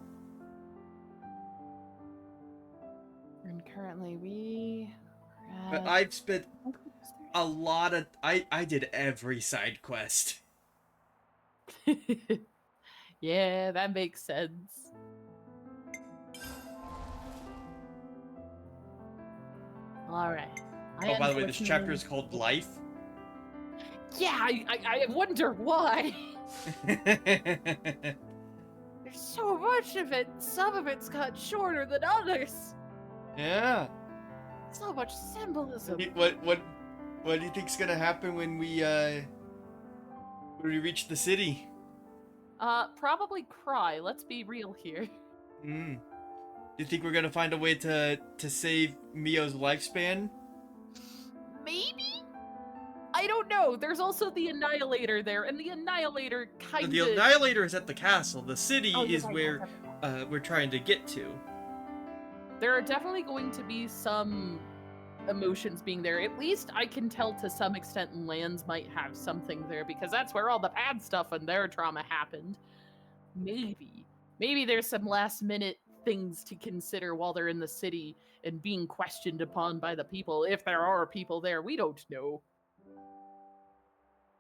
And currently we But I've spent a lot of... I did every side quest. Yeah, that makes sense. Alright. Oh, by the way, this chapter is called Life. Yeah, I wonder why. There's so much of it. Some of it's cut shorter than others. Yeah. So much symbolism. What do you think's gonna happen when we reach the city? Probably cry. Let's be real here. Do you think we're gonna find a way to save Mio's lifespan? Maybe? I don't know. There's also the Annihilator there, and the Annihilator kind of... The Annihilator is at the castle. The city is where we're trying to get to. There are definitely going to be some emotions being there. At least I can tell to some extent Lands might have something there, because that's where all the bad stuff and their trauma happened. Maybe there's some last minute things to consider while they're in the city and being questioned upon by the people. If there are people there, we don't know.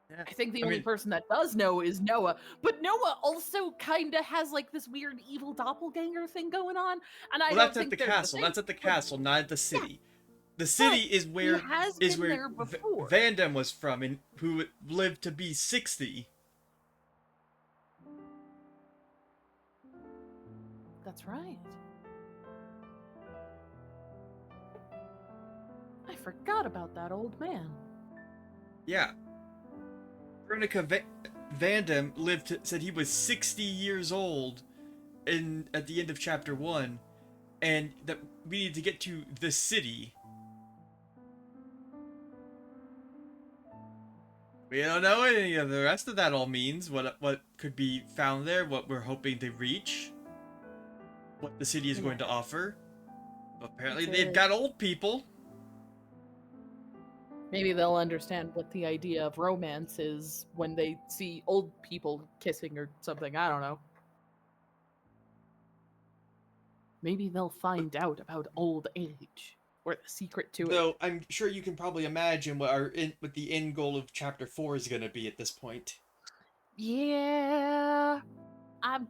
Yeah. I think the only person that does know is Noah. But Noah also kind of has like this weird evil doppelganger thing going on. And I don't think that's at the castle. That's at the castle, not at the city. The city is where Vandam was from, and who lived to be 60. That's right. I forgot about that old man. Yeah. Veronica Vandam said he was 60 years old at the end of chapter 1, and that we need to get to the city. We don't know what any of the rest of that all means, what could be found there, what we're hoping to reach, what the city is going to offer. But apparently they've got old people. Maybe they'll understand what the idea of romance is when they see old people kissing or something. I don't know. Maybe they'll find out about old age or the secret to it. So I'm sure you can probably imagine what the end goal of chapter 4 is going to be at this point. Yeah, I'm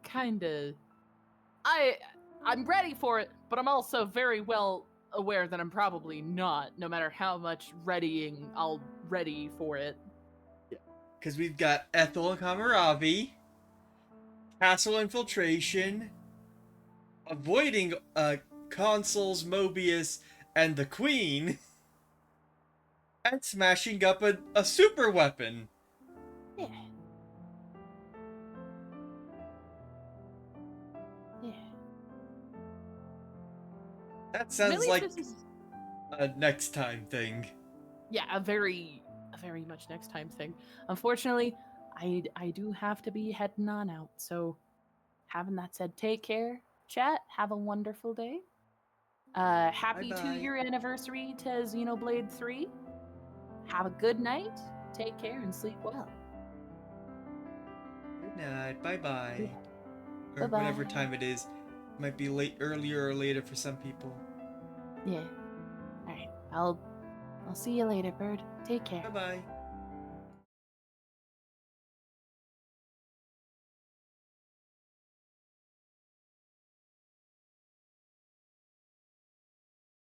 ready for it, but I'm also very well aware that I'm probably not, no matter how much readying I'll ready for it. Yeah, because we've got Ethel Kamaravi, castle infiltration, avoiding consuls Mobius and the Queen. And smashing up a super weapon. Yeah. Yeah. That sounds Really, like this is a next time thing. yeah, a very much next time thing. Unfortunately, I do have to be heading on out. So, having that said, take care, chat. Have a wonderful day. Happy Bye-bye. 2-year anniversary to Xenoblade 3. Have a good night. Take care and sleep well. Good night. Bye-bye. Or Bye-bye. whatever time it is. Might be late, earlier or later for some people. Yeah. All right. I'll see you later, bird. Take care. Bye-bye.